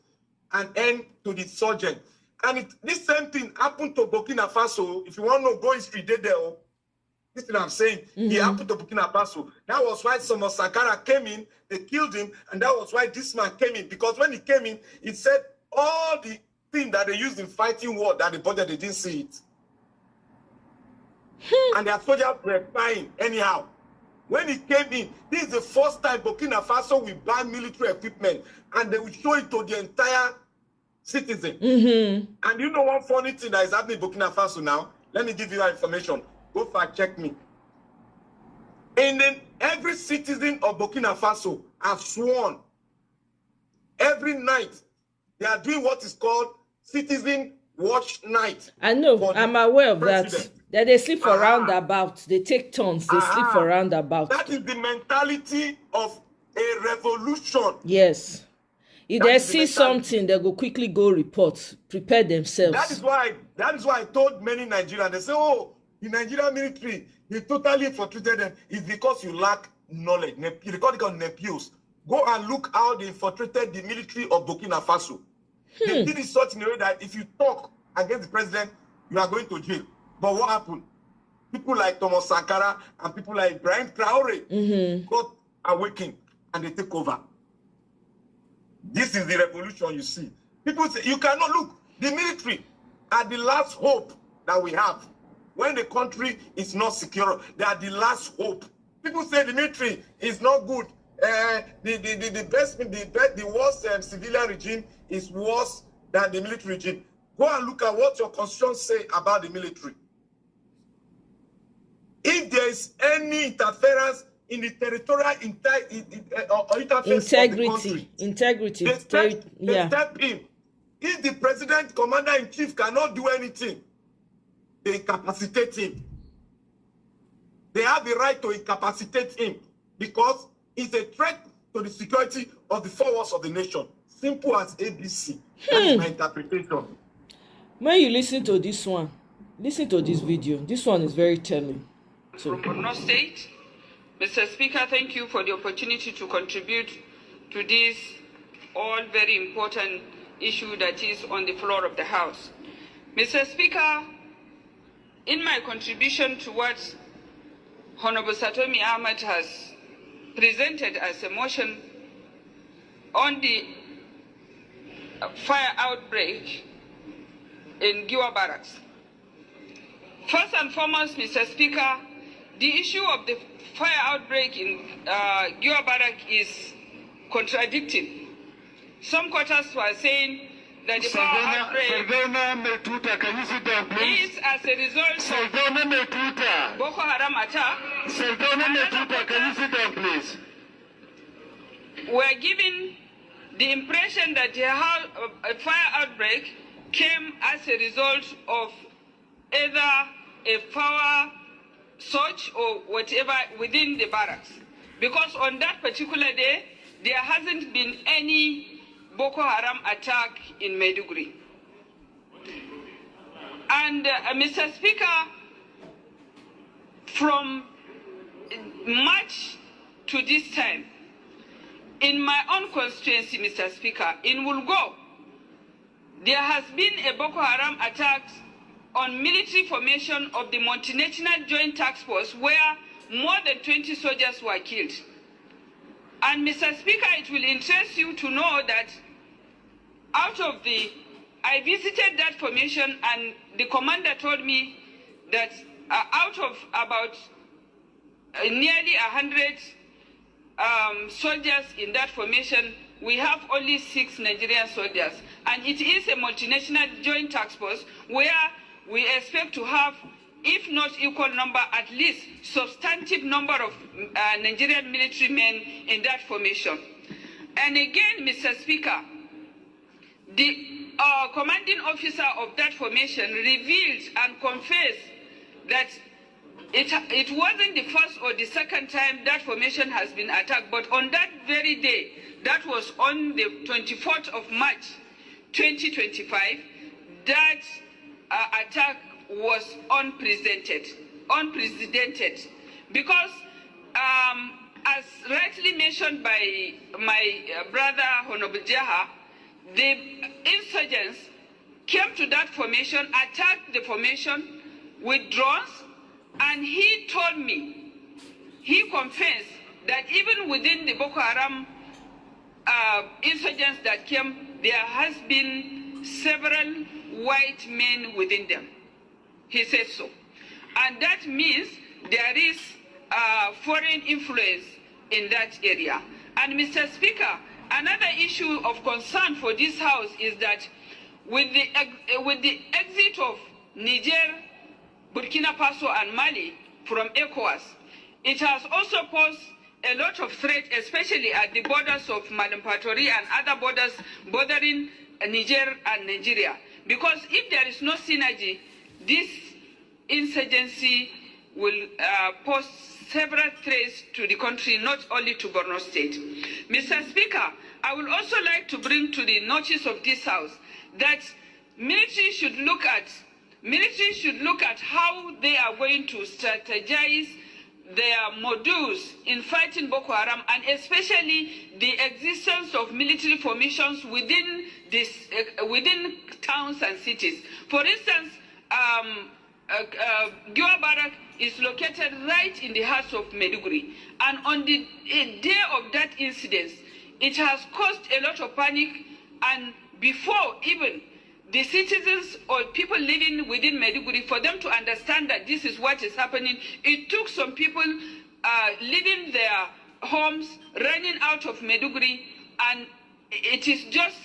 S8: an end to the insurgent. And this same thing happened to Burkina Faso. If you want to know, go history, they there. This thing I'm saying, it happened to Burkina Faso. That was why Thomas Sankara came in, they killed him, and that was why this man came in. Because when he came in, he said all the things that they used in fighting war, that the budget, they didn't see it. And their soldiers were fine anyhow. When he came in, this is the first time Burkina Faso will buy military equipment, and they will show it to the entire citizen. And you know one funny thing that is happening in Burkina Faso now? Let me give you that information. Go fact check me. And then every citizen of Burkina Faso has sworn every night they are doing what is called Citizen Watch Night.
S21: I know, I'm aware of that. That they sleep for roundabouts. They take turns. They sleep for roundabouts.
S8: That is the mentality of a revolution.
S21: Yes. If they see something, they go quickly go report, prepare themselves.
S8: That is why I told many Nigerians, they say, oh, the Nigerian military, they totally infiltrated them. It's because you lack knowledge. They call it Nepios. Go and look how they infiltrated the military of Burkina Faso. They did it such in a way that if you talk against the president, you are going to jail. But what happened? People like Thomas Sankara and people like Ibrahim got awakened and they take over. This is the revolution you see. People say, you cannot look. The military are the last hope that we have. When the country is not secure, they are the last hope. People say the military is not good. The worst civilian regime is worse than the military regime. Go and look at what your constitution say about the military. If there is any interference in the territorial
S21: integrity,
S8: they step in. If the president, commander-in-chief cannot do anything, they incapacitate him. They have the right to incapacitate him because it's a threat to the security of the four walls of the nation. Simple as ABC. That is my interpretation.
S21: When you listen to this one, listen to this video. This one is very telling.
S10: From Borno State, Mr. Speaker, thank you for the opportunity to contribute to this all very important issue that is on the floor of the House. Mr. Speaker, in my contribution to what Honorable Satomi Ahmed has presented as a motion on the fire outbreak in Giwa Barracks. First and foremost, Mr. Speaker, the issue of the fire outbreak in Giwa Barracks is contradicting. Some quarters were saying that the fire outbreak is as a result of Boko Haram attack. Can you sit down, please? We're given the impression that the fire outbreak came as a result of either a power surge or whatever within the barracks. Because on that particular day, there hasn't been any Boko Haram attack in Maiduguri. And Mr. Speaker, from March to this time, in my own constituency, Mr. Speaker, in Wulgo, there has been a Boko Haram attack on military formation of the Multinational Joint Task Force where more than 20 soldiers were killed. And Mr. Speaker, it will interest you to know that I visited that formation and the commander told me that out of about nearly 100 soldiers in that formation, we have only 6 Nigerian soldiers. And it is a multinational joint task force where we expect to have, if not equal number, at least substantive number of Nigerian military men in that formation. And again, Mr. Speaker, the commanding officer of that formation revealed and confessed that it wasn't the first or the second time that formation has been attacked, but on that very day, that was on the 24th of March, 2025, that attack was unprecedented, because as rightly mentioned by my brother Honorable Jaha, the insurgents came to that formation, attacked the formation with drones, and he told me, he confessed that even within the Boko Haram insurgents that came, there has been several white men within them. He said so. And that means there is foreign influence in that area. And Mr. Speaker, another issue of concern for this House is that with the exit of Niger, Burkina Faso and Mali from ECOWAS, it has also posed a lot of threat, especially at the borders of Malampatori and other borders bordering Niger and Nigeria. Because if there is no synergy, this insurgency will pose several threats to the country, not only to Borno State. Mr. Speaker, I would also like to bring to the notice of this House that military should look at how they are going to strategize their modules in fighting Boko Haram, and especially the existence of military formations within towns and cities. For instance, Giwa Barak is located right in the heart of Maiduguri, and on the day of that incident, it has caused a lot of panic, and before even the citizens or people living within Maiduguri, for them to understand that this is what is happening, it took some people leaving their homes, running out of Maiduguri, and it is just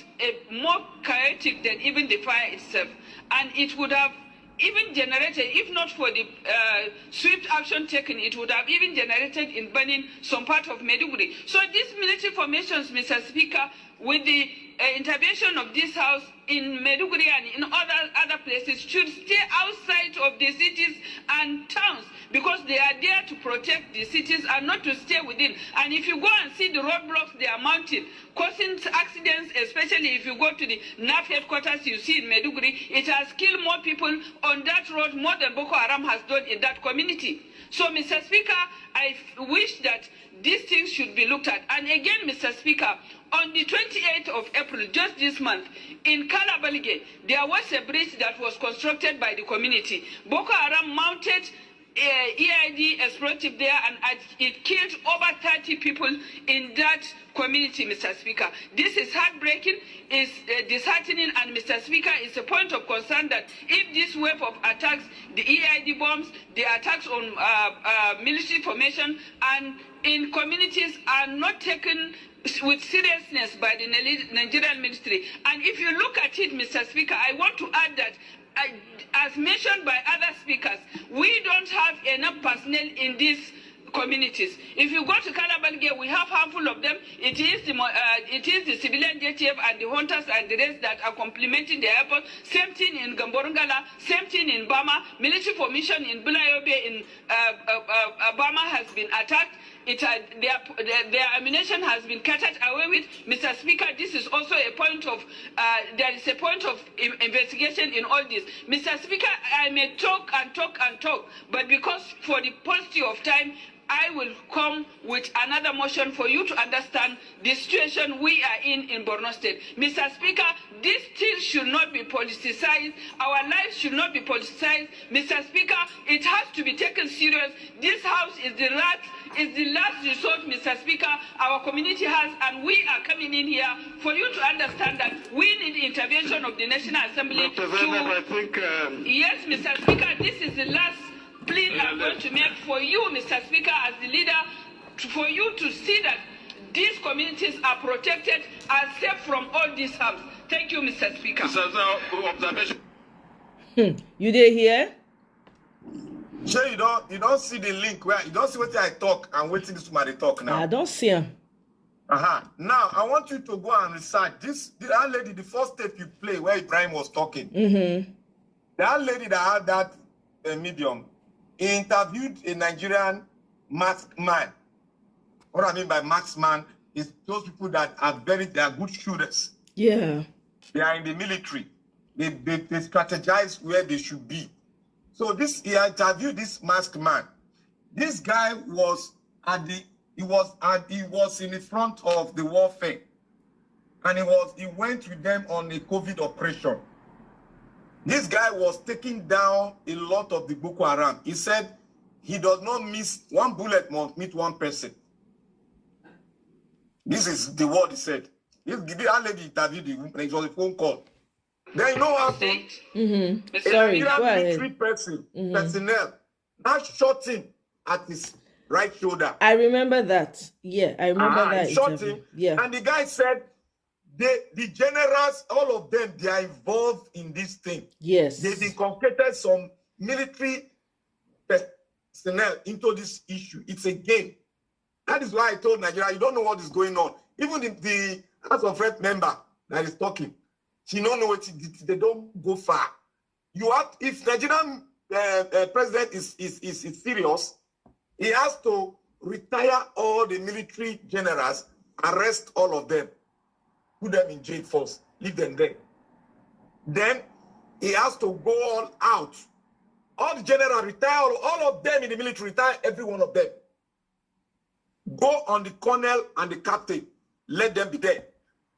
S10: more chaotic than even the fire itself. And it would have even generated, if not for the swift action taken, it would have even generated in burning some part of Maiduguri. So these military formations, Mr. Speaker, with the intervention of this House in Maiduguri and in other places, should stay outside of the cities and towns, because they are there to protect the cities and not to stay within. And if you go and see the roadblocks they are mounting, causing accidents, especially if you go to the NAF headquarters you see in Maiduguri, it has killed more people on that road more than Boko Haram has done in that community. So, Mr. Speaker, I wish that these things should be looked at. And again, Mr. Speaker, on the 28th of April, just this month, in Kalabalge, there was a bridge that was constructed by the community. Boko Haram mounted EID explosive there, and it killed over 30 people in that community, Mr. Speaker. This is heartbreaking, it's disheartening, and Mr. Speaker, it's a point of concern that if this wave of attacks, the EID bombs, the attacks on military formation and in communities are not taken with seriousness by the Nigerian military. And if you look at it, Mr. Speaker, I want to add that as mentioned by other speakers, we don't have enough personnel in these communities. If you go to Kalabalge, we have a handful of them. It is the civilian JTF and the hunters and the rest that are complementing the airport. Same thing in Gamborungala, same thing in Bama. Military formation in Bulayobe in Bama has been attacked. their ammunition has been carted away with. Mr. Speaker, this is also a point of, there is a point of investigation in all this. Mr. Speaker, I may talk and talk and talk, but because for the paucity of time, I will come with another motion for you to understand the situation we are in Borno State. Mr. Speaker, this thing should not be politicized. Our lives should not be politicized. Mr. Speaker, it has to be taken serious. This house is the last resort, Mr. Speaker, our community has, and we are coming in here for you to understand that we need the intervention of the National Assembly. Yes, Mr. Speaker, this is the last plea I'm going to make for you, Mr. Speaker, as the leader, for you to see that these communities are protected and safe from all this harm. Thank you, Mr. Speaker.
S21: You did hear?
S8: Sure, you don't see the link where you don't see what I talk and waiting this somebody talk now.
S21: I don't see him.
S8: Now I want you to go and research that lady, the first tape you play where Ibrahim was talking. That lady that had that medium, he interviewed a Nigerian masked man. What I mean by masked man is those people that are they are good shooters.
S21: Yeah.
S8: They are in the military. They strategize where they should be. So he interviewed this masked man. This guy was he was in the front of the warfare, and he went with them on a COVID operation. This guy was taking down a lot of the Boko Haram. He said he does not miss one bullet, must meet one person. This is the word he said. That lady interviewed him, and it was a phone call. Then you know what happened?
S21: Sorry, go ahead.
S8: Military personnel now shot him at his right shoulder.
S21: I remember that. Yeah, I remember that.
S8: Shot him. Yeah. And the guy said, the generals, all of them, they are involved in this thing.
S21: Yes.
S8: They've inculcated some military personnel into this issue. It's a game. That is why I told Nigeria, you don't know what is going on. Even the House of Rep member that is talking, she don't know what they don't go far. If Nigerian president is serious, he has to retire all the military generals, arrest all of them, put them in jail first, leave them there. Then he has to go all out. All the generals retire, all of them in the military retire, every one of them. Go on the colonel and the captain, let them be there.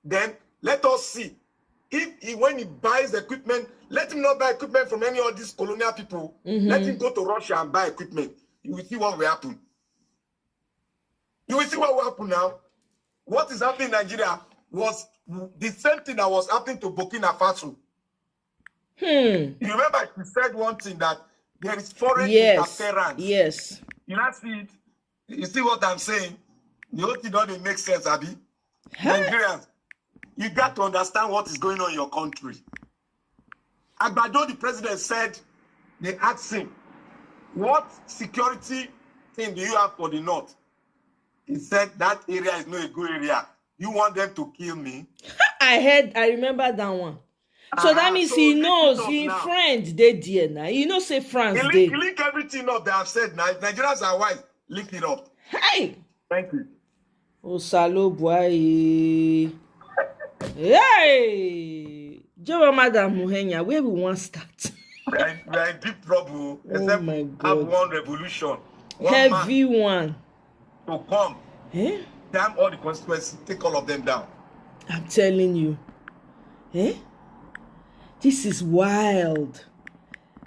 S8: Then let us see. When he buys equipment, let him not buy equipment from any of these colonial people. Let him go to Russia and buy equipment. You will see what will happen. You will see what will happen now. What is happening in Nigeria was the same thing that was happening to Burkina Faso. You remember he said one thing, that there is foreign interference.
S21: Yes.
S8: You not see it? You see what I'm saying? The whole thing doesn't make sense, Abi. Nigerians, you got to understand what is going on in your country. Agbado, the president, said, they asked him, what security thing do you have for the north? He said, that area is not a good area. You want them to kill me?
S21: I remember that one. So that means he knows, his friend, they dear now. He knows say France,
S8: they link everything up they have said now. If Nigerians are wise, link it up.
S21: Hey!
S8: Thank you.
S21: Oh, salo boy. Hey! Joe, Madam Muhenya, where we want to start?
S8: We are in deep trouble. Except
S21: my God.
S8: Have one revolution.
S21: Heavy one.
S8: To come. Damn all the consequences. Take all of them down.
S21: I'm telling you. This is wild.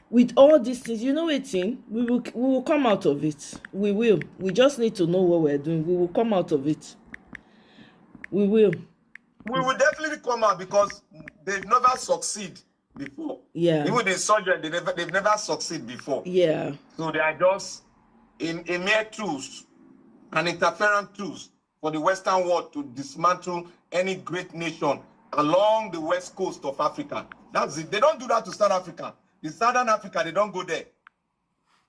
S21: With all these things, you know what, we will come out of it. We will. We just need to know what we're doing. We will come out of it. We will.
S8: We will definitely come out because they've never succeed before.
S21: Yeah.
S8: Even the insurgent, they've never succeed before.
S21: Yeah.
S8: So they are just in mere tools and interference tools for the Western world to dismantle any great nation along the west coast of Africa. That's it. They don't do that to South Africa. The Southern Africa, they don't go there.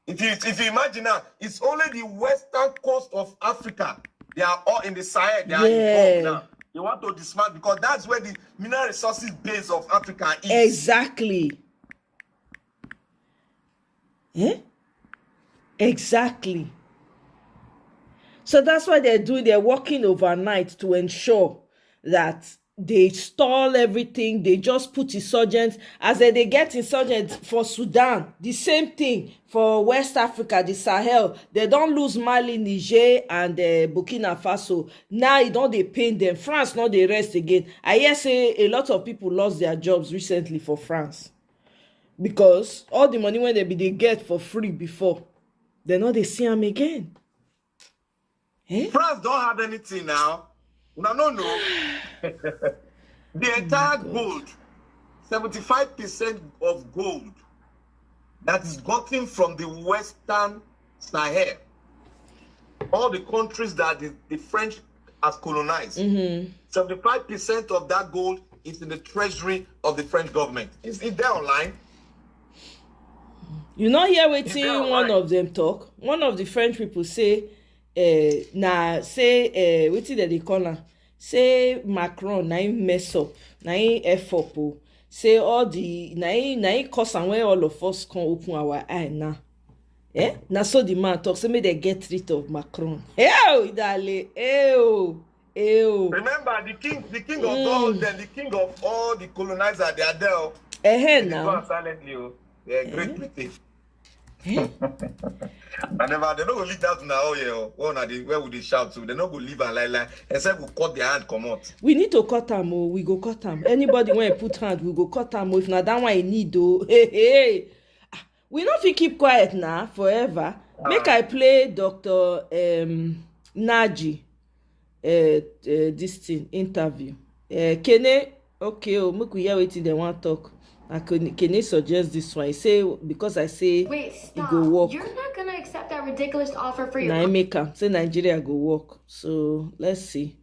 S8: If you imagine now, it's only the western coast of Africa. They are all in the Sahel. They are involved now. They want to dismantle because that's where the mineral resources base of Africa is.
S21: Exactly. Exactly. So that's why they're working overnight to ensure that they stall everything. They just put insurgents. As they get insurgents for Sudan, the same thing for West Africa, the Sahel. They don't lose Mali, Niger, and Burkina Faso. Now it don't they pain them. France not they rest again. I hear say a lot of people lost their jobs recently for France because all the money when they get for free before, they know they see them again.
S8: France don't have anything now. No. The entire gold, 75% of gold that is gotten from the Western Sahel, all the countries that the French has colonized, 75% of that gold is in the treasury of the French government. Is it there online?
S21: You not hear waiting one of them talk. One of the French people say, wetin dem dey call am, say Macron na him mess up, na him f up o, say all the na him cause am when all of us come open our eye now. Na so the man talk, say make dem get rid of Macron. Idale,
S8: remember the king of all them, the king of all the colonizers, they are there.
S21: Now
S8: silently, they are Great Britain. And they don't go leave that now. Where would they shout to? They don't go leave and like except we cut their hand come out.
S21: We need to cut them. We go cut them. Anybody when put hand, we go cut them. If not that one, you need to. We not fit keep quiet now forever. Make I play Dr. Naji. This thing interview. Kene okay. Make we hear wetin they want talk. Can you suggest this one? I say because I say
S12: wait, stop.
S21: It go work.
S12: You're not gonna accept that ridiculous offer for your.
S21: Now I make am say Nigeria go work. So let's see.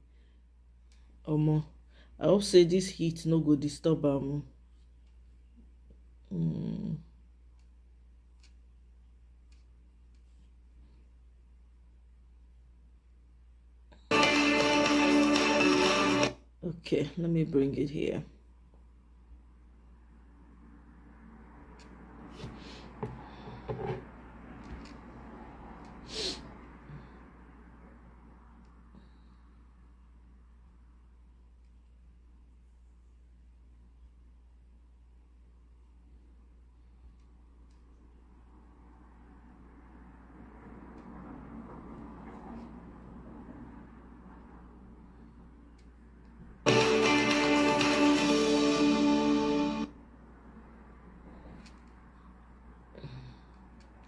S21: I hope say this heat no go disturb am. Okay, let me bring it here.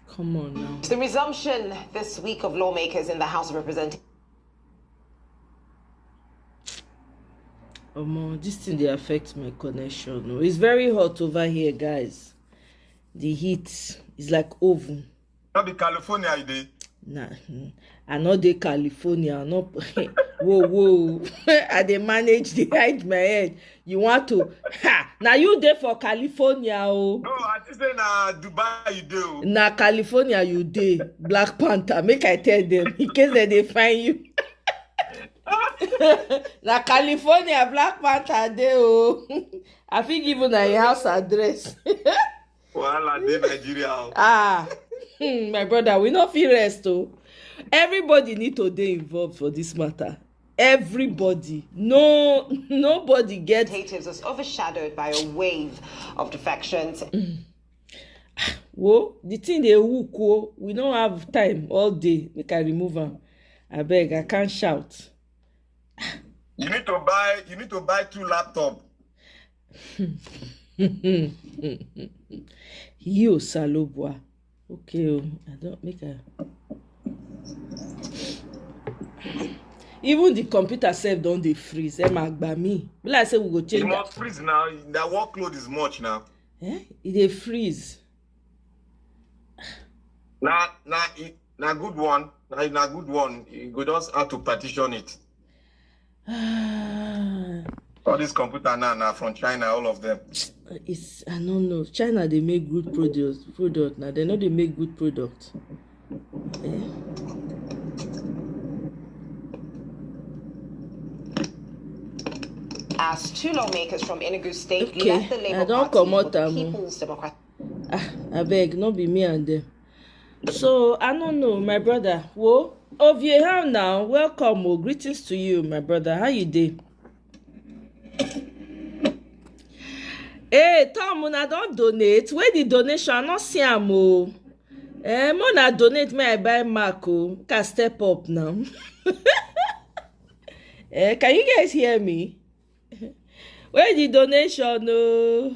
S21: Come on now.
S22: The resumption this week of lawmakers in the House of Representatives.
S21: This thing they affect my connection. It's very hot over here, guys. The heat is like oven.
S8: Not the California idea.
S21: Nah, I know the California. No, whoa. I dey manage the hide my head. You want to? Now you there for California? Oh.
S8: No, I just say na Dubai you do.
S21: Na California you dey. Black Panther. Make I tell them in case they find you. Na California Black Panther dey. Oh, I think even na your house address.
S8: Wahala dey Nigeria.
S21: My brother, we not feel rest oh. Everybody need to be involved for this matter. Everybody. Nobody gets.
S22: Is overshadowed by a wave of defections.
S21: Whoa, the thing they hook. Oh, we don't have time all day. We can remove them. I beg, I can't shout.
S8: You need to buy 2 laptops.
S21: You salobwa. Okay, I don't make a. Even the computer self don't they freeze. Me. Will I say we go change?
S8: It must freeze now. The workload is much now.
S21: It freeze.
S8: Na good one. Na good one. You go just have to partition it. All this computer now from China, all of them.
S21: I don't know. China they make good product. Now they know they make good product.
S22: As 2 lawmakers from Enugu State
S21: okay.
S22: left the Labour
S21: I don't
S22: Party
S21: come out
S22: for People's Democratic.
S21: I beg, not be me and them. So I don't know, my brother. Whoa, Ovie, how now? Welcome. Oh, greetings to you, my brother. How you doing? Hey, Tom, I don't donate. Where the donation? I not see am o. Mona donate me, I buy Marco. Can step up now. Can you guys hear me? Where the donation? No.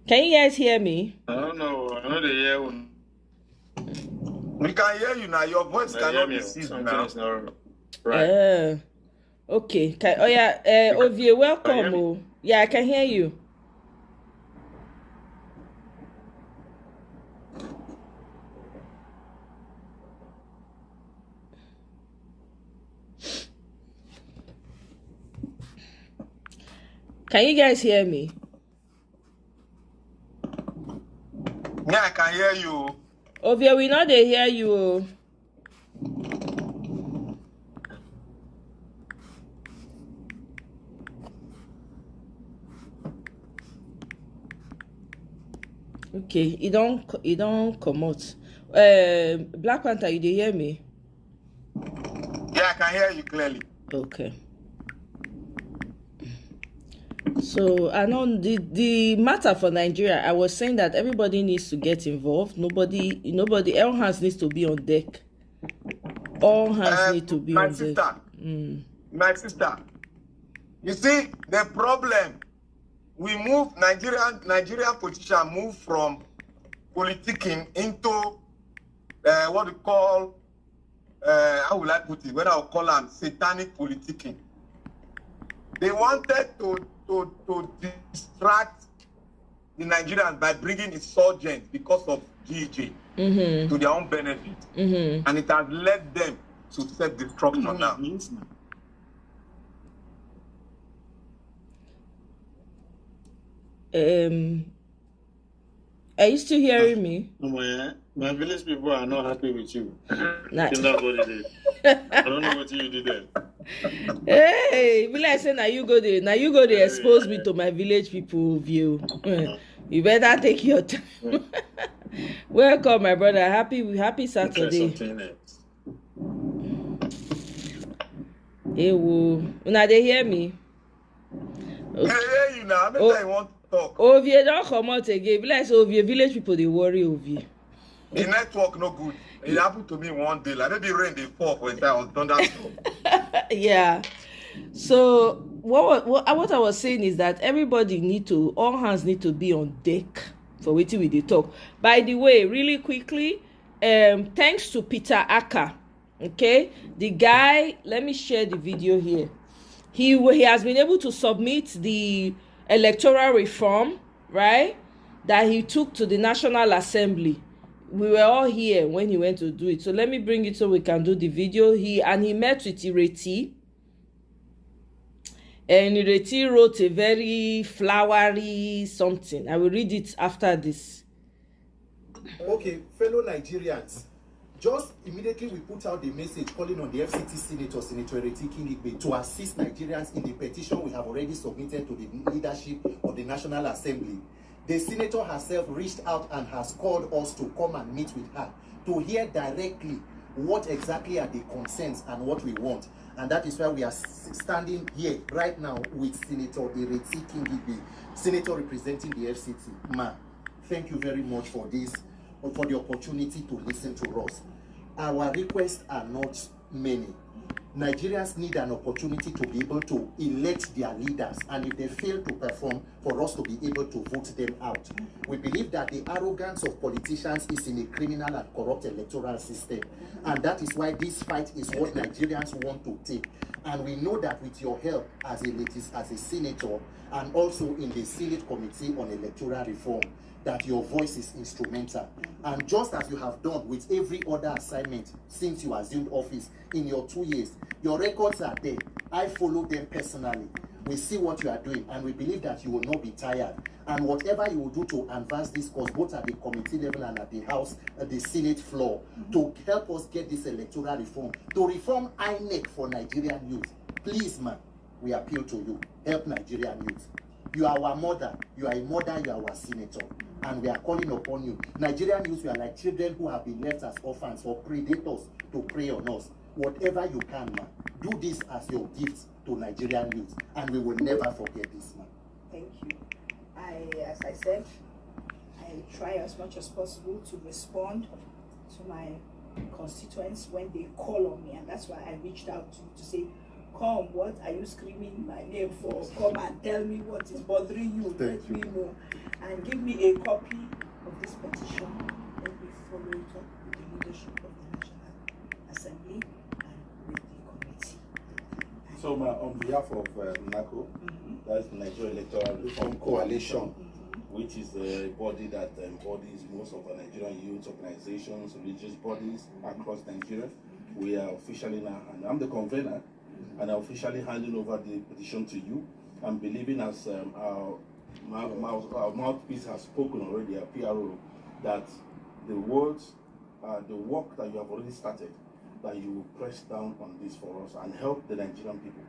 S21: Can you guys hear me?
S8: I don't know. I know they hear. We can hear you now. Your voice cannot be seen now.
S21: Right. Okay. Ovie, welcome. Oh. Yeah, I can hear you. Can you guys hear me?
S8: Yeah, I can hear you.
S21: Ovie, we know they hear you. Oh. Okay, it don't come out. Black Panther, you dey hear me?
S8: Yeah, I can hear you clearly.
S21: Okay. So I know the matter for Nigeria. I was saying that everybody needs to get involved. Nobody, all hands needs to be on deck. All hands need to be on deck.
S8: My sister, you see the problem. We move Nigerian politicians move from politicking into what we call how will I put it? What I will call them satanic politicking. They wanted to distract the Nigerians by bringing insurgents because of GG to their own benefit, and it has led them to self-destruction now.
S21: Are you still hearing me?
S11: My village people are not happy with you.
S21: Nah.
S11: I don't know what you did there.
S21: Hey, be like say now you go there expose me to my village people view. You better take your time. Welcome, my brother. Happy Saturday. Hey, una they hear me?
S8: Okay. I hear you now. I want to talk.
S21: Ovie don't come out again. Be like say Ovie village people they worry Ovie.
S8: The network no good. It happened to me one day. Like maybe rain they fall when I was thunderstorm.
S21: Yeah. So what I was saying is that all hands need to be on deck for waiting with the talk. By the way, really quickly, thanks to Peter Aka. Okay, the guy. Let me share the video here. He has been able to submit the electoral reform, right? That he took to the National Assembly. We were all here when he went to do it. So let me bring it so we can do the video. He met with Ireti. And Ireti wrote a very flowery something. I will read it after this.
S14: Okay, fellow Nigerians, just immediately we put out the message calling on the FCT Senator Ireti Kingigbe to assist Nigerians in the petition we have already submitted to the leadership of the National Assembly. The senator herself reached out and has called us to come and meet with her to hear directly what exactly are the concerns and what we want. And that is why we are standing here right now with Senator Ireti Kingigbe, senator representing the FCT. Ma, thank you very much for this, for the opportunity to listen to us. Our requests are not many. Nigerians need an opportunity to be able to elect their leaders, and if they fail to perform, for us to be able to vote them out. We believe that the arrogance of politicians is in a criminal and corrupt electoral system, and that is why this fight is what Nigerians want to take. And we know that with your help as a senator and also in the Senate Committee on Electoral Reform, that your voice is instrumental. And just as you have done with every other assignment since you assumed office in your 2 years, your records are there. I follow them personally. We see what you are doing, and we believe that you will not be tired. And whatever you will do to advance this cause, both at the committee level and at the House, at the Senate floor, to help us get this electoral reform, to reform INEC for Nigerian youth. Please, man, we appeal to you. Help Nigerian youth. You are our mother. You are a mother. You are our senator. and we are calling upon you. Nigerian youth, we are like children who have been left as orphans for predators to prey on us. Whatever you can, man, do this as your gift to Nigerian youth, and we will never forget this, man.
S15: Thank you. As I said, I try as much as possible to respond to my constituents when they call on me, and that's why I reached out to say, come, what are you screaming my name for? Come and tell me what is bothering you. Let me know. And give me a copy of this petition. Let me follow it up with the leadership of the National Assembly and with the committee.
S20: So, on behalf of NACO, that's the Nigeria Electoral Reform Coalition, which is a body that embodies most of the Nigerian youth organizations, religious bodies across Nigeria. We are officially now, and I'm the convener, and I'm officially handing over the petition to you. I'm believing, as our mouthpiece has spoken already, our PRO, that the words, the work that you have already started, that you will press down on this for us and help the Nigerian people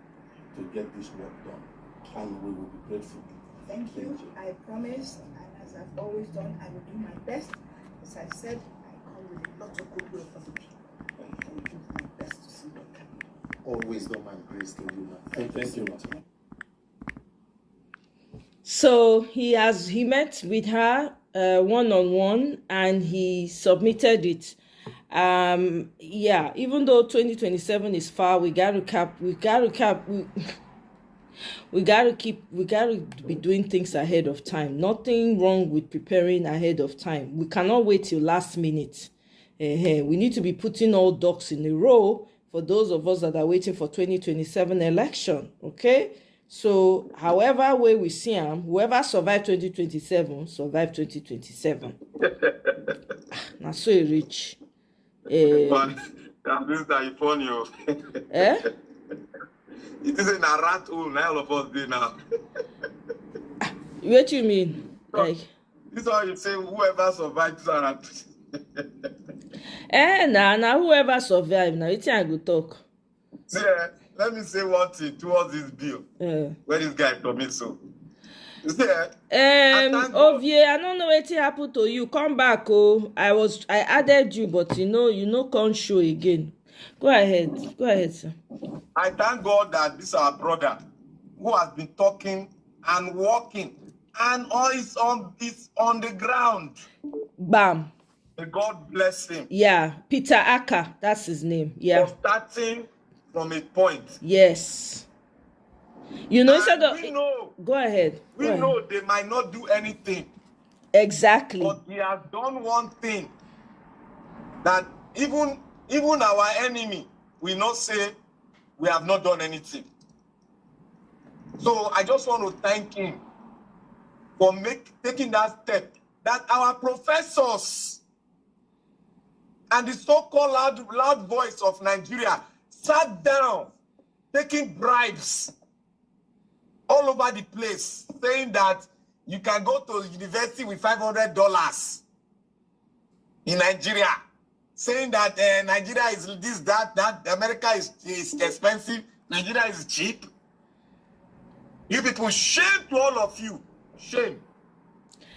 S20: to get this work done. And we will be grateful.
S15: Thank you. I promise, and as I've always done, I will do my best. As I said, I come with a lot of goodwill for the people. I will do my best to see what can be done.
S14: All wisdom and grace to you, man.
S20: Thank you, man.
S21: So he met with her one-on-one, and he submitted it. Yeah, even though 2027 is far, we gotta be doing things ahead of time. Nothing wrong with preparing ahead of time. We cannot wait till last minute. We need to be putting all ducks in a row for those of us that are waiting for 2027 election. Okay, so however way we see them, whoever survived 2027 survived 2027. Now so rich.
S8: But this is funny.
S21: Eh?
S8: It isn't a rat hole, all of us do now.
S21: What you mean? Like,
S8: this is how you say whoever survived rat.
S21: Now whoever survived, now it's a good talk.
S8: See, let me say one thing towards this bill. Where this guy commits so. See,
S21: Ovie, I don't know what happened to you. Come back, oh. I added you, but you know, can't show again. Go ahead, sir.
S8: I thank God that this is our brother who has been talking and walking, and all is on the ground.
S21: Bam.
S8: May God bless him.
S21: Yeah, Peter Aka, that's his name. Yeah.
S8: For starting from a point.
S21: Yes. You know, instead of,
S8: we know.
S21: Go ahead.
S8: We know they might not do anything.
S21: Exactly.
S8: But he has done one thing that even our enemy will not say we have not done anything. So I just want to thank him for taking that step, that our professors and the so-called loud voice of Nigeria sat down taking bribes all over the place, saying that you can go to university with $500 in Nigeria, saying that Nigeria is this, that America is expensive, Nigeria is cheap. You people, shame to all of you. Shame.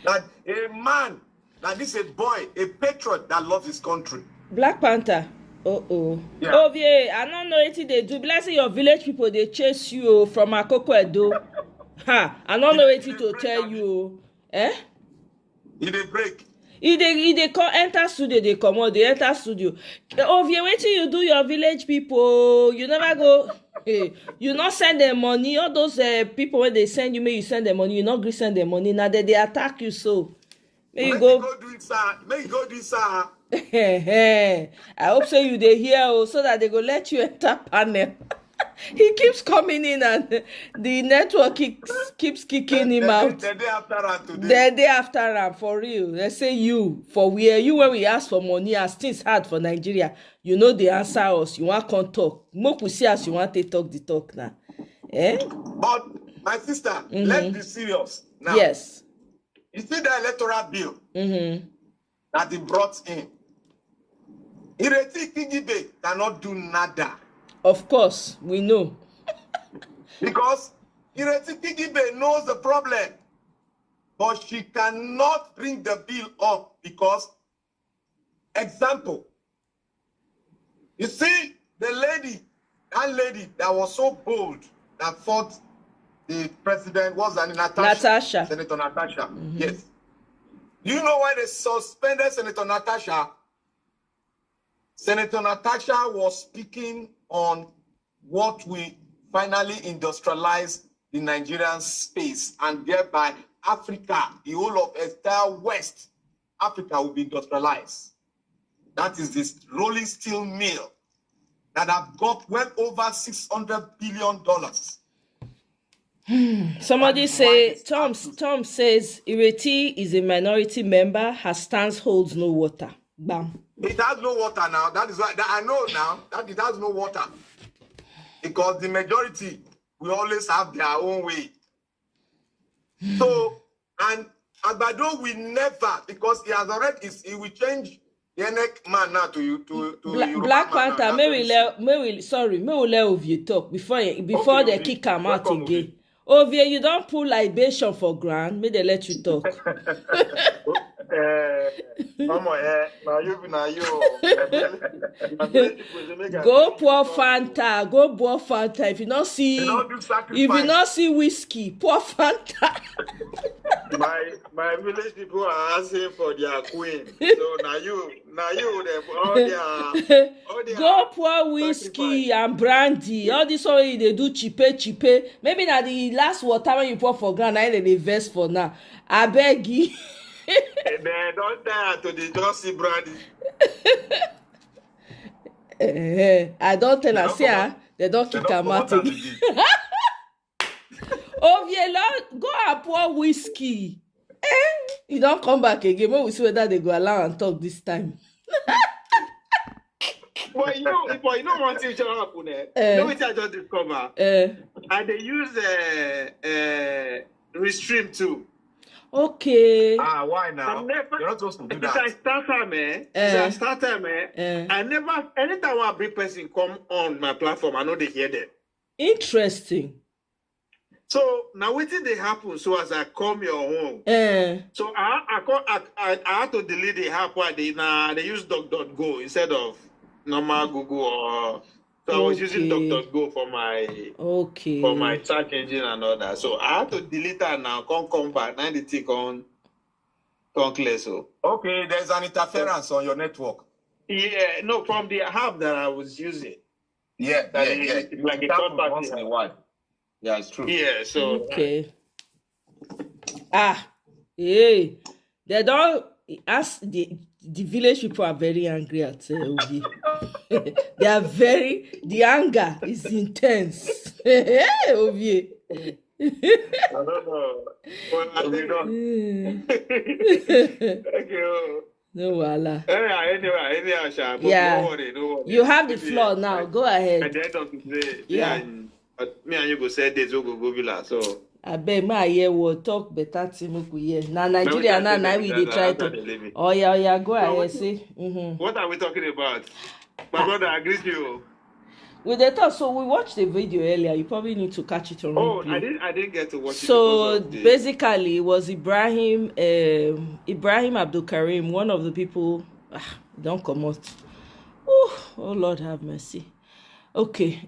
S8: That a man, that this is a boy, a patriot that loves his country.
S21: Black Panther. Yeah. Ovie, I don't know what they do. Bless your village people, they chase you from Akoko Edo. Ha, I don't know what to tell you. Eh?
S8: He dey break.
S21: He dey come enter studio, they come out, they enter studio. Ovie, wait till you do your village people. You never go. Hey, you not send them money. All those people when they send you, may you send them money. You not go send them money. Now they attack you so. May you go
S8: do it, sir. May you go do it, sir.
S21: I hope so you they hear so that they go let you enter panel. He keeps coming in and the network keeps kicking him out.
S8: The day after him today.
S21: The day after him, for real. They say you, for where you when we ask for money as things hard for Nigeria, you know they answer us. You want to talk. Make we see as you want to talk the talk now. Eh?
S8: But my sister, let's be serious now.
S21: Yes.
S8: You see the electoral bill that he brought in. Ireti Kigibe cannot do nada.
S21: Of course, we know.
S8: Because Ireti Kigibe knows the problem. but she cannot bring the bill up because, example, you see, that lady that was so bold that fought the president was Natasha. Senator Natasha. Yes. Do you know why they suspended Senator Natasha? Senator Natasha was speaking on what we finally industrialize the Nigerian space, and thereby Africa, the whole of entire West Africa will be industrialized. That is this rolling steel mill that have got well over $600 billion.
S21: Somebody say, Tom says, Ireti is a minority member, her stance holds no water. Bam.
S8: It has no water now. That is why I know now that it has no water. Because the majority will always have their own way. So, and Agbado will never, because he has already, he will change the next man now to
S21: Black Panther, may we let Ovie talk before they kick him out again. Ovie, you don't pull libation for grand, may they let you talk. Go pour Fanta, go pour Fanta. If you not see whiskey, pour Fanta.
S11: my village people are asking for their queen. So now you all their
S21: go pour whiskey and brandy. All this all they do cheape. Maybe now the last water when you pour for ground, I they vest for now. I beg you.
S11: They don't dare to the Josie brandy.
S21: I don't tell her, say they don't kick her out again. Ovie, go and pour whiskey. You don't come back again. When we see whether they go allow and talk this time.
S11: But you know one thing will happen. You know what I just discover? And they use Restream too.
S21: Okay.
S11: Why now? You're not supposed to do that. It's a starter, man. I never, anytime a big person come on my platform, I know they hear them.
S21: Interesting.
S11: So now what did they happen? So as I come your home, so I had to delete the app where they use DuckDuckGo instead of normal Google or. So I was using DuckDuckGo for my search engine and all that. So I had to delete that now. Come back. Now the tick on clear. So
S8: okay, there's an interference on your network.
S11: Yeah, no, from the app that I was using.
S8: Yeah.
S11: It's like a third party
S8: once in a while. Yeah, it's true.
S11: Yeah, so
S21: okay. Hey, they don't ask the village people are very angry at Obi. They are the anger is intense. Obi.
S11: I don't know. Okay.
S21: No wala.
S11: Anyway,
S21: yeah.
S11: Don't worry.
S21: You have the floor now. Go ahead.
S11: At the end of the day,
S21: yeah.
S11: Me and you go say this go villa. So
S21: I bet my ear will talk better to now Nigeria now we they try to. Oh yeah, go ahead. See.
S11: What are we talking about? My brother agrees with you.
S21: With the talk, so we watched the video earlier. You probably need to catch it on replay.
S11: I didn't get to watch it.
S21: So basically, it was Ibrahim Abulkarim, one of the people. Don't come out. Oh Lord, have mercy. Okay.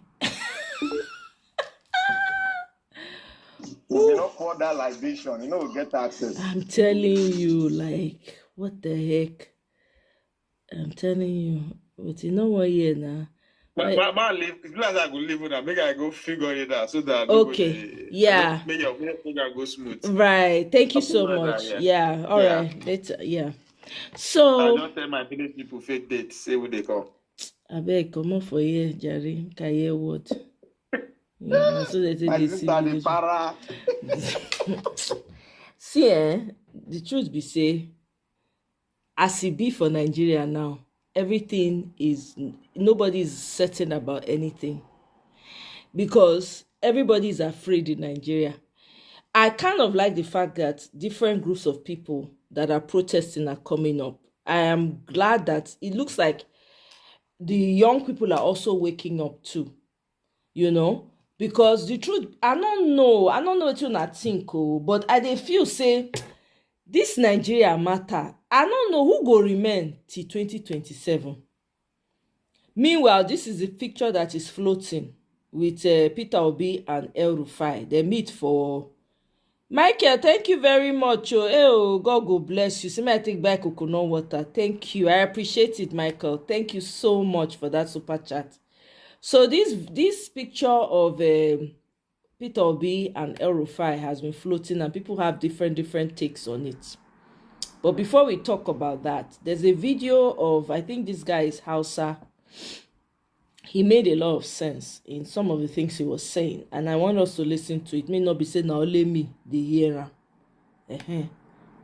S8: You don't pour that libation, you know, we'll get access.
S21: I'm telling you, like, what the heck? I'm telling you, but you know what here now?
S11: Man, leave. It's like I go live with that. Maybe I go figure it out so that
S21: yeah.
S11: Make your finger go smooth.
S21: Right. Thank you so much. Yeah. All right. Later. Yeah. So
S11: I don't tell my village people fake dates. Say what they call.
S21: I beg, come on for here, Jerry. Can you hear what? Yeah, so they see, the truth be say, as it be for Nigeria now, everything is, nobody is certain about anything because everybody is afraid in Nigeria. I kind of like the fact that different groups of people that are protesting are coming up. I am glad that it looks like the young people are also waking up too, you know. Because the truth, I don't know what you not think, but I dey feel say This Nigeria matter. I don't know who go remain till 2027. Meanwhile, this is the picture that is floating with Peter Obi and El Rufai. They meet for... Michael, thank you very much. Oh, God go bless you. See me, I take back coconut water. Thank you. I appreciate it, Michael. Thank you so much for that super chat. So this picture of Peter Obi and El Rufai has been floating, and people have different takes on it. But before we talk about that, there's a video of, I think this guy is Hausa. He made a lot of sense in some of the things he was saying, and I want us to listen to it. It may not be saying now only me the hearer.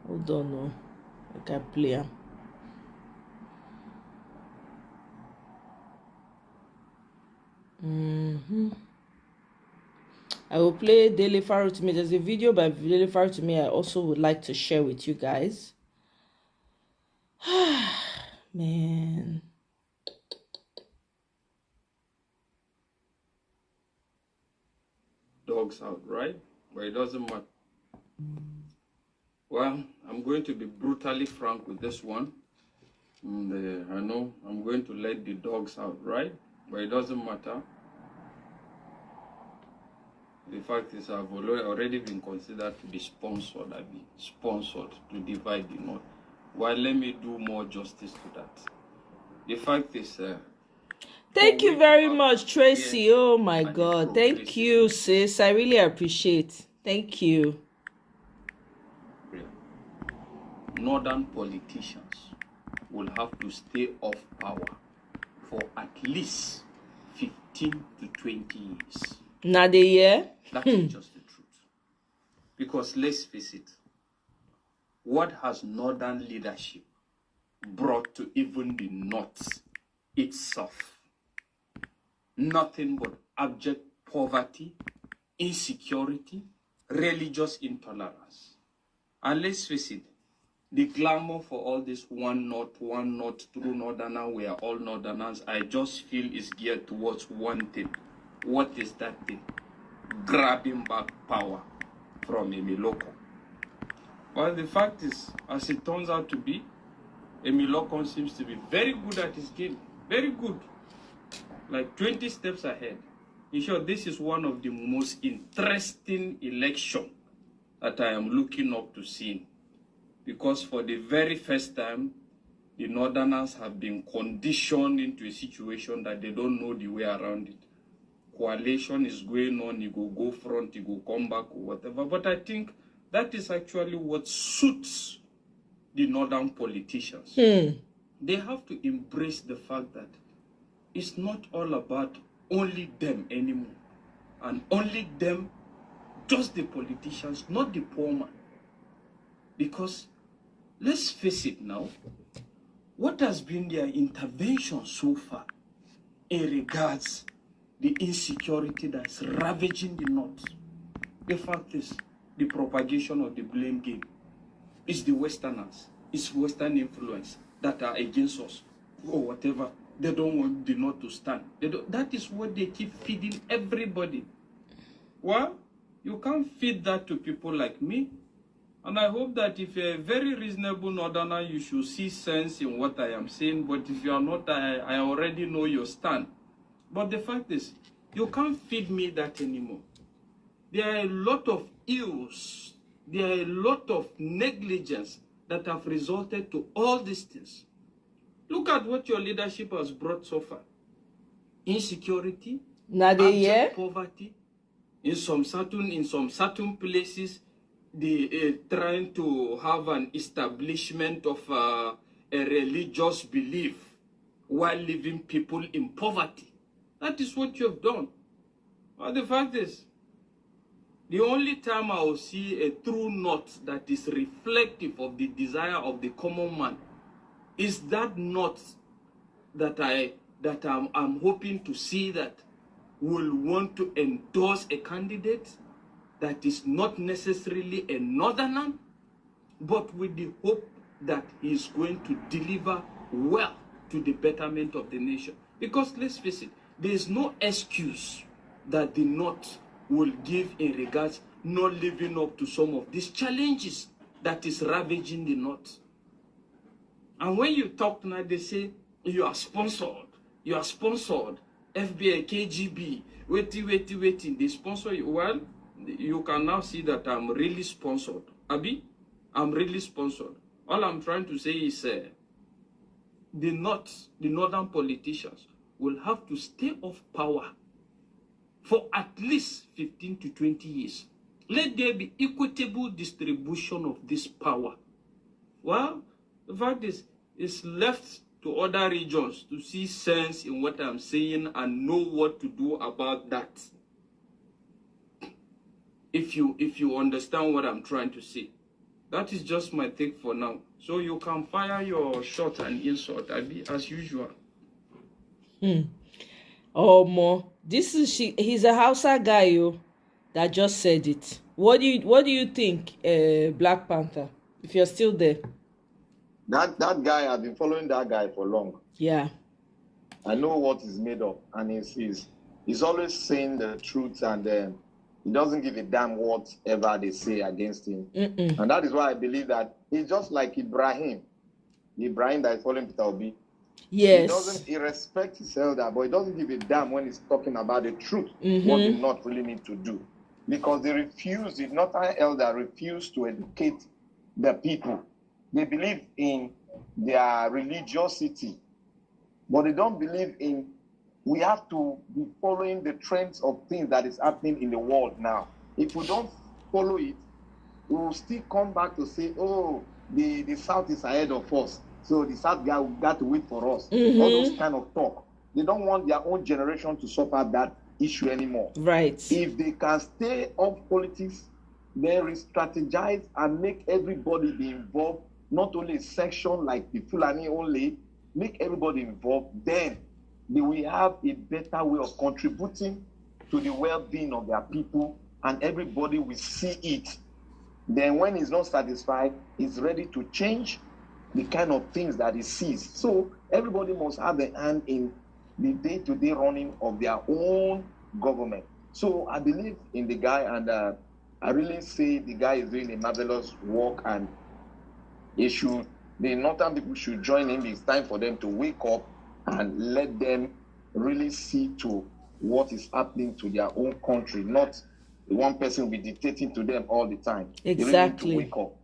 S21: Hold on, no, I can play him. I will play Daily Pharaoh to me. There's a video by Daily Pharaoh to me I also would like to share with you guys. Man.
S16: Dogs out, right? But it doesn't matter. Well, I'm going to be brutally frank with this one. And, I know I'm going to let the dogs out, right? But it doesn't matter. The fact is, I've already been considered to be sponsored. I've been sponsored to divide the North. Well, let me do more justice to that. The fact is,
S21: thank you very much, Tracy. Oh my God. Thank you, sis. I really appreciate. Thank you.
S16: Northern politicians will have to stay off power for at least 15 to 20 years.
S21: Now the year?
S16: That is just the truth. Because let's face it, what has Northern leadership brought to even the North itself? Nothing but abject poverty, insecurity, religious intolerance. And let's face it, the glamour for all this one North, true Northerner, we are all Northerners, I just feel is geared towards one thing. What is that thing? Grabbing back power from Emiloko. Well, the fact is, as it turns out to be, Emiloko seems to be very good at his game. Very good. Like 20 steps ahead. In short, this is one of the most interesting elections that I am looking up to seeing. Because for the very first time, the Northerners have been conditioned into a situation that they don't know the way around it. Coalition is going on, you go front, you go come back, or whatever. But I think that is actually what suits the Northern politicians. They have to embrace the fact that it's not all about only them anymore. And only them, just the politicians, not the poor man. Because, let's face it now, what has been their intervention so far in regards the insecurity that's ravaging the North? The fact is, the propagation of the blame game is the Westerners, it's Western influence that are against us, or whatever. They don't want the North to stand. That is what they keep feeding everybody. Well, you can't feed that to people like me. And I hope that if you're a very reasonable Northerner, you should see sense in what I am saying. But if you are not, I already know your stand. But the fact is, you can't feed me that anymore. There are a lot of ills, there are a lot of negligence that have resulted to all these things. Look at what your leadership has brought so far. Insecurity, abject poverty. In some certain places, they trying to have an establishment of a religious belief while leaving people in poverty. That is what you have done. But the fact is, the only time I will see a true North that is reflective of the desire of the common man is that North that I'm hoping to see that will want to endorse a candidate that is not necessarily a Northerner, but with the hope that he is going to deliver well to the betterment of the nation. Because let's face it, there is no excuse that the North will give in regards not living up to some of these challenges that is ravaging the North. And when you talk now, they say, you are sponsored, FBI, KGB, waiting, they sponsor you. Well, you can now see that I'm really sponsored. Abi, I'm really sponsored. All I'm trying to say is the northern politicians will have to stay off power for at least 15 to 20 years. Let there be equitable distribution of this power. Well, the fact is, it's left to other regions to see sense in what I'm saying and know what to do about that. If you understand what I'm trying to say. That is just my take for now. So you can fire your shot and insult, as usual.
S21: Oh, Mo, he's a Hausa guy, that just said it. What do you think, Black Panther? If you're still there.
S8: That guy, I've been following that guy for long.
S21: Yeah.
S8: I know what he's made of, and he's always saying the truth, and he doesn't give a damn whatever they say against him. And that is why I believe that he's just like Ibrahim that is following Peter Obi.
S21: Yes.
S8: He respects his elder, but he doesn't give a damn when he's talking about the truth, what they not really need to do. Because they refuse, the northern elder refused to educate the people. They believe in their religiosity, but they don't believe in, we have to be following the trends of things that is happening in the world now. If we don't follow it, we will still come back to say, oh, the South is ahead of us, so the South guy got to wait for us. All those kind of talk. They don't want their own generation to suffer that issue anymore.
S21: Right.
S8: If they can stay off politics, then re-strategize and make everybody be involved, not only a section like the Fulani only, make everybody involved, then they will have a better way of contributing to the well-being of their people, and everybody will see it. Then when he's not satisfied, he's ready to change the kind of things that he sees. So everybody must have a hand in the day-to-day running of their own government. So I believe in the guy, and I really say the guy is doing a marvelous work, and the northern people should join him. It's time for them to wake up and let them really see to what is happening to their own country. Not one person will be dictating to them all the time.
S21: Exactly.
S8: They really need to wake up.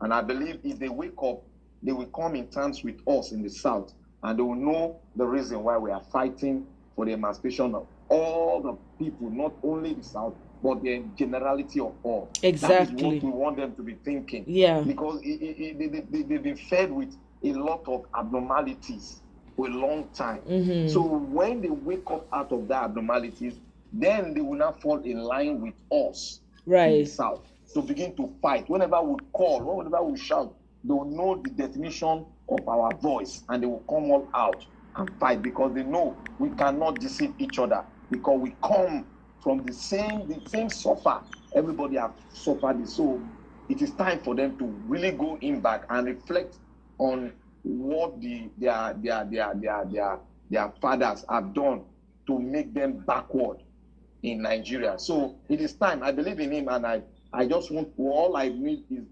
S8: And I believe if they wake up, they will come in terms with us in the South, and they will know the reason why we are fighting for the emancipation of all the people, not only the South, but the generality of all.
S21: Exactly.
S8: That is what we want them to be thinking.
S21: Yeah.
S8: Because they've been fed with a lot of abnormalities for a long time. So when they wake up out of that abnormalities, then they will not fall in line with us in the South. So begin to fight. Whenever we call, whenever we shout, they will know the definition of our voice, and they will come all out and fight, because they know we cannot deceive each other, because we come from the same suffer. Everybody have suffered it. So it is time for them to really go in back and reflect on what their fathers have done to make them backward in Nigeria. So it is time. I believe in him, and I just want, all I need is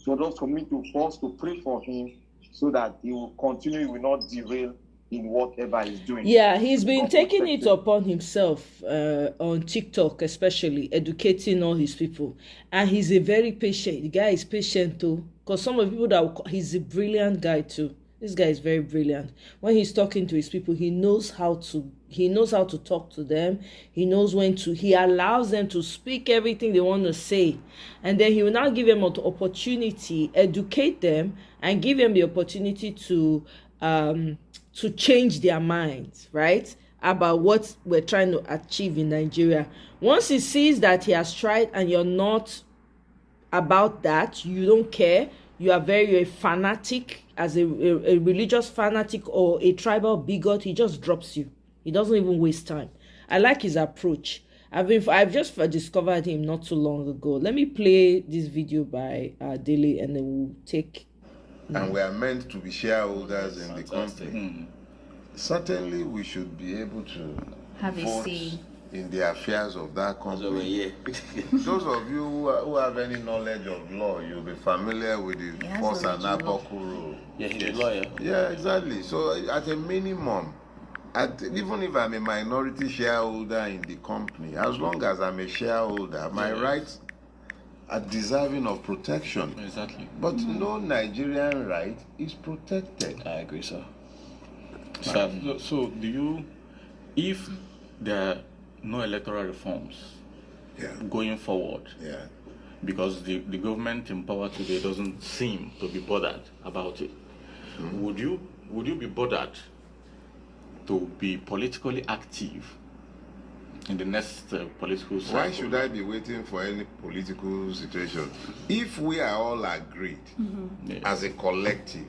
S8: for me to force to pray for him, so that he will continue, he will not derail in whatever he's doing.
S21: Yeah, he's been taking it upon himself on TikTok, especially educating all his people, and he's a very patient. The guy is patient too, because some of the people he's a brilliant guy too. This guy is very brilliant. When he's talking to his people, he knows how to talk to them. He knows he allows them to speak everything they want to say. And then he will now give them an opportunity, educate them, and give them the opportunity to change their minds, right? About what we're trying to achieve in Nigeria. Once he sees that he has tried and you're not about that, you don't care, you are very fanatic, as a religious fanatic or a tribal bigot, he just drops you. He doesn't even waste time. I like his approach. I've just discovered him not too long ago. Let me play this video by Dele, and then we'll take.
S7: And we are meant to be shareholders in the company. Certainly, we should be able to
S17: have
S7: vote
S17: a say
S7: in the affairs of that company. Those of you who have any knowledge of law, you'll be familiar with the force and apoku rule.
S1: Yeah, he's a lawyer.
S7: Yeah, exactly. So at a minimum, even if I'm a minority shareholder in the company, as long as I'm a shareholder, my rights are deserving of protection.
S1: Exactly.
S7: But no Nigerian right is protected.
S1: I agree, sir. So do you, if there are no electoral reforms going forward, because the government in power today doesn't seem to be bothered about it, would you be bothered to be politically active in the next political cycle?
S7: Why should I be waiting for any political situation? If we are all agreed as a collective,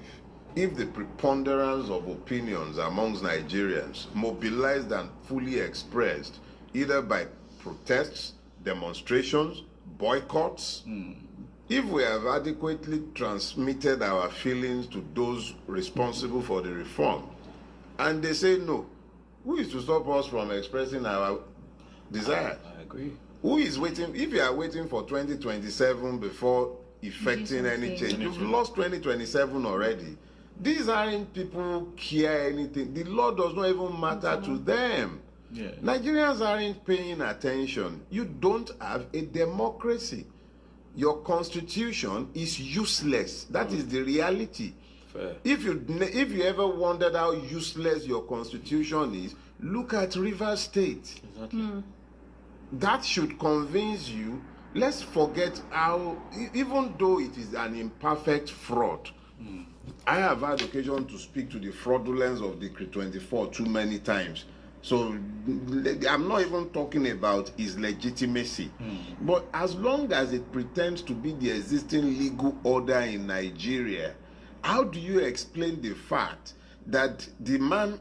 S7: if the preponderance of opinions amongst Nigerians mobilized and fully expressed, either by protests, demonstrations, boycotts, if we have adequately transmitted our feelings to those responsible for the reform, and they say no, who is to stop us from expressing our desire?
S1: I agree.
S7: Who is waiting? If you are waiting for 2027 before effecting any change, you've lost 2027 already. These aren't people who care anything. The law does not even matter to them.
S1: Yeah.
S7: Nigerians aren't paying attention. You don't have a democracy. Your constitution is useless. That is the reality.
S1: Fair.
S7: If you ever wondered how useless your constitution is, look at Rivers State.
S1: Exactly.
S7: That should convince you. Let's forget how, even though it is an imperfect fraud, I have had occasion to speak to the fraudulence of Decree 24 too many times. So I'm not even talking about its legitimacy. But as long as it pretends to be the existing legal order in Nigeria, how do you explain the fact that the man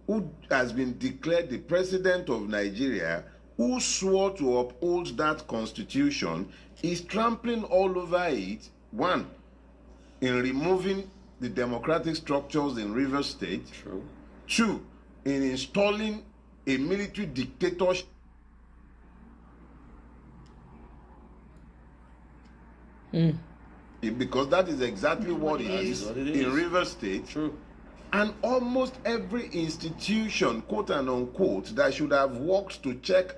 S7: who has been declared the president of Nigeria, who swore to uphold that constitution, is trampling all over it? One, in removing the democratic structures in Rivers State.
S1: True.
S7: Two, in installing a military dictatorship. Because that is exactly what it is in Rivers State.
S1: True.
S7: And almost every institution, quote and unquote, that should have worked to check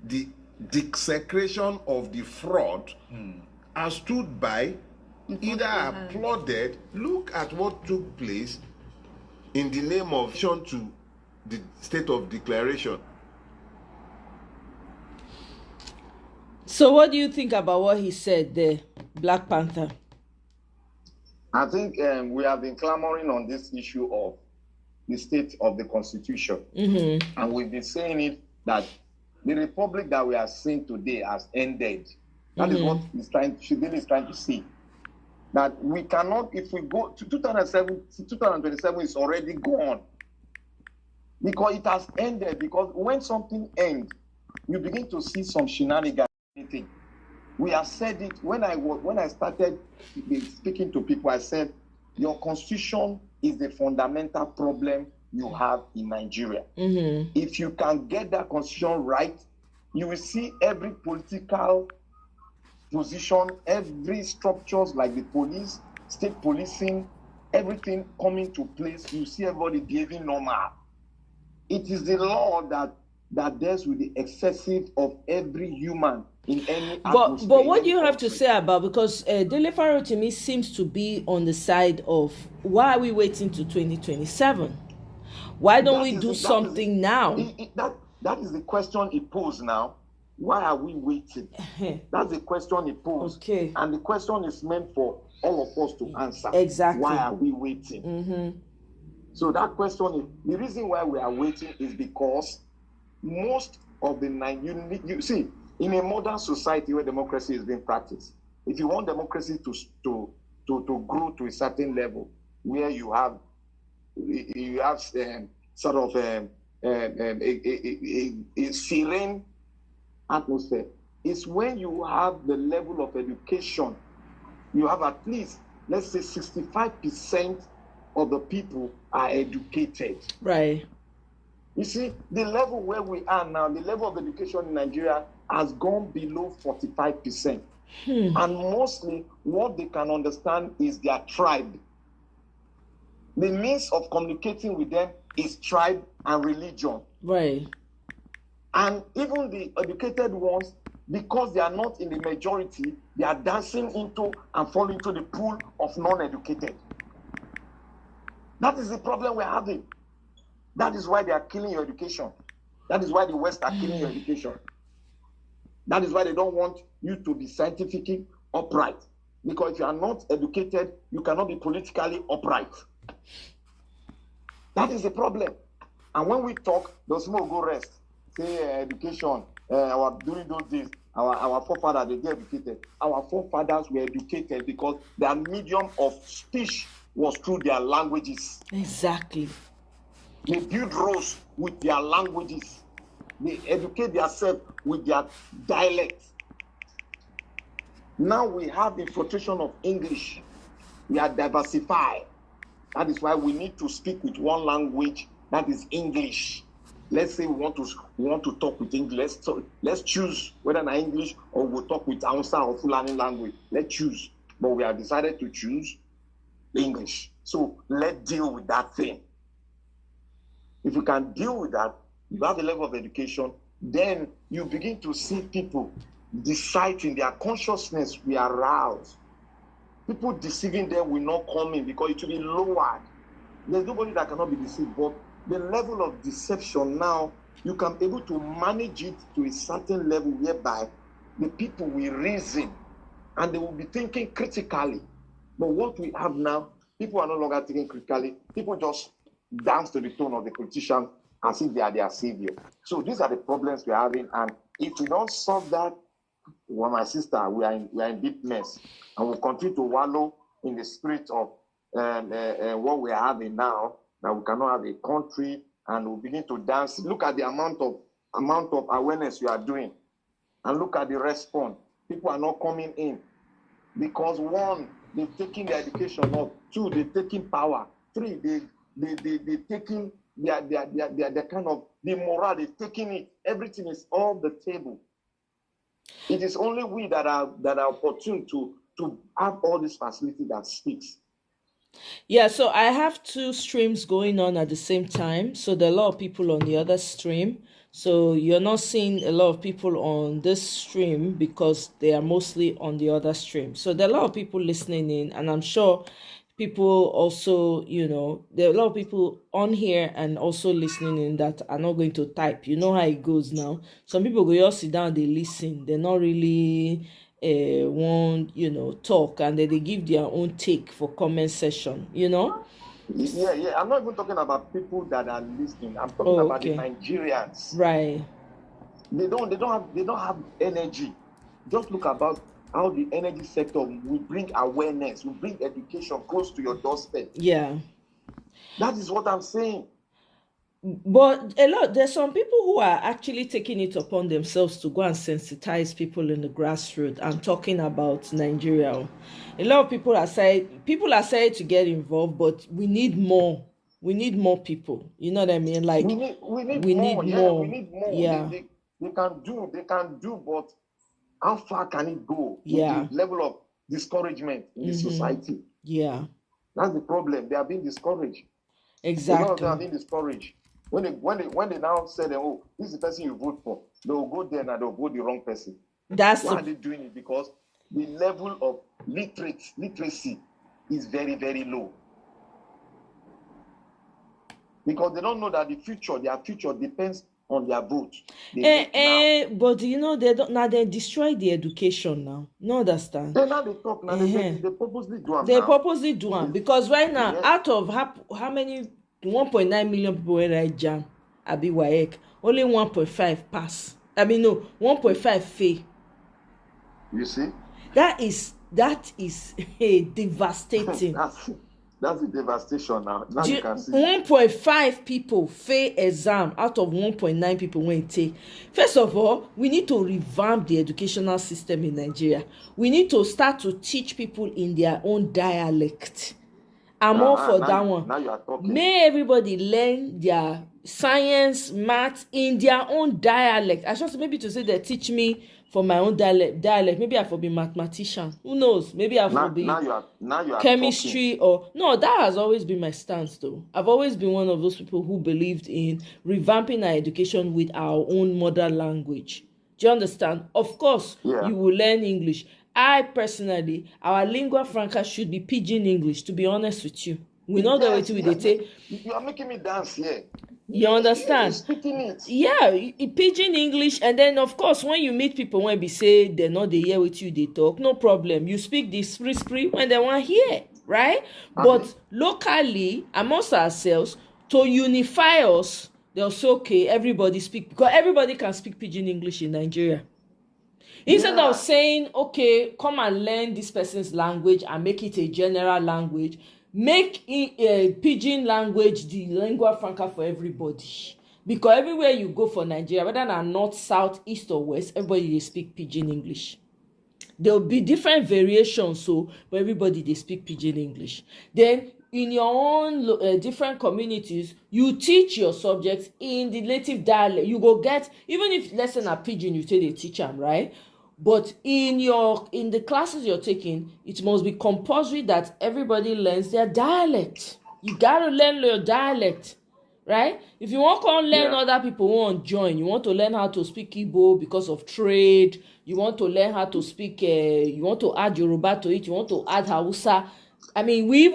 S7: the desecration of the fraud has stood by, either applauded. Look at what took place in the name of to the state of declaration.
S21: So what do you think about what he said there, Black Panther?
S8: I think we have been clamoring on this issue of the state of the constitution. And we've been saying it that the republic that we are seeing today has ended. That is what Shidili is trying to see. That we cannot, if we go to 2027 is already gone. Because it has ended. Because when something ends, you begin to see some shenanigans. We have said it when I started speaking to people. I said, your constitution is the fundamental problem you have in Nigeria. If you can get that constitution right, you will see every political position, every structures like the police, state policing, everything coming to place. You see everybody behaving normal. It is the law that deals with the excessive of every human in any atmosphere.
S21: But what do you have to say about, because Dele Faro to me seems to be on the side of, why are we waiting to 2027? Why don't we do something now?
S8: That is the question he posed now. Why are we waiting? That's the question he posed.
S21: Okay.
S8: And the question is meant for all of us to answer.
S21: Exactly.
S8: Why are we waiting? So that question, the reason why we are waiting is because most of the you see, in a modern society where democracy is being practiced, if you want democracy to grow to a certain level, where you have sort of a serene atmosphere, it's when you have the level of education. You have at least, let's say, 65% of the people are educated.
S21: Right.
S8: You see, the level where we are now, the level of education in Nigeria has gone below 45%. And mostly what they can understand is their tribe. The means of communicating with them is tribe and religion.
S21: Right.
S8: And even the educated ones, because they are not in the majority, they are dancing into and falling into the pool of non-educated. That is the problem we're having. That is why they are killing your education. That is why the West are killing your education. That is why they don't want you to be scientifically upright. Because if you are not educated, you cannot be politically upright. That is the problem. And when we talk, those more go rest. Say education, during those days, our forefathers, they get educated. Our forefathers were educated because their medium of speech was through their languages.
S21: Exactly.
S8: They build roads with their languages. They educate themselves with their dialects. Now we have infiltration of English. We are diversified. That is why we need to speak with one language, that is English. Let's say we want to talk with English. So let's choose whether in English or we'll talk with Hausa or Fulani language. Let's choose. But we have decided to choose English. So let's deal with that thing. If you can deal with that, you have a level of education, then you begin to see people deciding their consciousness will arouse. People deceiving them will not come in because it will be lowered. There's nobody that cannot be deceived, but the level of deception now, you can be able to manage it to a certain level whereby the people will reason and they will be thinking critically. But what we have now, people are no longer thinking critically. People just dance to the tone of the politician as if they are their savior. So these are the problems we're having. And if we don't solve that, well, my sister, we are in deep mess. And we'll continue to wallow in the spirit of what we are having now, that we cannot have a country, and we'll begin to dance. Look at the amount of awareness you are doing. And look at the response. People are not coming in. Because one, they've taken their education up. Two, they've taken power. Three, they're taking their kind of the morale, they're taking it. Everything is on the table. It is only we that are opportune to have all this facility that speaks.
S21: Yeah, so I have two streams going on at the same time. So there are a lot of people on the other stream. So you're not seeing a lot of people on this stream because they are mostly on the other stream. So there are a lot of people listening in, and I'm sure people also, there are a lot of people on here and also listening in that are not going to type. You know how it goes now. Some people go just sit down, they listen. They're not really want, talk, and then they give their own take for comment session,
S8: Yeah. I'm not even talking about people that are listening. I'm talking about the Nigerians.
S21: Right.
S8: They don't have energy. Just look about how the energy sector will bring awareness, will bring education close to your doorstep.
S21: Yeah.
S8: That is what I'm saying.
S21: But there's some people who are actually taking it upon themselves to go and sensitize people in the grassroots and talking about Nigeria. A lot of people are saying to get involved, but we need more. We need more people. You know what I mean? Like
S8: we need more.
S21: Yeah.
S8: They can do, but how far can it go?
S21: Yeah.
S8: With the level of discouragement in the society.
S21: Yeah.
S8: That's the problem. They are being discouraged.
S21: Exactly.
S8: A lot of them are being discouraged. When they now say that, oh, this is the person you vote for, they'll go there and they'll vote the wrong person. Why are they doing it? Because the level of literacy is very, very low. Because they don't know that their future depends on their vote.
S21: But they destroy the education now. No understand.
S8: Now they talk now. They purposely do them.
S21: They purposely do them because right now, out of how many 1.9 million people were right jam abi WAEC, only 1.5 pass. 1.5 fail.
S8: You see?
S21: That is devastating.
S8: That's the devastation now. Now you can see
S21: 1.5 people fail exam out of 1.9 people when take. First of all, we need to revamp the educational system in Nigeria. We need to start to teach people in their own dialect. I'm all for that one.
S8: Now you are talking.
S21: May everybody learn their science, math in their own dialect. I just maybe to say they teach me for my own dialect. Maybe I will be mathematician. Who knows? Maybe I will be chemistry or no. That has always been my stance, though. I've always been one of those people who believed in revamping our education with our own mother language. Do you understand? Of course, you will learn English. I personally, our lingua franca should be pidgin English. To be honest with you, we know the way to with it.
S8: You are making me dance here.
S21: You understand?
S8: Speaking it.
S21: Yeah, pidgin English, and then of course when you meet people when we say they're not they hear with you, they talk, no problem. You speak this free when they want hear, right? Okay. But locally, amongst ourselves, to unify us, they'll say okay, everybody speak, because everybody can speak pidgin English in Nigeria. Instead of saying, okay, come and learn this person's language and make it a general language, make pidgin language the lingua franca for everybody. Because everywhere you go for Nigeria, whether than north, south, east, or west, everybody they speak pidgin English. There will be different variations, but everybody they speak pidgin English. Then in your own different communities, you teach your subjects in the native dialect. You go get, even if lesson are pidgin, you say they teach them, right? But in the classes you're taking, it must be compulsory that everybody learns their dialect. You gotta learn your dialect, right? If you want to learn other people who won't join, you want to learn how to speak Igbo because of trade. You want to learn how to speak. You want to add Yoruba to it. You want to add Hausa. I mean, we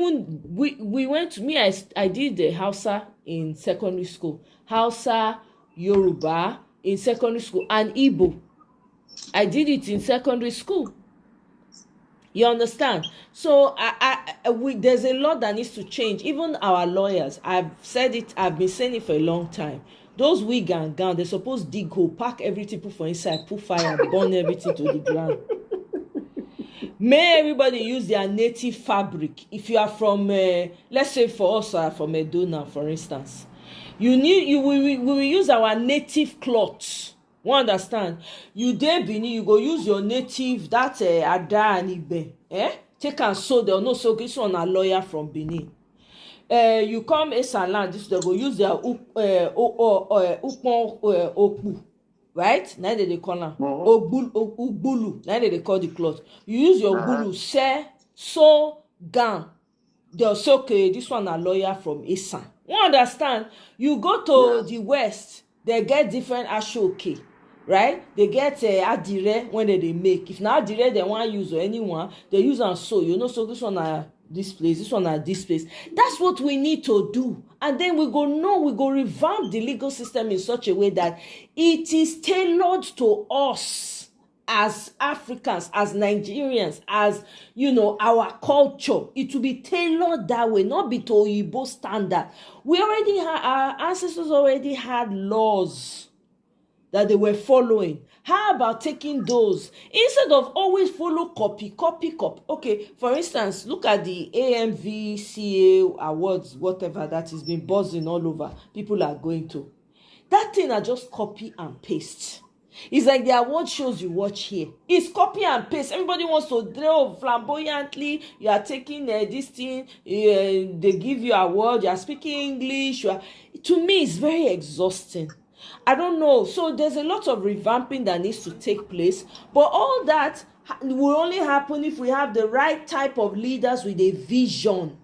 S21: went to me. I did the Hausa in secondary school. Hausa, Yoruba in secondary school, and Igbo. I did it in secondary school. You understand? So there's a lot that needs to change. Even our lawyers, I've said it, I've been saying it for a long time. Those wig and gown, they're supposed to dig hole, pack everything, put for inside, put fire, burn everything to the ground. May everybody use their native fabric. If you are from, let's say for us, from Edona, for instance, we will use our native cloths. You understand? You dey Benin, you go use your native, that Ada and Ibe. Take and sew, they'll know so this one a lawyer from Benin. You come Esaland, this they go use their Okpu, right? Now they call them Ogbulu. Now they call the cloth. You use your Ogbulu, sew gown. They'll say, okay, this one a lawyer from Esan. You understand? You go to the west, they get different ashoke. Right? They get adire when they make. If not adire they want to use or anyone, they use and sew. You know, so this one at this place, this one at this place. That's what we need to do. And then we go revamp the legal system in such a way that it is tailored to us as Africans, as Nigerians, as, you know, our culture. It will be tailored that way, not be to Igbo standard. We already had, our ancestors already had laws that they were following. How about taking those instead of always follow copy? Okay, for instance, look at the AMVCA awards, whatever that is been buzzing all over. People are going to. That thing are just copy and paste. It's like the award shows you watch here. It's copy and paste. Everybody wants to draw flamboyantly. You are taking this thing. They give you award. You are speaking English. To me, it's very exhausting. I don't know. So there's a lot of revamping that needs to take place. But all that will only happen if we have the right type of leaders with a vision.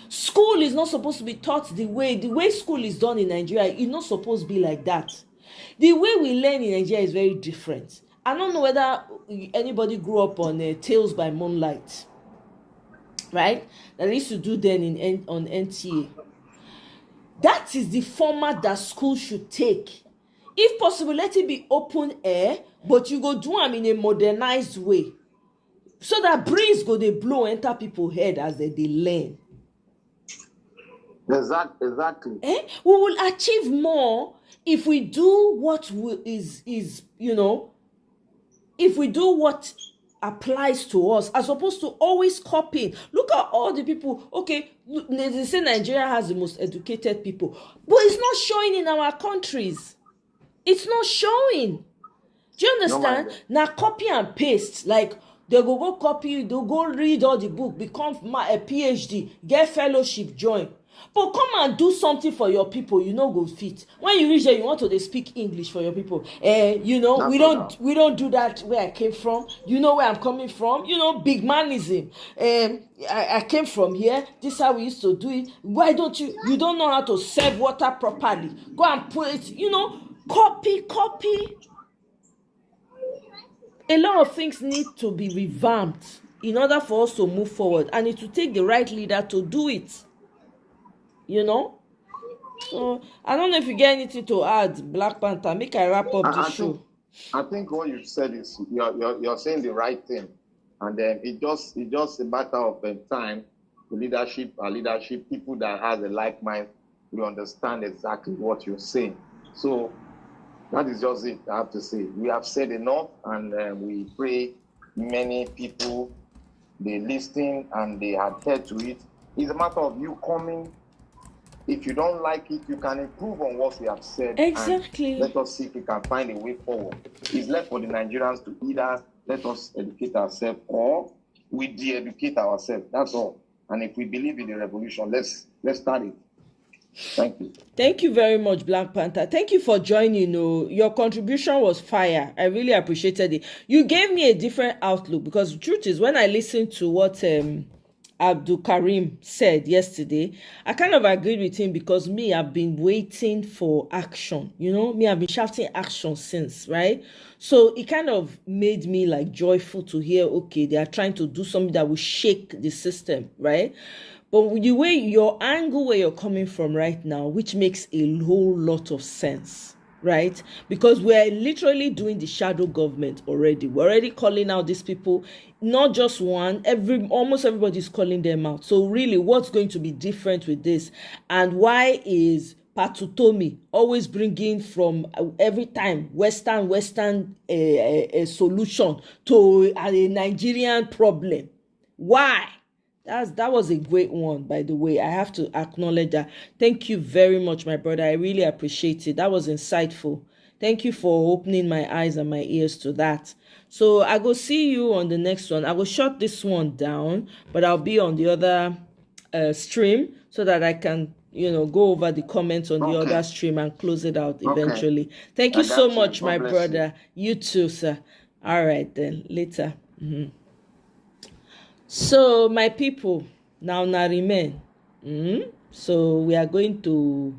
S21: School is not supposed to be taught the way school is done in Nigeria. It's not supposed to be like that. The way we learn in Nigeria is very different. I don't know whether anybody grew up on Tales by Moonlight, right? That they used to do then on NTA. That is the format that school should take. If possible, let it be open air, but you go do them in a modernized way. So that breeze go they blow enter people's head as they learn.
S8: Exactly.
S21: We will achieve more if we do what if we do what applies to us as opposed to always copying. Look at all the people. Okay, they say Nigeria has the most educated people, but it's not showing in our countries. It's not showing. Do you understand? Now copy and paste. Like they go copy, they go read all the book, become a PhD, get fellowship, join. But come and do something for your people, you know, go fit. When you reach there, you want to speak English for your people. You know, we don't do that where I came from. You know where I'm coming from. You know, big manism. I came from here. This is how we used to do it. Why don't you? You don't know how to serve water properly. Go and put it. You know, copy. A lot of things need to be revamped in order for us to move forward, and it will take the right leader to do it. You know, so I don't know if you get anything to add, Black Panther. Make I wrap up the show.
S8: I think what you said is you're saying the right thing, and then it's just a matter of time. Our leadership, people that has a like mind, will understand exactly what you're saying. So that is just it. I have to say we have said enough, and we pray many people they listen and they adhere to it. It's a matter of you coming. If you don't like it, you can improve on what we have said.
S21: Exactly.
S8: And let us see if we can find a way forward. It's left for the Nigerians to either let us educate ourselves or we de-educate ourselves. That's all. And if we believe in the revolution, let's start it. Thank you.
S21: Thank you very much, Black Panther. Thank you for joining. Your contribution was fire. I really appreciated it. You gave me a different outlook, because the truth is, when I listened to what Abulkarim said yesterday, I kind of agreed with him, because I've been waiting for action. You know, I've been shouting action since, right? So it kind of made me like joyful to hear, okay, they are trying to do something that will shake the system, right? But the way your angle where you're coming from right now, which makes a whole lot of sense, right? Because we're literally doing the shadow government already. We're already calling out these people, not just one, almost everybody's calling them out. So really, what's going to be different with this? And why is Patutomi always bringing from every time Western a solution to a Nigerian problem? Why? That was a great one, by the way. I have to acknowledge that. Thank you very much, my brother. I really appreciate it. That was insightful. Thank you for opening my eyes and my ears to that. So I go see you on the next one. I will shut this one down, but I'll be on the other stream so that I can, go over the comments on the other stream and close it out eventually. Thank you so much, my brother. You too, sir. All right, then. Later. Mm-hmm. So, my people, now remain. So we are going to,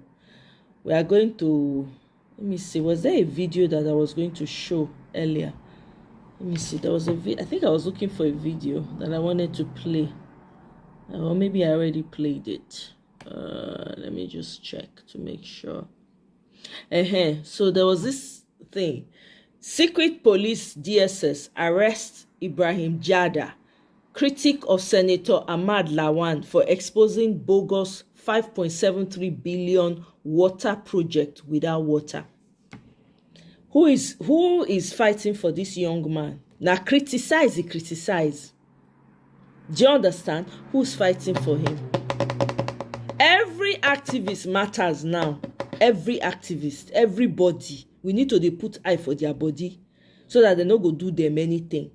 S21: let me see, was there a video that I was going to show earlier? Let me see, there was I think I was looking for a video that I wanted to play. Or maybe I already played it. Let me just check to make sure. So there was this thing. Secret Police DSS arrests Ibrahim Jada, critic of Senator Ahmad Lawan, for exposing bogus 5.73 billion water project without water. Who is fighting for this young man? Now criticize. Do you understand? Who's fighting for him? Every activist matters now. Every activist, everybody. We need to put eye for their body so that they no go do them anything.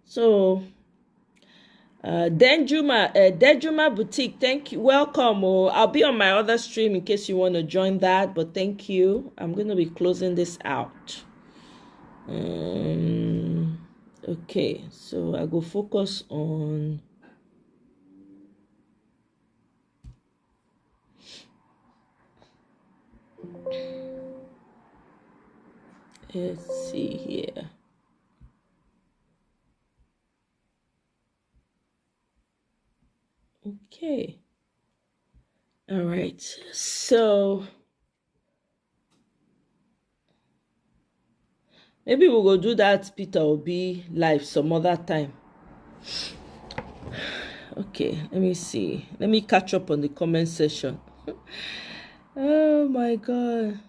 S21: So, Denjuma Boutique, thank you. Welcome. I'll be on my other stream in case you want to join that, but thank you. I'm going to be closing this out. Okay, so I go focus on... Let's see here. Okay. All right. So maybe we'll go do that Peter Obi live some other time. Okay, let me see. Let me catch up on the comment section. Oh my God.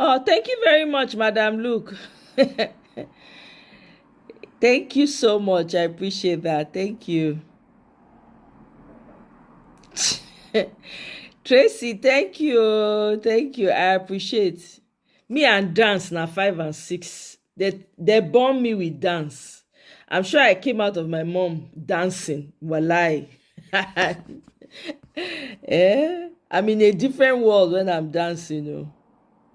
S21: Oh, thank you very much, Madam Luke. Thank you so much. I appreciate that. Thank you. Tracy, thank you. Thank you. I appreciate. Me and dance now 5 and 6. They born me with dance. I'm sure I came out of my mom dancing. Walai. Yeah. I'm in a different world when I'm dancing,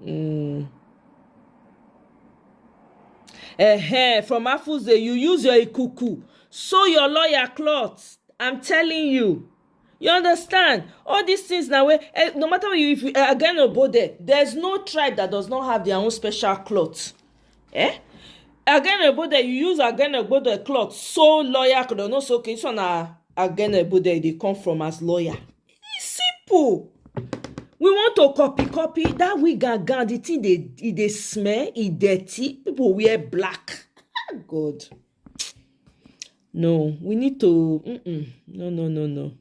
S21: you know. From Afuze, you use your ikuku. Sew your lawyer cloth. I'm telling you. You understand? All these things now, no matter what if you again Obode, there's no tribe that does not have their own special cloth. Again Obode, you use again Obode cloth. So lawyer could not so okay. So now again Obode they come from as lawyer. It's simple. We want to copy that we got the thing they smell, it dirty. People wear black. God. No, we need to no.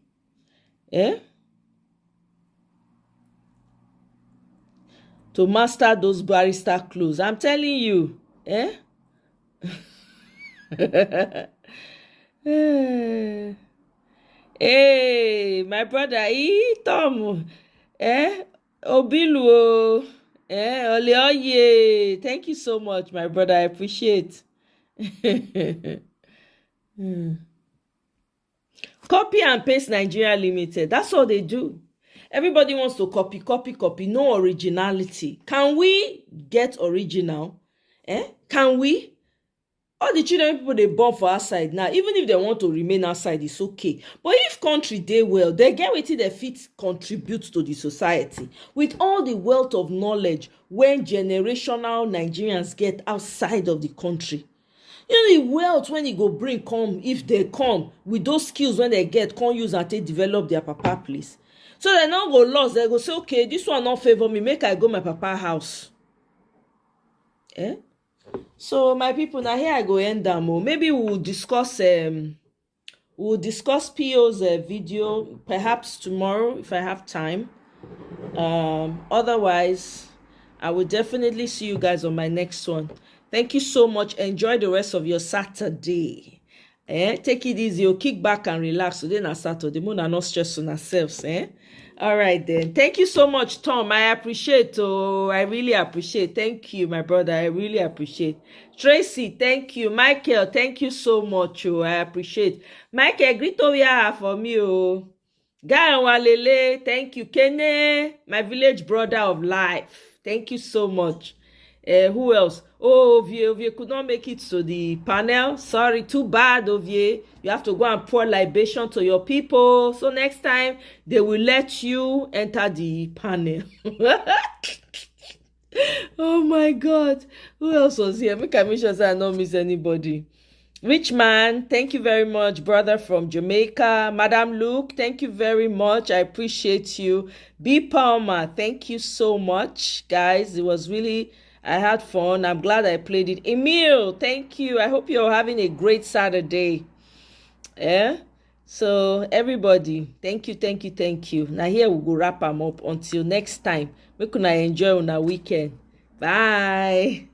S21: To master those barrister clothes. I'm telling you. Hey, my brother, Tom. Obilu. Oleoye. Thank you so much, my brother. I appreciate. Copy and paste Nigeria Limited. That's all they do. Everybody wants to copy. No originality. Can we get original? Can we? All the children people they born for outside now, even if they want to remain outside, it's okay. But if country they well, they get wetin they fit contribute to the society with all the wealth of knowledge when generational Nigerians get outside of the country. You know the wealth when you go bring come, if they come with those skills when they get, come use and take develop their papa place. So they not go lost. They go say, okay, this one not favor me. Make I go my papa house. So my people, now here I go end them. Maybe we'll discuss PO's video perhaps tomorrow if I have time. Otherwise, I will definitely see you guys on my next one. Thank you so much. Enjoy the rest of your Saturday. Take it easy. Or kick back and relax. Today na Saturday. Moon are not stress on ourselves. All right then. Thank you so much, Tom. I appreciate. Oh, I really appreciate. Thank you, my brother. I really appreciate. Tracy, thank you. Michael, thank you so much. Oh, I appreciate. Michael, greet over for me. Oh, Walele, thank you. Kene, my village brother of life. Thank you so much. Who else? Oh, Ovie could not make it to the panel. Sorry, too bad, Ovie. You have to go and pour libation to your people. So next time, they will let you enter the panel. Oh my God. Who else was here? Make I make sure that I don't miss anybody. Rich man, thank you very much. Brother from Jamaica. Madam Luke, thank you very much. I appreciate you. B. Palmer, thank you so much. Guys, it was really... I had fun. I'm glad I played it. Emil, thank you. I hope you're having a great Saturday. So, everybody, thank you. Now, here we'll go wrap them up. Until next time, we can enjoy on our weekend. Bye.